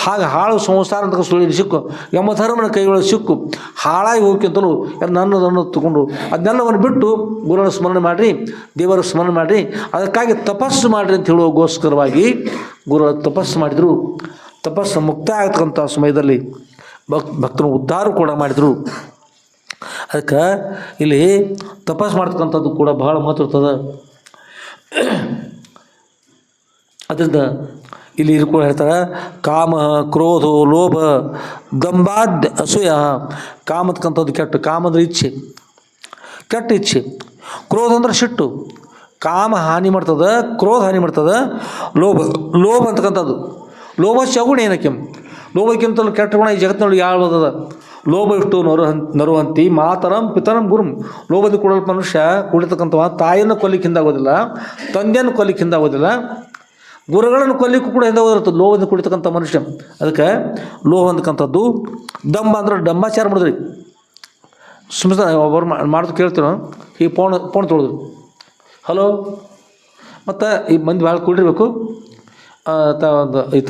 ಹಾಗೆ ಹಾಳು ಸಂಸಾರ ಅಂತ ಸುಳಿಗೆ ಸಿಕ್ಕು ಯಮಧರ್ಮನ ಕೈಗಳು ಸಿಕ್ಕು ಹಾಳಾಗಿ ಹೋಗ್ಯಂತಲೂ ನನ್ನದನ್ನು ತಗೊಂಡು ಅದನ್ನೆಲ್ಲವನ್ನು ಬಿಟ್ಟು ಗುರುಗಳ ಸ್ಮರಣೆ ಮಾಡಿರಿ, ದೇವರ ಸ್ಮರಣೆ ಮಾಡಿರಿ, ಅದಕ್ಕಾಗಿ ತಪಸ್ಸು ಮಾಡಿರಿ ಅಂತ ಹೇಳುವಗೋಸ್ಕರವಾಗಿ ಗುರುಗಳ ತಪಸ್ಸು ಮಾಡಿದರು. ತಪಸ್ಸು ಮುಕ್ತ ಆಗ್ತಕ್ಕಂಥ ಸಮಯದಲ್ಲಿ ಭಕ್ತರು ಉದ್ಧಾರ ಕೂಡ ಮಾಡಿದರು. ಅದಕ್ಕೆ ಇಲ್ಲಿ ತಪಸ್ಸು ಮಾಡ್ತಕ್ಕಂಥದ್ದು ಕೂಡ ಬಹಳ ಮಹತ್ವ ಇರ್ತದೆ. ಅದರಿಂದ ಇಲ್ಲಿ ಕೂಡ ಹೇಳ್ತಾರೆ, ಕಾಮ ಕ್ರೋಧ ಲೋಭ ದಂಭಾದ್ ಅಸೂಯ. ಕಾಮ ಅಂತಕ್ಕಂಥದ್ದು ಕೆಟ್ಟ, ಕಾಮ ಅಂದ್ರೆ ಇಚ್ಛೆ, ಕೆಟ್ಟ ಇಚ್ಛೆ. ಕ್ರೋಧ ಅಂದ್ರೆ ಸಿಟ್ಟು, ಕಾಮ ಹಾನಿ ಮಾಡ್ತದೆ, ಕ್ರೋಧ ಹಾನಿ ಮಾಡ್ತದೆ. ಲೋಭ ಅಂತಕ್ಕಂಥದ್ದು, ಲೋಭ ಚಗುಣ ಏನಕ್ಕೆ? ಲೋಭಕ್ಕಿಂತಲೂ ಕೆಟ್ಟ ಗುಣ ಈ ಜಗತ್ತಿನೊಳಗೆ ಯಾವ್ದದ? ಲೋಭ ಇಷ್ಟು ನರುವಂತಿ ಮಾತರಂ ಪಿತರಂ ಗುರುಂ. ಲೋಭದ ಕೂಡಲು ಮನುಷ್ಯ ಕುಡಿತಕ್ಕಂಥವ ತಾಯಿಯನ್ನು ಕೊಲ್ಲಿಕ್ಕೆ ಹಿಂದಾಗೋದಿಲ್ಲ, ತಂದೆಯನ್ನು ಕೊಲ್ಲಿಕ್ಕೆ ಹಿಂದಾಗೋದಿಲ್ಲ, ಗುರುಗಳನ್ನು ಕೊಲ್ಲಿಕ್ಕೂ ಕೂಡ ಹಿಂದಾಗೋದಿರ್ತದೆ ಲೋಭದಿಂದ ಕುಡಿತಕ್ಕಂಥ ಮನುಷ್ಯ. ಅದಕ್ಕೆ ಲೋಹ ಅಂತಕ್ಕಂಥದ್ದು. ದಂಬ ಅಂದ್ರೆ ಡಂಬಾಚಾರ ಮಾಡಿದ್ರಿ. ಸುಮ್ಮನೆ ಒಬ್ಬರು ಮಾಡೋದು ಕೇಳ್ತೀವಿ, ಈ ಫೋನ್ ತೊಳೆದ್ರು, ಹಲೋ, ಮತ್ತು ಈ ಮಂದಿ ಭಾಳ ಕುಡಿರ್ಬೇಕು,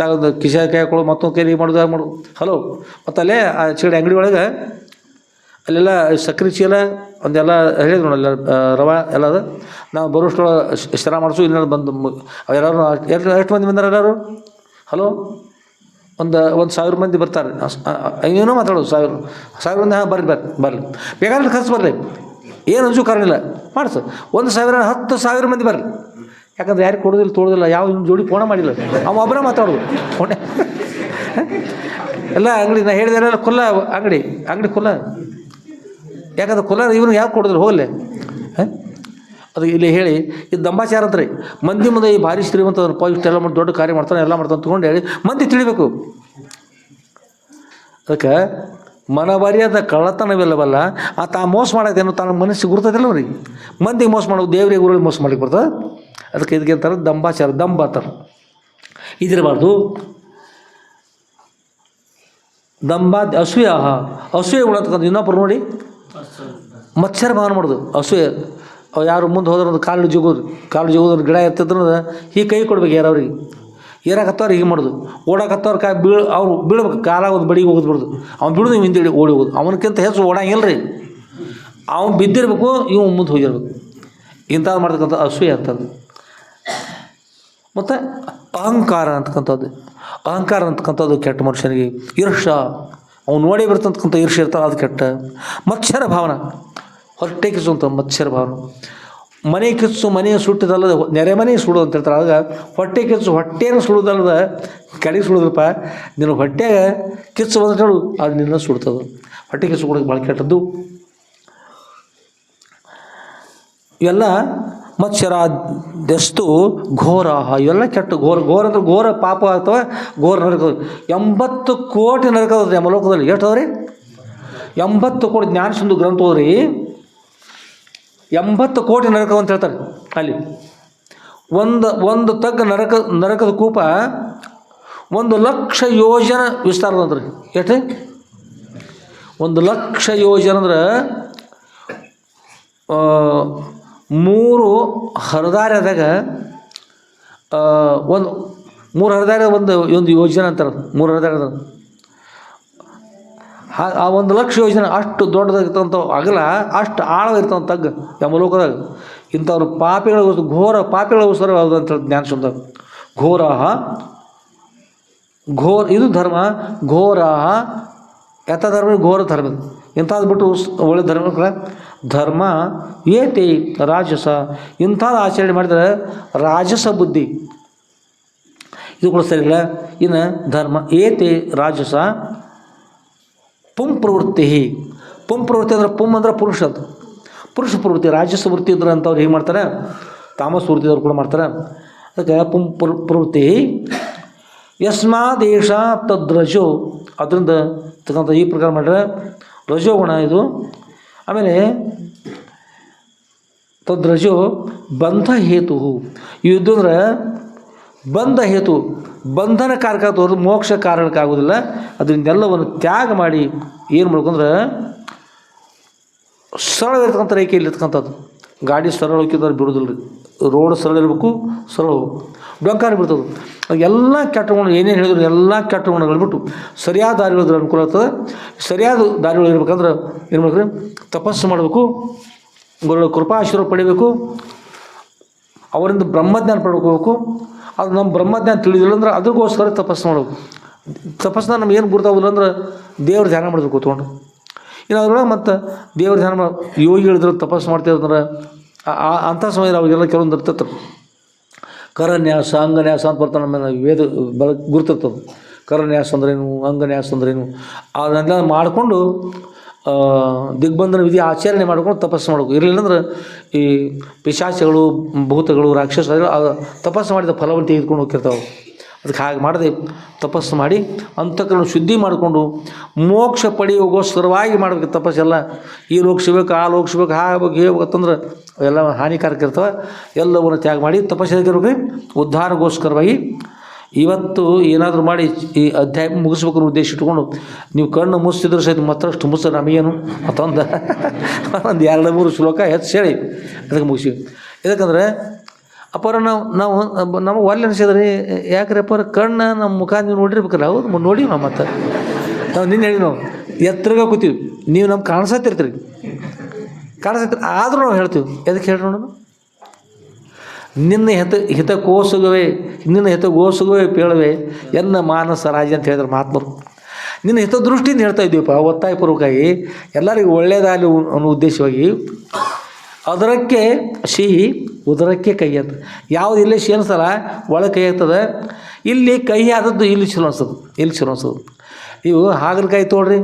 ಒಂದು ಕಿಶ ಕೈ ಹಾಕೊಳ್ಳೋದು, ಮತ್ತೊಂದು ಕೈ ಮಾಡೋದು ಹಲೋ. ಮತ್ತು ಅಲ್ಲೇ ಆ ಚೀಡಿ ಅಂಗಡಿ ಒಳಗೆ ಅಲ್ಲೆಲ್ಲ ಸಕ್ಕರೆ ಚೀಲ ಒಂದೆಲ್ಲ ಹೇಳಿದ್ರು ನೋಡಲ್ಲ, ರವೆ ಎಲ್ಲ ಅದು. ನಾವು ಬರೋಷ್ಟೊಳಗೆ ಶರ ಮಾಡಿಸು ಇಲ್ಲ ಬಂದು ಎಲ್ಲರೂ ಎಷ್ಟು ಮಂದಿ ಬಂದಾರೆ ಎಲ್ಲರೂ? ಹಲೋ, ಒಂದು 1000 ಮಂದಿ ಬರ್ತಾರೆ. ಏನೋ ಮಾತಾಡೋದು 1000 ಮಂದಿ. ಹಾಂ ಬರ್ರಿ ಬೇಕಾದ್ರೆ ಖರ್ಚು ಬರಲಿ, ಏನು ಅಂಜು ಕಾರಣ ಇಲ್ಲ, ಮಾಡಿಸು. 1000 10,000 ಮಂದಿ ಬರ್ರಿ. ಯಾಕಂದ್ರೆ ಯಾರಿಗೆ ಕೊಡೋದಿಲ್ಲ ತೊಳೋದಿಲ್ಲ, ಯಾವ ನಿಮ್ಮ ಜೋಡಿ ಫೋನ ಮಾಡಿಲ್ಲ, ಅವ ಒಬ್ಬರ ಮಾತಾಡೋದು ಫೋನೆ ಎಲ್ಲ ಅಂಗಡಿ. ನಾ ಹೇಳಿದೆ ಎಲ್ಲ ಕೊಲ್ಲ ಅಂಗಡಿ ಕೊಲ್ಲ. ಯಾಕಂದ್ರೆ ಕೊಲ್ಲ ಇವನು ಯಾಕೆ ಕೊಡೋದಿಲ್ಲ, ಹೋಗಲ್ಲೇ. ಅದು ಇಲ್ಲಿ ಹೇಳಿ ಇದು ದಂಬಾಚಾರ ಅಂತ್ರಿ. ಮಂದಿ ಮುಂದೆ ಈ ಭಾರಿ ಶ್ರೀಮಂತ ಇಷ್ಟೆಲ್ಲ ಮಾಡಿ ದೊಡ್ಡ ಕಾರ್ಯ ಮಾಡ್ತಾನೆ, ಎಲ್ಲ ಮಾಡ್ತಾನೆ ತೊಗೊಂಡು ಹೇಳಿ ಮಂದಿ ತಿಳಿಬೇಕು. ಅದಕ್ಕೆ ಮನಬರಿಯಾದ ಕಳ್ಳತನವಿಲ್ಲವಲ್ಲ, ತಾ ಮೋಸ ಮಾಡೋದೇನು ತಾನು ಮನಸ್ಸಿಗೆ ಗುರ್ತದಿಲ್ಲ ಅವ್ರಿಗೆ. ಮಂದಿಗೆ ಮೋಸ ಮಾಡೋದು ದೇವರಿಗೆ ಗುರುಗಳಿಗೆ ಮೋಸ ಮಾಡ್ಲಿಕ್ಕೆ ಬರ್ತದೆ. ಅದಕ್ಕೆ ಇದಕ್ಕೆ ಅಂತಾರೆ ದಂಬಾಚಾರ, ದಂಬ ಅಂತಾರೆ. ಇದಿರಬಾರ್ದು. ದಂಬ ಅಸೂಯ, ಅಸೂಯೆ ಗುಣ ಅಂತಕ್ಕಂಥ ಇನ್ನೊಬ್ಬರು ನೋಡಿ ಮತ್ಸರ ಭಾವನೆ ಮಾಡೋದು. ಅಸೂಯೆ ಯಾರು ಮುಂದೆ ಹೋದ್ರೆ ಒಂದು ಕಾಲು ಜಗೋದು ಗಿಡ ಇರ್ತಿದ್ರೆ ಹೀಗೆ ಕೈ ಕೊಡ್ಬೇಕು ಯಾರವ್ರಿಗೆ. ಏರಾಕತ್ತವ್ರು ಹೀಗೆ ಮಾಡೋದು, ಓಡಾಕತ್ತವ್ರು ಅವ್ರು ಬೀಳ್ಬೇಕು, ಕಾಲಾಗ ಒಂದು ಬಡಿಗೆ ಹೋಗೋದು ಬಿಡೋದು. ಅವ್ನು ಬಿಡೋದು ಇವು ಹಿಂದೆ ಓಡಿ ಹೋಗೋದು. ಅವನಕ್ಕಿಂತ ಹೆಚ್ಚು ಓಡಾಗಿಲ್ಲ ರೀ, ಅವ್ನು ಬಿದ್ದಿರ್ಬೇಕು, ಇವು ಮುಂದೆ ಹೋಗಿರ್ಬೇಕು. ಇಂಥದ್ದು ಮಾಡ್ತಕ್ಕಂಥ ಅಸೂಯೆ ಅಂತದ್ದು. ಮತ್ತು ಅಹಂಕಾರ ಅಂತಕ್ಕಂಥದ್ದು ಕೆಟ್ಟ ಮನುಷ್ಯನಿಗೆ. ಈರ್ಷ, ಅವ್ನು ನೋಡಿ ಬರ್ತಕ್ಕಂಥ ಈರ್ಷೆ ಇರ್ತಾನೆ, ಅದು ಕೆಟ್ಟ. ಮತ್ಸರ ಭಾವನೆ, ಹೊಟ್ಟೆ ಕಿಚ್ಚುವಂಥ ಮತ್ಸರ ಭಾವನೆ. ಮನೆ ಕಿಚ್ಚು ಮನೆಯ ಸುಟ್ಟಿದಲ್ಲದ ನೆರೆ ಮನೆ ಸುಡೋದು ಅಂತ ಹೇಳ್ತಾರೆ. ಆಗ ಹೊಟ್ಟೆ ಕಿಚ್ಚು ಹೊಟ್ಟೆಯನ್ನು ಸುಡೋದಲ್ಲದ ಕೆಳಗೆ ಸುಡೋದಪ್ಪ. ನಿನ್ನ ಹೊಟ್ಟೆಗೆ ಕಿಚ್ಚು ಬಂದ್ರೆ ಹೇಳು, ಅದು ನಿನ್ನ ಸುಡ್ತದೆ. ಹೊಟ್ಟೆ ಕಿಚ್ಚು ಕೊಡೋಕೆ ಭಾಳ ಕೆಟ್ಟದ್ದು. ಇವೆಲ್ಲ ಮತ್ಸರ ದೆಸ್ತು ಘೋರ, ಇವೆಲ್ಲ ಕೆಟ್ಟ. ಘೋರ ಅಂದ್ರೆ ಘೋರ ಪಾಪ ಆಗ್ತವೆ, ಘೋರ ನರಕ. 80 ಕೋಟಿ ನರಕ ಅದ್ರಿ ಯಮಲೋಕದಲ್ಲಿ. ಎಷ್ಟು ಅದ್ರಿ? 80 ಕೋಟಿ. ಜ್ಞಾನಸಿಂಧು ಗ್ರಂಥ ಹೋದ್ರಿ 80 ಕೋಟಿ ನರಕ ಅಂತ ಹೇಳ್ತಾರೆ. ಅಲ್ಲಿ ಒಂದು ತಗ್ಗ ನರಕದ ಕೂಪ 1,00,000 ಯೋಜನ ವಿಸ್ತಾರ ಅಂದ್ರಿ. ಎಷ್ಟು? 1,00,000 ಯೋಜನ ಅಂದ್ರೆ 3 ಹರಿದಾರ್ಯದಾಗ ಮೂರು ಹರಿದಾರ್ಯ ಒಂದು ಯೋಜನೆ ಅಂತಾರೆ. 3 ಹರಿದಾರ್ಯದ ಆ 1,00,000 ಯೋಜನೆ ಅಷ್ಟು ದೊಡ್ಡದಾಗಿರ್ತಂಥ ಅಗಲ, ಅಷ್ಟು ಆಳವಾಗಿರ್ತಂಥ ತಗ್ಗ ಯಮಲೋಕದಾಗ. ಇಂಥವ್ರು ಪಾಪಿಗಳಿಗೋಸ್ಕರ, ಘೋರ ಪಾಪಿಗಳಿಗೋಸ್ಕರ ಯಾವುದು ಅಂತೇಳಿ ಜ್ಞಾನಸಿಂಧ. ಇದು ಧರ್ಮ. ಘೋರ ಯಥ ಧರ್ಮ, ಘೋರ ಧರ್ಮ. ಇಂಥದ್ದು ಬಿಟ್ಟು ಒಳ್ಳೆ ಧರ್ಮ ಏತಿ ರಾಜಸ. ಇಂಥದ್ದು ಆಚರಣೆ ಮಾಡಿದರೆ ರಾಜಸ ಬುದ್ಧಿ, ಇದು ಕೂಡ ಸರಿಯಿಲ್ಲ. ಇನ್ನು ಧರ್ಮ ಏತಿ ರಾಜಸ ಪುಂ ಪ್ರವೃತ್ತಿ. ಅಂದ್ರೆ ಪುಂ ಅಂದ್ರೆ ಪುರುಷ ಅಂತ, ಪುರುಷ ಪ್ರವೃತ್ತಿ. ರಾಜಸ ವೃತ್ತಿ ಇದ್ರೆ ಅಂಥವ್ರು ಹೇಗೆ ಮಾಡ್ತಾರೆ, ತಾಮಸ ವೃತ್ತಿದವ್ರು ಕೂಡ ಮಾಡ್ತಾರೆ. ಅದಕ್ಕೆ ಪುಂ ಪ್ರವೃತ್ತಿ. ಯಸ್ಮಾದೇಶ ತದ್ರಜೋ, ಅದರಿಂದ ತಕ್ಕಂಥ ಈ ಪ್ರಕಾರ ಮಾಡಿದ್ರೆ ರಜೋಗುಣ ಇದು. ಆಮೇಲೆ ತದ್ರಜೋ ಬಂಧ ಹೇತು. ಇದಂದ್ರೆ ಬಂಧ ಹೇತು, ಬಂಧನ ಕಾರಕ ತೋರು, ಮೋಕ್ಷ ಕಾರಣಕ್ಕಾಗೋದಿಲ್ಲ. ಅದರಿಂದೆಲ್ಲವನ್ನು ತ್ಯಾಗ ಮಾಡಿ ಏನು ಮಾಡ್ಕೊಂಡ್ರೆ ಸರಳವಿರ್ತಕ್ಕಂಥ ರೇಖೆಯಲ್ಲಿರ್ತಕ್ಕಂಥದ್ದು. ಗಾಡಿ ಸರಳ ಹೋಗಿದ್ರೆ ಬಿಡೋದಿಲ್ಲ ರೀ, ರೋಡ್ ಸರಳ ಇರಬೇಕು, ಸರಳ ಹೋಗ್ಬೇಕು. ಡೊಂಕಾರ ಬಿಡ್ತದೆ. ಎಲ್ಲ ಕೆಟ್ಟ ಗುಣ ಏನೇನು ಹೇಳಿದ್ರು ಎಲ್ಲ ಕೆಟ್ಟ ಗುಣಗಳು ಬಿಟ್ಟು ಸರಿಯಾದ ದಾರಿ ಹೇಳಿದ್ರೆ ಅನುಕೂಲ ಆಗ್ತದೆ. ಸರಿಯಾದ ದಾರಿಗಳು ಇರ್ಬೇಕಂದ್ರೆ ಏನು ಮಾಡ್ರಿ, ತಪಸ್ಸು ಮಾಡಬೇಕು, ಗುರುಗಳ ಕೃಪಾಶೀರ್ವಾದ ಪಡಿಬೇಕು, ಅವರಿಂದ ಬ್ರಹ್ಮಜ್ಞಾನ ಪಡ್ಕೋಬೇಕು. ಅದು ನಮ್ಮ ಬ್ರಹ್ಮಜ್ಞಾನ ತಿಳಿದಿಲ್ಲ ಅಂದ್ರೆ ಅದಕ್ಕೋಸ್ಕರ ತಪಸ್ಸು ಮಾಡಬೇಕು. ತಪಸ್ಸನ್ನ ನಮ್ಗೆ ಏನು ಗುರ್ತಾಗೋದಿಲ್ಲ ಅಂದ್ರೆ ದೇವ್ರ ಧ್ಯಾನ ಮಾಡಬೇಕು ಕೂತ್ಕೊಂಡು. ಇನ್ನಾದ್ರೊಳಗೆ ಮತ್ತು ದೇವ್ರ ಧ್ಯಾನ ಯೋಗಿಗಳಿದ್ರೆ ತಪಸ್ಸು ಮಾಡ್ತಿದ್ರೆ ಅಂಥ ಸಮಯದಲ್ಲಿ ಅವಾಗೆಲ್ಲ ಕೆಲವೊಂದು ಇರ್ತಿರ್ತಾರೆ. ಕರನ್ಯಾಸ ಅಂಗನ್ಯಾಸ ಅಂತ ಬರ್ತಾರೆ. ನಮ್ಮ ವೇದ ಗುರ್ತಿರ್ತದೆ. ಕರನ್ಯಾಸ ಅಂದ್ರೇನು, ಅಂಗನ್ಯಾಸ ಅಂದ್ರೇನು, ಅದನ್ನೆಲ್ಲ ಮಾಡಿಕೊಂಡು ದಿಗ್ಬಂಧನ ವಿಧಿ ಆಚರಣೆ ಮಾಡ್ಕೊಂಡು ತಪಸ್ಸು ಮಾಡಬೇಕು. ಇರಲಿಲ್ಲ ಅಂದ್ರೆ ಈ ಪಿಶಾಚಿಗಳು, ಭೂತಗಳು, ರಾಕ್ಷಸಗಳು ತಪಸ್ಸು ಮಾಡಿದ ಫಲವನ್ನು ತೆಗೆದುಕೊಂಡು ಹೋಗ್ತಿರ್ತಾವೆ. ಅದಕ್ಕೆ ಹಾಗೆ ಮಾಡದೆ ತಪಸ್ಸು ಮಾಡಿ ಅಂತಃಕರಣ ಶುದ್ಧಿ ಮಾಡಿಕೊಂಡು ಮೋಕ್ಷ ಪಡೆಯೋಗೋಸ್ಕರವಾಗಿ ಮಾಡಬೇಕು ತಪಸ್ಸೆಲ್ಲ. ಈ ಲೋಕ ಸಿಗಬೇಕು, ಆ ಲೋಕ ಸಿಗಬೇಕು, ಹಾಗಬೇಕು, ಹೇಳ್ಬೇಕಂತಂದ್ರೆ ಅವೆಲ್ಲ ಹಾನಿಕಾರಕ ಇರ್ತವೆ. ಎಲ್ಲವನ್ನು ತ್ಯಾಗ ಮಾಡಿ ತಪಸ್ಸಿರಬೇಕು ಉದ್ಧಾರಗೋಸ್ಕರವಾಗಿ. ಇವತ್ತು ಏನಾದರೂ ಮಾಡಿ ಈ ಅಧ್ಯಾಯ ಮುಗಿಸ್ಬೇಕು ಅನ್ನೋ ಉದ್ದೇಶ ಇಟ್ಕೊಂಡು ನೀವು ಕಣ್ಣು ಮುಚ್ಚಿದ್ರೆ ಸಹಿತ ಮತ್ತಷ್ಟು ಮುಚ್ಚ ನಮಗೇನು ಮತ್ತೊಂದು 2-3 ಶ್ಲೋಕ ಹೆಚ್ಚು ಹೇಳಿ ಅದಕ್ಕೆ ಮುಗಿಸಿ. ಯಾಕಂದರೆ ಅಪ್ಪರ ನಾವು ನಮಗೆ ಒಳ್ಳೆ ಅನಿಸಿದ್ರಿ. ಯಾಕ್ರಿ ಅಪ್ಪರ ಕಣ್ಣು ನಮ್ಮ ಮುಖ ನೀವು ನೋಡಿರ್ಬೇಕಲ್ಲ. ಹೌದು, ನೋಡಿ ನಾವು ಮತ್ತೆ ನಾವು ನಿನ್ನೆ ಹೇಳಿ ನಾವು ಎತ್ತರಗ ಕೂತೀವಿ, ನೀವು ನಮ್ಗೆ ಕಾಣಿಸತ್ತಿರ್ತೀರಿ, ಆದರೂ ನಾವು ಹೇಳ್ತೀವಿ. ಎದಕ್ಕೆ ಹೇಳಿ ನೋಡೋಣ, ನಿನ್ನ ಹಿತಕೋಸುಗವೇ ಪೇಳವೆ ಎನ್ನ ಮಾನಸ ರಾಜ ಅಂತ ಹೇಳಿದ್ರು ಮಹಾತ್ಮರು. ನಿನ್ನ ಹಿತದೃಷ್ಟಿಯಿಂದ ಹೇಳ್ತಾ ಇದ್ದೀವಪ್ಪ, ಒತ್ತಾಯಪೂರ್ವಕವಾಗಿ ಎಲ್ಲರಿಗೂ ಒಳ್ಳೆಯದಾಗಲಿ ಅನ್ನೋ ಉದ್ದೇಶವಾಗಿ. ಅದರಕ್ಕೆ ಸಿಹಿ ಉದರಕ್ಕೆ ಕೈ ಅಂತ. ಯಾವುದು ಇಲ್ಲೇ ಸಿಹಿ ಅನಿಸಲ್ಲ, ಒಳಗೆ ಕೈ ಆಗ್ತದೆ. ಇಲ್ಲಿ ಕೈ ಆದದ್ದು ಇಲ್ಲಿ ಚಲೋ ಅನ್ಸೋದು. ಇವು ಹಾಗಲಕಾಯಿ ತೊಗೊಳ್ರಿ,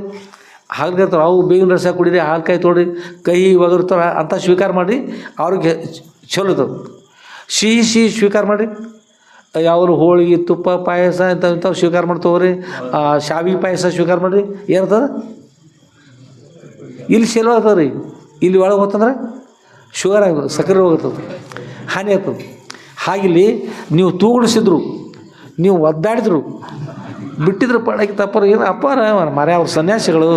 ಹಾಗಲಕಾಯಿ ಅವು ಬೇವಿನ ರಸ ಕುಡೀರಿ, ಹಾಗಲಕಾಯಿ ತೊಗೊಳ್ರಿ, ಕೈ ಒಗರ್ತಾರ ಅಂತ ಸ್ವೀಕಾರ ಮಾಡಿರಿ, ಅವ್ರಿಗೆ ಚಲೋ ಇರ್ತದೆ. ಸಿಹಿ ಸ್ವೀಕಾರ ಮಾಡಿರಿ. ಯಾವರು ಹೋಳಿಗೆ, ತುಪ್ಪ, ಪಾಯಸ ಇಂಥವು ಸ್ವೀಕಾರ ಮಾಡ್ತವ್ರಿ. ಶಾವಿಗೆ ಪಾಯಸ ಸ್ವೀಕಾರ ಮಾಡಿರಿ, ಏನಿರ್ತದೆ ಇಲ್ಲಿ ಚಲೋ ಆಗ್ತದೆ ರೀ. ಇಲ್ಲಿ ಒಳಗೆ ಹೋಗ್ತಂದ್ರೆ ಶುಗರ್ ಆಗ್ತದೆ, ಸಕ್ಕರೆ ಹೋಗ್ತದೆ, ಹಾನಿ ಆಗ್ತದೆ. ಹಾಗಿಲ್ಲಿ ನೀವು ತೂಗುಡಿಸಿದ್ರು, ನೀವು ಒದ್ದಾಡಿದ್ರು, ಬಿಟ್ಟಿದ್ರು ಪಡಕ್ಕೆ ತಪ್ಪರು ಏನು ಅಪ್ಪಾರ ಮರ ಅವ್ರ ಸನ್ಯಾಸಿಗಳು.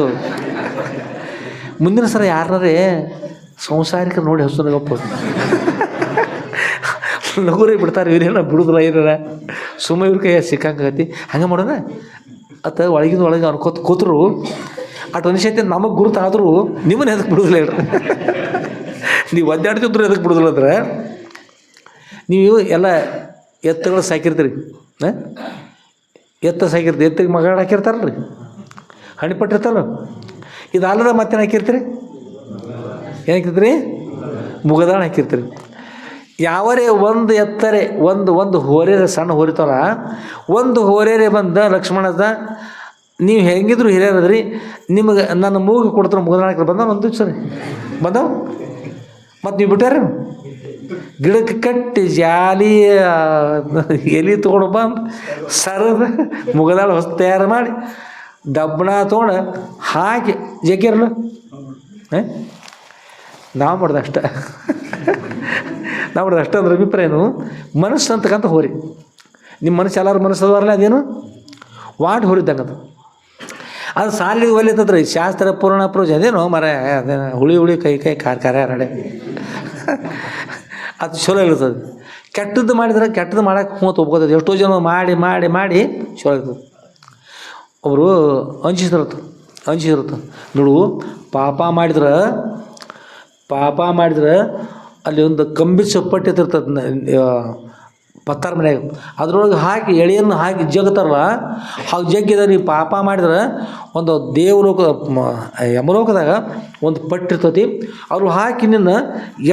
ಮುಂದಿನ ಸಲ ಯಾರೇ ಸಂಸಾರಿಕರು ನೋಡಿ ಹಸುನಗಪ್ಪ ಲಘುರೇ ಬಿಡ್ತಾರೆ, ಇವ್ರೇನ ಬಿಡುದಿಲ್ಲ ಏನಾರ ಸುಮ್ಮ ಇವ್ರ ಕೈಯ ಸಿಕ್ಕಂಗತಿ. ಹಂಗೆ ಮಾಡೋಣ ಅತ್ತ ಒಳಗಿಂದ ಒಳಗೆ ಅನ್ಕೋತ ಕೂತರು ಅಟ್ ಅನಿಸೈತಿ ನಮಗೆ ಗುರುತಾದರೂ ನಿಮ್ಮನ್ನ ಎದಕ್ಕೆ ಬಿಡುದಿಲ್ಲ ಹೇಳ್ರಿ. ನೀವು ಒದ್ದಾಡ್ತಿದ್ರು ಎದಕ್ಕೆ ಬಿಡುದಿಲ್ಲ ಅಂದ್ರೆ ನೀವು ಎಲ್ಲ ಎತ್ತುಗಳು ಸಾಕಿರ್ತೀರಿ, ಎತ್ತ ಸಾಕಿರ್ತೀರಿ, ಎತ್ತಿಗೆ ಮಗಳ ಹಾಕಿರ್ತಾರಲ್ರಿ, ಹಣಿಪಟ್ಟಿರ್ತಾರಲ್ಲ. ಇದು ಅಲ್ಲದ ಮತ್ತೇನು ಹಾಕಿರ್ತೀರಿ? ಏನು ಹಾಕಿರ್ತೀರಿ? ಮುಗದಾಣ ಹಾಕಿರ್ತೀರಿ. ಯಾವರೇ ಒಂದು ಎತ್ತರೆ ಒಂದು ಹೋರೇರೆ ಸಣ್ಣ ಹೋರಿತಾರ, ಒಂದು ಹೋರೇರೆ ಬಂದ ಲಕ್ಷ್ಮಣದ ನೀವು ಹೆಂಗಿದ್ರು ಹಿರಿಯರದ್ರಿ, ನಿಮಗೆ ನನ್ನ ಮೂಗು ಕೊಡ್ತಾರೆ ಮುಗದಾಣಕ್ಕೆ ಬಂದ ಒಂದು ಸರಿ ಬಂದವು. ಮತ್ತು ನೀವು ಬಿಟ್ಟಾರೇನು ಗಿಡಕ್ಕೆ ಕಟ್ಟಿ ಜಾಲಿ ಎಲೆ ತೊಗೊಂಡು ಬಂದು ಸರದ ಮುಗದಾಳ ಹೊಸ ತಯಾರು ಮಾಡಿ ಡಬ್ಬಣ ತೊಗೊಂಡು ಹಾಕಿ ಜಗ್ಗಿರಲ್ಲ. ನಾವು ಮಾಡ್ದೆ ಅಷ್ಟ ನಾವು ಮಾಡ್ದೆ ಅಷ್ಟ ಅಂದ್ರೆ ಅಭಿಪ್ರಾಯ ಏನು? ಮನಸ್ಸು ಅಂತಕ್ಕಂಥ ಹೋರಿ. ನಿಮ್ಮ ಮನಸ್ಸು ಎಲ್ಲರೂ ಮನಸ್ಸು ಅದವರಲ್ಲ, ಅದೇನು ವಾಟ್ ಹೋರಿದ್ದಂಗದು. ಅದು ಸಾಲಿಗೆ ಒಲಿತದ್ರಿ ಶಾಸ್ತ್ರ ಪೂರ್ಣ ಪ್ರೋಜ ಅದೇನೋ ಮರ ಅದೇನು ಹುಳಿ ಕೈ ಖಾರ ರಡೆ ಅದು ಚಲೋ ಇರ್ತದೆ. ಕೆಟ್ಟದ್ದು ಮಾಡಿದ್ರೆ ಕೆಟ್ಟದ್ದು ಮಾಡೋಕೆ ಒಪ್ಕೋತದೆ. ಎಷ್ಟೋ ಜನ ಮಾಡಿ ಮಾಡಿ ಮಾಡಿ ಚಲೋ ಇರ್ತದೆ. ಅವರು ಅಂಜಿಸಿರುತ್ತೆ ನೋಡು, ಪಾಪ ಮಾಡಿದ್ರೆ ಅಲ್ಲಿ ಒಂದು ಕಂಬಿ ಚಪ್ಪಟ್ಟಿ ಇರ್ತದೆ ಪತ್ತಾರ ಮನ್ಯಾಗ, ಅದ್ರೊಳಗೆ ಹಾಕಿ ಎಳೆಯನ್ನು ಹಾಕಿ ಜಗ್ತಾರಲ್ಲ, ಹಾಗೆ ಜಗ್ಗಿದ ನೀವು ಪಾಪ ಮಾಡಿದ್ರೆ ಒಂದು ದೇವಲೋಕ ಯಮಲೋಕದಾಗ ಒಂದು ಪಟ್ಟಿರ್ತತಿ, ಅವ್ರು ಹಾಕಿ ನಿನ್ನ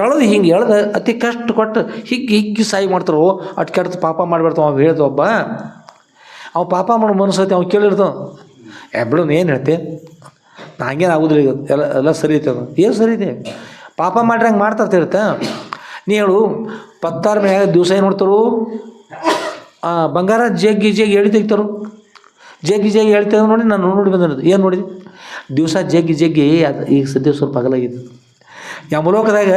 ಎಳೆದು ಅತಿ ಕಷ್ಟ ಕೊಟ್ಟು ಹಿಗ್ಗಿ ಸಾಯಿ ಮಾಡ್ತಾರೋ. ಅಷ್ಟು ಕೆಟ್ಟ ಪಾಪ ಮಾಡಿಬಿಡ್ತಾವ. ಅವ ಹೇಳ್ದು ಒಬ್ಬ ಅವ ಪಾಪ ಮಾಡೋ ಮನಸ್ಸತಿ ಅವ್ನು ಕೇಳಿರ್ತಾವ, ಬಿಡು ಏನು ಹೇಳ್ತೆ, ನಾ ಹಂಗೇನು ಆಗೋದಿಲ್ಲ, ಈಗ ಎಲ್ಲ ಸರಿ ಐತೆ. ಅದು ಏನು ಸರಿ ಇದೆ? ಪಾಪ ಮಾಡ್ರಿ ಹಂಗೆ ಮಾಡ್ತಾ ಹೇಳ್ತಾ ನೀ ಹೇಳು. ಪತ್ತಾರ ಮ್ಯಾಗ ದಿವಸ ಏನು ನೋಡ್ತಾರು? ಬಂಗಾರ ಜಗ್ಗಿ ಎಳಿ ತೆಗಿತಾರು. ಜಗ್ಗಿ ಎಳಿ ನೋಡಿ ನಾನು ನೋಡಿ ಬಂದಿರೋದು ಏನು ನೋಡಿದೆ? ದಿವಸ ಜಗ್ಗಿ ಅದು ಈಗ ಸದ್ಯ ಸ್ವಲ್ಪ ಅಗಲಾಗಿದೆ. ಯಮಲೋಕದಾಗ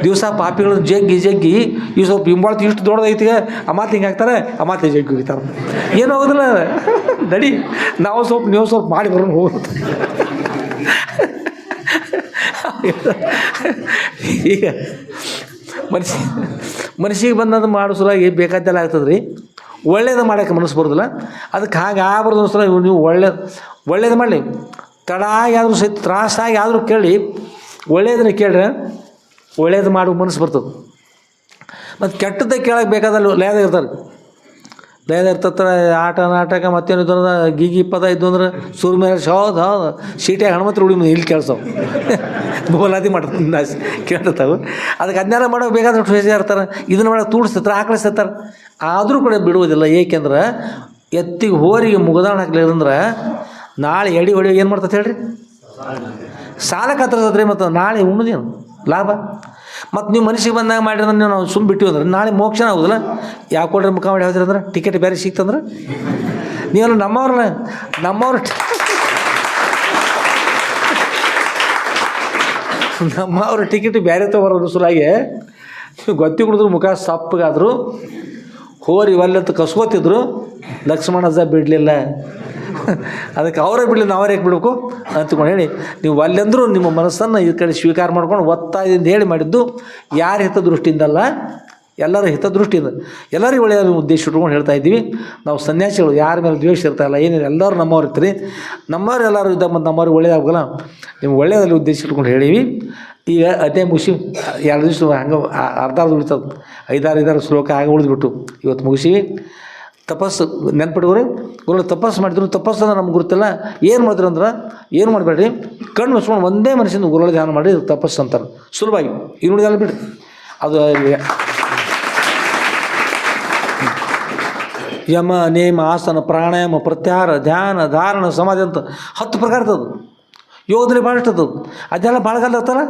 ದಿವಸ ಪಾಪಿಗಳು ಜಗ್ಗಿ ಈ ಸ್ವಲ್ಪ ಇಂಬಾಳ್ತು ಇಷ್ಟು ದೊಡ್ಡದೈತಿಗೆ ಅಮಾತ್ ಹಿಂಗೆ ಹಾಕ್ತಾರೆ, ಅಮಾತೆ ಜಗ್ಗಿ ಹೋಗಿತಾರೆ. ಏನು ಹೋಗೋದಿಲ್ಲ ನಡಿ, ನೀವು ಸ್ವಲ್ಪ ಮಾಡಿ ಬರೋಣ ಹೋಗುತ್ತೆ. ಈಗ ಮನುಷ್ಯಗೆ ಬಂದದ್ದು ಮಾಡೋ ಸಲುವಾಗಿ ಬೇಕಾದ್ದೆಲ್ಲ ಆಗ್ತದೆ ರೀ. ಒಳ್ಳೇದು ಮಾಡೋಕ್ಕೆ ಮನಸ್ಸು ಬರೋದಿಲ್ಲ. ಅದಕ್ಕೆ ಹಾಗೆ ಆಗ್ಬಾರ್ದು ಅನ್ನೋ ಸಲ ನೀವು ಒಳ್ಳೇದು ಮಾಡಲಿ. ತಡ ಆಗಿ ಆದರೂ ಸಹಿತ ತ್ರಾಸಾಗಿ ಆದರೂ ಕೇಳಿ, ಒಳ್ಳೇದನ್ನ ಕೇಳ್ರೆ ಒಳ್ಳೇದು ಮಾಡೋ ಮನಸ್ಸು ಬರ್ತದೆ. ಮತ್ತು ಕೆಟ್ಟದ್ದೇ ಕೇಳೋಕೆ ಬೇಕಾದಲ್ಲಿ ಲಯದ ಇರ್ತಾರೆ. ಆಟ ನಾಟಕ ಮತ್ತೇನು ಇದ್ದು ಅಂದ್ರೆ ಗೀಗಿ ಪದ ಇದ್ದು ಅಂದ್ರೆ ಸುರ್ ಮೇಲೆ ಹೌದು ಸೀಟೆ ಹಣಮತ್ರ ಉಳಿ ಇಲ್ಲಿ ಕೇಳ್ಸವು ಬೋಲಾದಿ ಮಾಡ್ತಾರೆ ಕೇಳ್ತಾವೆ. ಅದಕ್ಕೆ ಅಜ್ಞಾನ ಮಾಡೋಕೆ ಬೇಕಾದಷ್ಟು ವಿಷಯ ಇರ್ತಾರೆ, ಇದನ್ನು ಮಾಡೋಕೆ ತೂಡಿಸ್ತಿರ್ತಾರೆ, ಆಕಳಿಸ್ತಿರ್ತಾರೆ. ಆದರೂ ಕೂಡ ಬಿಡುವುದಿಲ್ಲ. ಏಕೆಂದ್ರೆ ಎತ್ತಿಗೆ ಹೋರಿಗೆ ಮುಗದಾಣ ಹಾಕ್ಲಿಲ್ಲಂದ್ರೆ ನಾಳೆ ಎಡಿ ಹೊಡಿ ಏನು ಮಾಡ್ತದೆ ಹೇಳ್ರಿ? ಸಾಲಕ್ಕೆ ಹತ್ತಿರದ್ರಿ. ಮತ್ತು ನಾಳೆ ಉಣ್ಣದೇನು ಲಾಭ? ಮತ್ತು ನೀವು ಮನಸ್ಸಿಗೆ ಬಂದಾಗ ಮಾಡಿದ್ರೆ ನಾವು ಸುಮ್ಮ ಬಿಟ್ಟಿವಿ ಅಂದ್ರೆ ನಾಳೆ ಮೋಕ್ಷನ ಆಗೋದಿಲ್ಲ. ಯಾಕೆ ಕೊಡ್ರಿ ಮುಖ ಮಾಡಿ ಹೇಳ್ತೀರಿ ಅಂದ್ರೆ ಟಿಕೆಟ್ ಬೇರೆ ಸಿಕ್ತಂದ್ರೆ ನೀವೆಲ್ಲ ನಮ್ಮವ್ರ ಟಿಕೆಟ್ ಬೇರೆ ತೊಗೊಳೋದು ಸಲುವಾಗಿ ನೀವು ಗೊತ್ತಿ ಕುಡಿದ್ರು ಮುಖ ಸಪ್ಪಗಾದ್ರು ಹೋರಿ ಒಲ್ಲೆತ್ತು ಕಸ್ಕೋತಿದ್ರು. ಲಕ್ಷ್ಮಣ ಅಜ್ಜ ಬಿಡಲಿಲ್ಲ. ಅದಕ್ಕೆ ಅವರೇ ಬಿಡಲಿ, ನಾವೇ ಯಾಕೆ ಬಿಡಬೇಕು ಅಂತಕೊಂಡು ಹೇಳಿ ನೀವು ಅಲ್ಲೆಂದರೂ ನಿಮ್ಮ ಮನಸ್ಸನ್ನು ಈ ಕಡೆ ಸ್ವೀಕಾರ ಮಾಡ್ಕೊಂಡು ಒತ್ತಾಯದಿಂದ ಹೇಳಿ ಮಾಡಿದ್ದು ಯಾರ ಹಿತದೃಷ್ಟಿಯಿಂದಲ್ಲ, ಎಲ್ಲರ ಹಿತದೃಷ್ಟಿಯಿಂದ ಎಲ್ಲರಿಗೂ ಒಳ್ಳೆಯ ಉದ್ದೇಶ ಇಟ್ಕೊಂಡು ಹೇಳ್ತಾ ಇದ್ದೀವಿ. ನಾವು ಸನ್ಯಾಸಿಗಳು ಯಾರ ಮೇಲೆ ದ್ವೇಷ ಇರ್ತಾಯಿಲ್ಲ, ಏನಿಲ್ಲ, ಎಲ್ಲರೂ ನಮ್ಮವ್ರು ಇರ್ತೀರಿ. ನಮ್ಮವ್ರು ಎಲ್ಲರೂ ಇದ್ದ ಮತ್ತು ನಮ್ಮವ್ರಿಗೆ ಒಳ್ಳೇದಾಗಲ್ಲ, ನಿಮ್ಗೆ ಒಳ್ಳೆಯದಲ್ಲಿ ಉದ್ದೇಶ ಇಟ್ಕೊಂಡು ಹೇಳೀವಿ. ಈಗ ಅದೇ ಮುಗಿಸಿ 2 ದಿವಸ ಹಂಗೆ ಅರ್ಧ ಉಳಿತದೆ, 5-6 ಶ್ಲೋಕ ಆಗಿ ಉಳಿದ್ಬಿಟ್ಟು ಇವತ್ತು ಮುಗಿಸಿವಿ. ತಪಸ್ಸು ನೆನ್ಪಿಟ್ಕೋರಿ. ಗುರು ತಪಸ್ಸು ಮಾಡಿದ್ರು, ತಪಸ್ಸು ಅಂದ್ರೆ ನಮ್ಗೆ ಗೊತ್ತಿಲ್ಲ. ಏನು ಮಾಡಿದ್ರು ಅಂದ್ರೆ ಏನು ಮಾಡಬೇಡ್ರಿ, ಕಣ್ಣು ಮುಚ್ಕೊಂಡು ಒಂದೇ ಮನಸ್ಸಿಂದ ಗುರುಗಳ ಧ್ಯಾನ ಮಾಡಿ ತಪಸ್ಸು ಅಂತಾರೆ ಸುಲಭವಾಗಿ. ಈಗ ನೋಡಿದಲ್ಲ ಬಿಡ್ರಿ, ಅದು ಯಮ ನೇಮ ಆಸನ ಪ್ರಾಣಾಯಾಮ ಪ್ರತ್ಯಾಹಾರ ಧ್ಯಾನ ಧಾರಣ ಸಮಾಧಿ ಅಂತ 10 ಪ್ರಕಾರ ಇರ್ತದೆ. ಯೋಗದಲ್ಲಿ ಭಾಳ ಇರ್ತದೆ. ಅದೆಲ್ಲ ಭಾಳಗಲ್ಲ ಇರ್ತಲ್ಲ,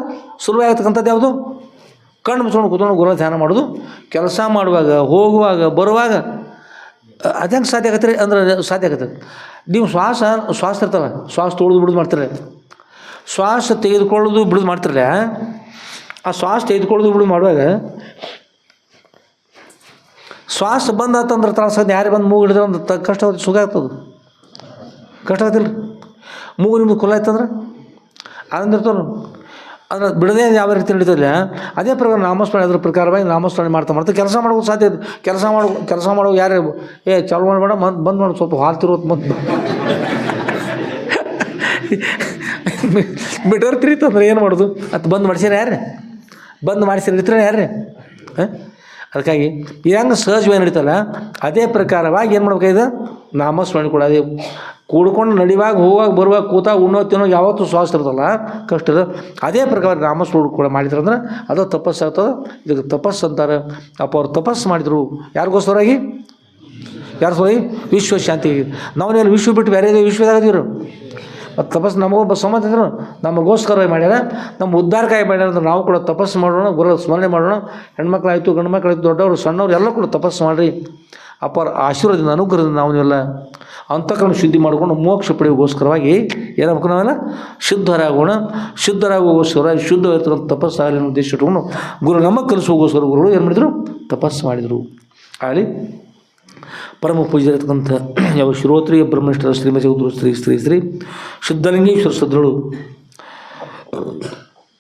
ಸುಲಭ ಆಗ್ತಕ್ಕಂಥದ್ದು ಯಾವುದು? ಕಣ್ಣು ಮುಚ್ಕೊಂಡು ಕೂತ್ಕೊಂಡು ಗುರುಗಳ ಧ್ಯಾನ ಮಾಡೋದು. ಕೆಲಸ ಮಾಡುವಾಗ, ಹೋಗುವಾಗ, ಬರುವಾಗ ಅದು ಹೆಂಗೆ ಸಾಧ್ಯ ಆಗತ್ತೆ ರೀ ಅಂದ್ರೆ ಸಾಧ್ಯ ಆಗತ್ತೆ. ನೀವು ಶ್ವಾಸ ಇರ್ತಲ್ಲ, ಶ್ವಾಸ ತೊಳೆದು ಬಿಡೋದು ಮಾಡ್ತೀರ, ಶ್ವಾಸ ತೆಗೆದುಕೊಳ್ಳೋದು ಬಿಡೋದು ಮಾಡ್ತಿರಲ್ಲ. ಆ ಶ್ವಾಸ ತೆಗೆದುಕೊಳ್ಳೋದು ಬಿಡೋದು ಮಾಡುವಾಗ ಶ್ವಾಸ ಬಂದ್ ಆತಂದ್ರೆ ತ್ರಾಸದ ಯಾರೇ ಬಂದು ಮೂಗು ಹಿಡಿದ್ರೆ ಒಂದು ಕಷ್ಟ ಆಗುತ್ತೆ, ಸುಖ ಆಗ್ತದೆ, ಕಷ್ಟ ಆಗ್ತಿಲ್ಲ. ಮೂಗು ನಿಮ್ದು ಕುಲ್ಲ ಆಯ್ತಂದ್ರೆ ಅದಂದಿರ್ತಾವೆ ಅಂದ್ರೆ ಬಿಡದೇ ಯಾವ ರೀತಿ ನಡೀತಲ್ಲ ಅದೇ ಪ್ರಕಾರ ನಾಮಸ್ಮರಣೆ ಅದ್ರ ಪ್ರಕಾರವಾಗಿ ನಾಮಸ್ಮರಣೆ ಮಾಡ್ತಾ ಕೆಲಸ ಮಾಡೋದು ಸಾಧ್ಯ. ಕೆಲಸ ಮಾಡೋ ಯಾರೇ ಚಾಲು ಮಾಡಬೇಡ, ಬಂದ್ ಮಾಡಿ ಸ್ವಲ್ಪ ಹಾಲ್ತಿರೋದು ಬಂದು ಬಿಡೋರು ತಿರುತ್ತಂದ್ರೆ ಏನು ಮಾಡೋದು ಅದು ಬಂದ್ ಮಾಡಿಸ್ಯಾರ ಯಾರೇ ಬಂದ್ ಮಾಡಿಸಿ ನಡೀತಾರೆ ಯಾರೇ ಅದಕ್ಕಾಗಿ ಹೆಂಗೆ ಸಹಜವಾಗಿ ನಡೀತಲ್ಲ ಅದೇ ಪ್ರಕಾರವಾಗಿ ಏನು ಮಾಡ್ಬೇಕಾಗಿದೆ ನಾಮಸ್ಮರಣೆ ಕೂಡ ಅದೇ ಕೂಡ್ಕೊಂಡು ನಡಿವಾಗ ಹೋಗುವಾಗ ಬರುವಾಗ ಕೂತಾಗ ಉಣ್ಣೋ ತಿನ್ನೋ ಯಾವತ್ತೂ ಶ್ವಾಸ ಇರ್ತಲ್ಲ ಕಷ್ಟ ಇರೋದು ಅದೇ ಪ್ರಕಾರ ನಾಮಸ್ಮರಣೆ ಕೂಡ ಮಾಡಿದ್ರಂದ್ರೆ ಅದು ತಪಸ್ಸು ಆಗ್ತದೆ. ಇದಕ್ಕೆ ತಪಸ್ಸು ಅಂತಾರೆ. ಅಪ್ಪ ಅವ್ರು ತಪಸ್ಸು ಮಾಡಿದರು ಯಾರಿಗೋಸ್ಕರಾಗಿ ಸರಿ ವಿಶ್ವಶಾಂತಿ. ನಾವೇನು ವಿಶ್ವ ಬಿಟ್ಟು ಬೇರೆ ವಿಶ್ವದಾಗದಿರು ಮತ್ತು ತಪಸ್ಸು ನಮಗೊಬ್ಬ ಸಂಬಂಧ ಇದ್ರು ನಮಗೋಸ್ಕರವಾಗಿ ಮಾಡ್ಯಾರ, ನಮ್ಮ ಉದ್ಧಾರಕ್ಕಾಗಿ ಮಾಡ್ಯಾರ ಅಂದ್ರೆ ನಾವು ಕೂಡ ತಪಸ್ಸು ಮಾಡೋಣ, ಗುರು ಸ್ಮರಣೆ ಮಾಡೋಣ. ಹೆಣ್ಮಕ್ಳಾಯಿತು ಗಂಡು ಮಕ್ಕಳಾಯಿತು ದೊಡ್ಡವರು ಸಣ್ಣವ್ರು ಎಲ್ಲ ಕೂಡ ತಪಸ್ಸು ಮಾಡಿರಿ. ಅಪ್ಪರ ಆಶೀರ್ವಾದದಿಂದ ಅನುಗ್ರಹದಿಂದ ನಾವೆಲ್ಲ ಅಂತಃಕರಣ ಶುದ್ಧಿ ಮಾಡಿಕೊಂಡು ಮೋಕ್ಷ ಪಡೆಯೋಗೋಸ್ಕರವಾಗಿ ಏನಾಗಬೇಕು ನಾವೆಲ್ಲ ಶುದ್ಧರಾಗೋಗೋಸ್ಕರ ಶುದ್ಧವಾಗಿರ್ತಕ್ಕಂಥ ತಪಸ್ಸಾಗಲಿ ಅನ್ನೋ ಉದ್ದೇಶ ಇಟ್ಕೊಂಡು ಗುರು ನಮಗೆ ಕಲಿಸೋಗೋಸ್ಕರ ಗುರುಗಳು ಏನು ಮಾಡಿದರು ತಪಸ್ಸು ಮಾಡಿದರು. ಆಗಲಿ ಪರಮ ಪೂಜ್ಯರತಕ್ಕಂಥ ಯಾವ ಶ್ರೋತ್ರಿಯ ಬ್ರಹ್ಮನಿಷ್ಠರ ಶ್ರೀಮತಿ ಉದ್ರು ಶ್ರೀ ಸಿದ್ಧಲಿಂಗೇಶ್ವರ ಸದ್ರುಗಳು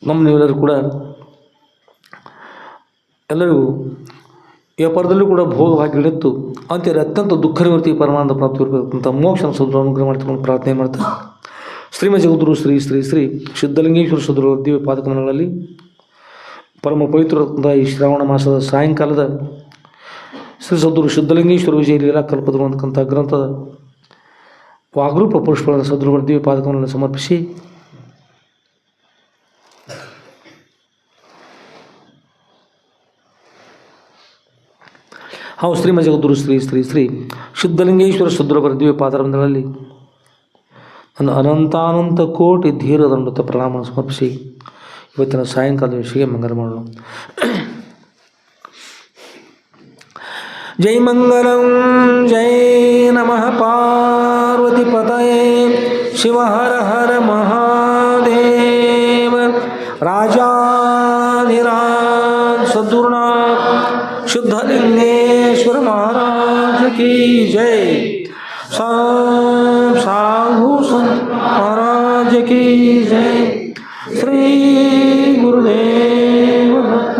ನಮ್ಮ ನೀವೆಲ್ಲರೂ ಕೂಡ ಎಲ್ಲರಿಗೂ ವ್ಯಾಪಾರದಲ್ಲೂ ಕೂಡ ಭೋಗವಾಗಿತ್ತು ಅಂತ್ಯದಲ್ಲಿ ಅತ್ಯಂತ ದುಃಖ ನಿವೃತ್ತಿ ಪರಮಾನಂದ ಪ್ರಾಪ್ತಿ ಇರಬೇಕಂತ ಮೋಕ್ಷ ಸದ್ರು ಅನುಗ್ರಹ ಮಾಡ್ತಕ್ಕಂಥ ಪ್ರಾರ್ಥನೆ ಮಾಡ್ತಾರೆ. ಶ್ರೀಮತಿ ಉದ್ರು ಶ್ರೀ ಸಿದ್ಧಲಿಂಗೇಶ್ವರ ಸದ್ರುಗಳ ದಿವ್ಯ ಪಾದಕಮಲಗಳಲ್ಲಿ ಪರಮ ಪವಿತ್ರವಾದಂಥ ಈ ಶ್ರಾವಣ ಮಾಸದ ಸಾಯಂಕಾಲದ ಶ್ರೀ ಸದ್ಗುರು ಸಿದ್ಧಲಿಂಗೇಶ್ವರ ವಿಜಯ ಲೀಲಾ ಕಲ್ಪತರು ಅಂತಕ್ಕಂಥ ಗ್ರಂಥದ ವಾಗ್ರೂಪ ಪುಷ್ಪಗಳ ಸದ್ಗುರುಗಳ ದಿವ್ಯ ಪಾದಕವನ್ನು ಸಮರ್ಪಿಸಿ ಹಾಗೂ ಶ್ರೀಮ ಜಗದ್ಗುರು ಶ್ರೀ ಸಿದ್ಧಲಿಂಗೇಶ್ವರ ಸದ್ಗುರುಗಳ ದಿವ್ಯ ಪಾದರಂಧಗಳಲ್ಲಿ ನನ್ನ ಅನಂತಾನಂತ ಕೋಟಿ ಧೀರದಂತ ಪ್ರಣಾಮವನ್ನು ಸಮರ್ಪಿಸಿ ಇವತ್ತಿನ ಸಾಯಂಕಾಲದ ವಿಷಯ ಮಂಗಲ ಮಾಡೋಣ. ಜೈ ಮಂಗಲಂ ಜೈ ನಮಃ ಪಾರ್ವತಿ ಪತಯೇ ಶಿವ ಹರ ಹರ ಮಹಾದೇವ ರಾಜಾಧಿರಾಜ ಸದ್ಗುರುನಾಥ ಸಿದ್ಧಲಿಂಗೇಶ್ವರ ಮಹಾರಾಜ ಕಿ ಜೈ. ಸಾಧು ಸಂತ ಮಹಾರಾಜ ಕಿ ಜೈ. ಶ್ರೀ ಗುರುದೇವ ಭಕ್ತ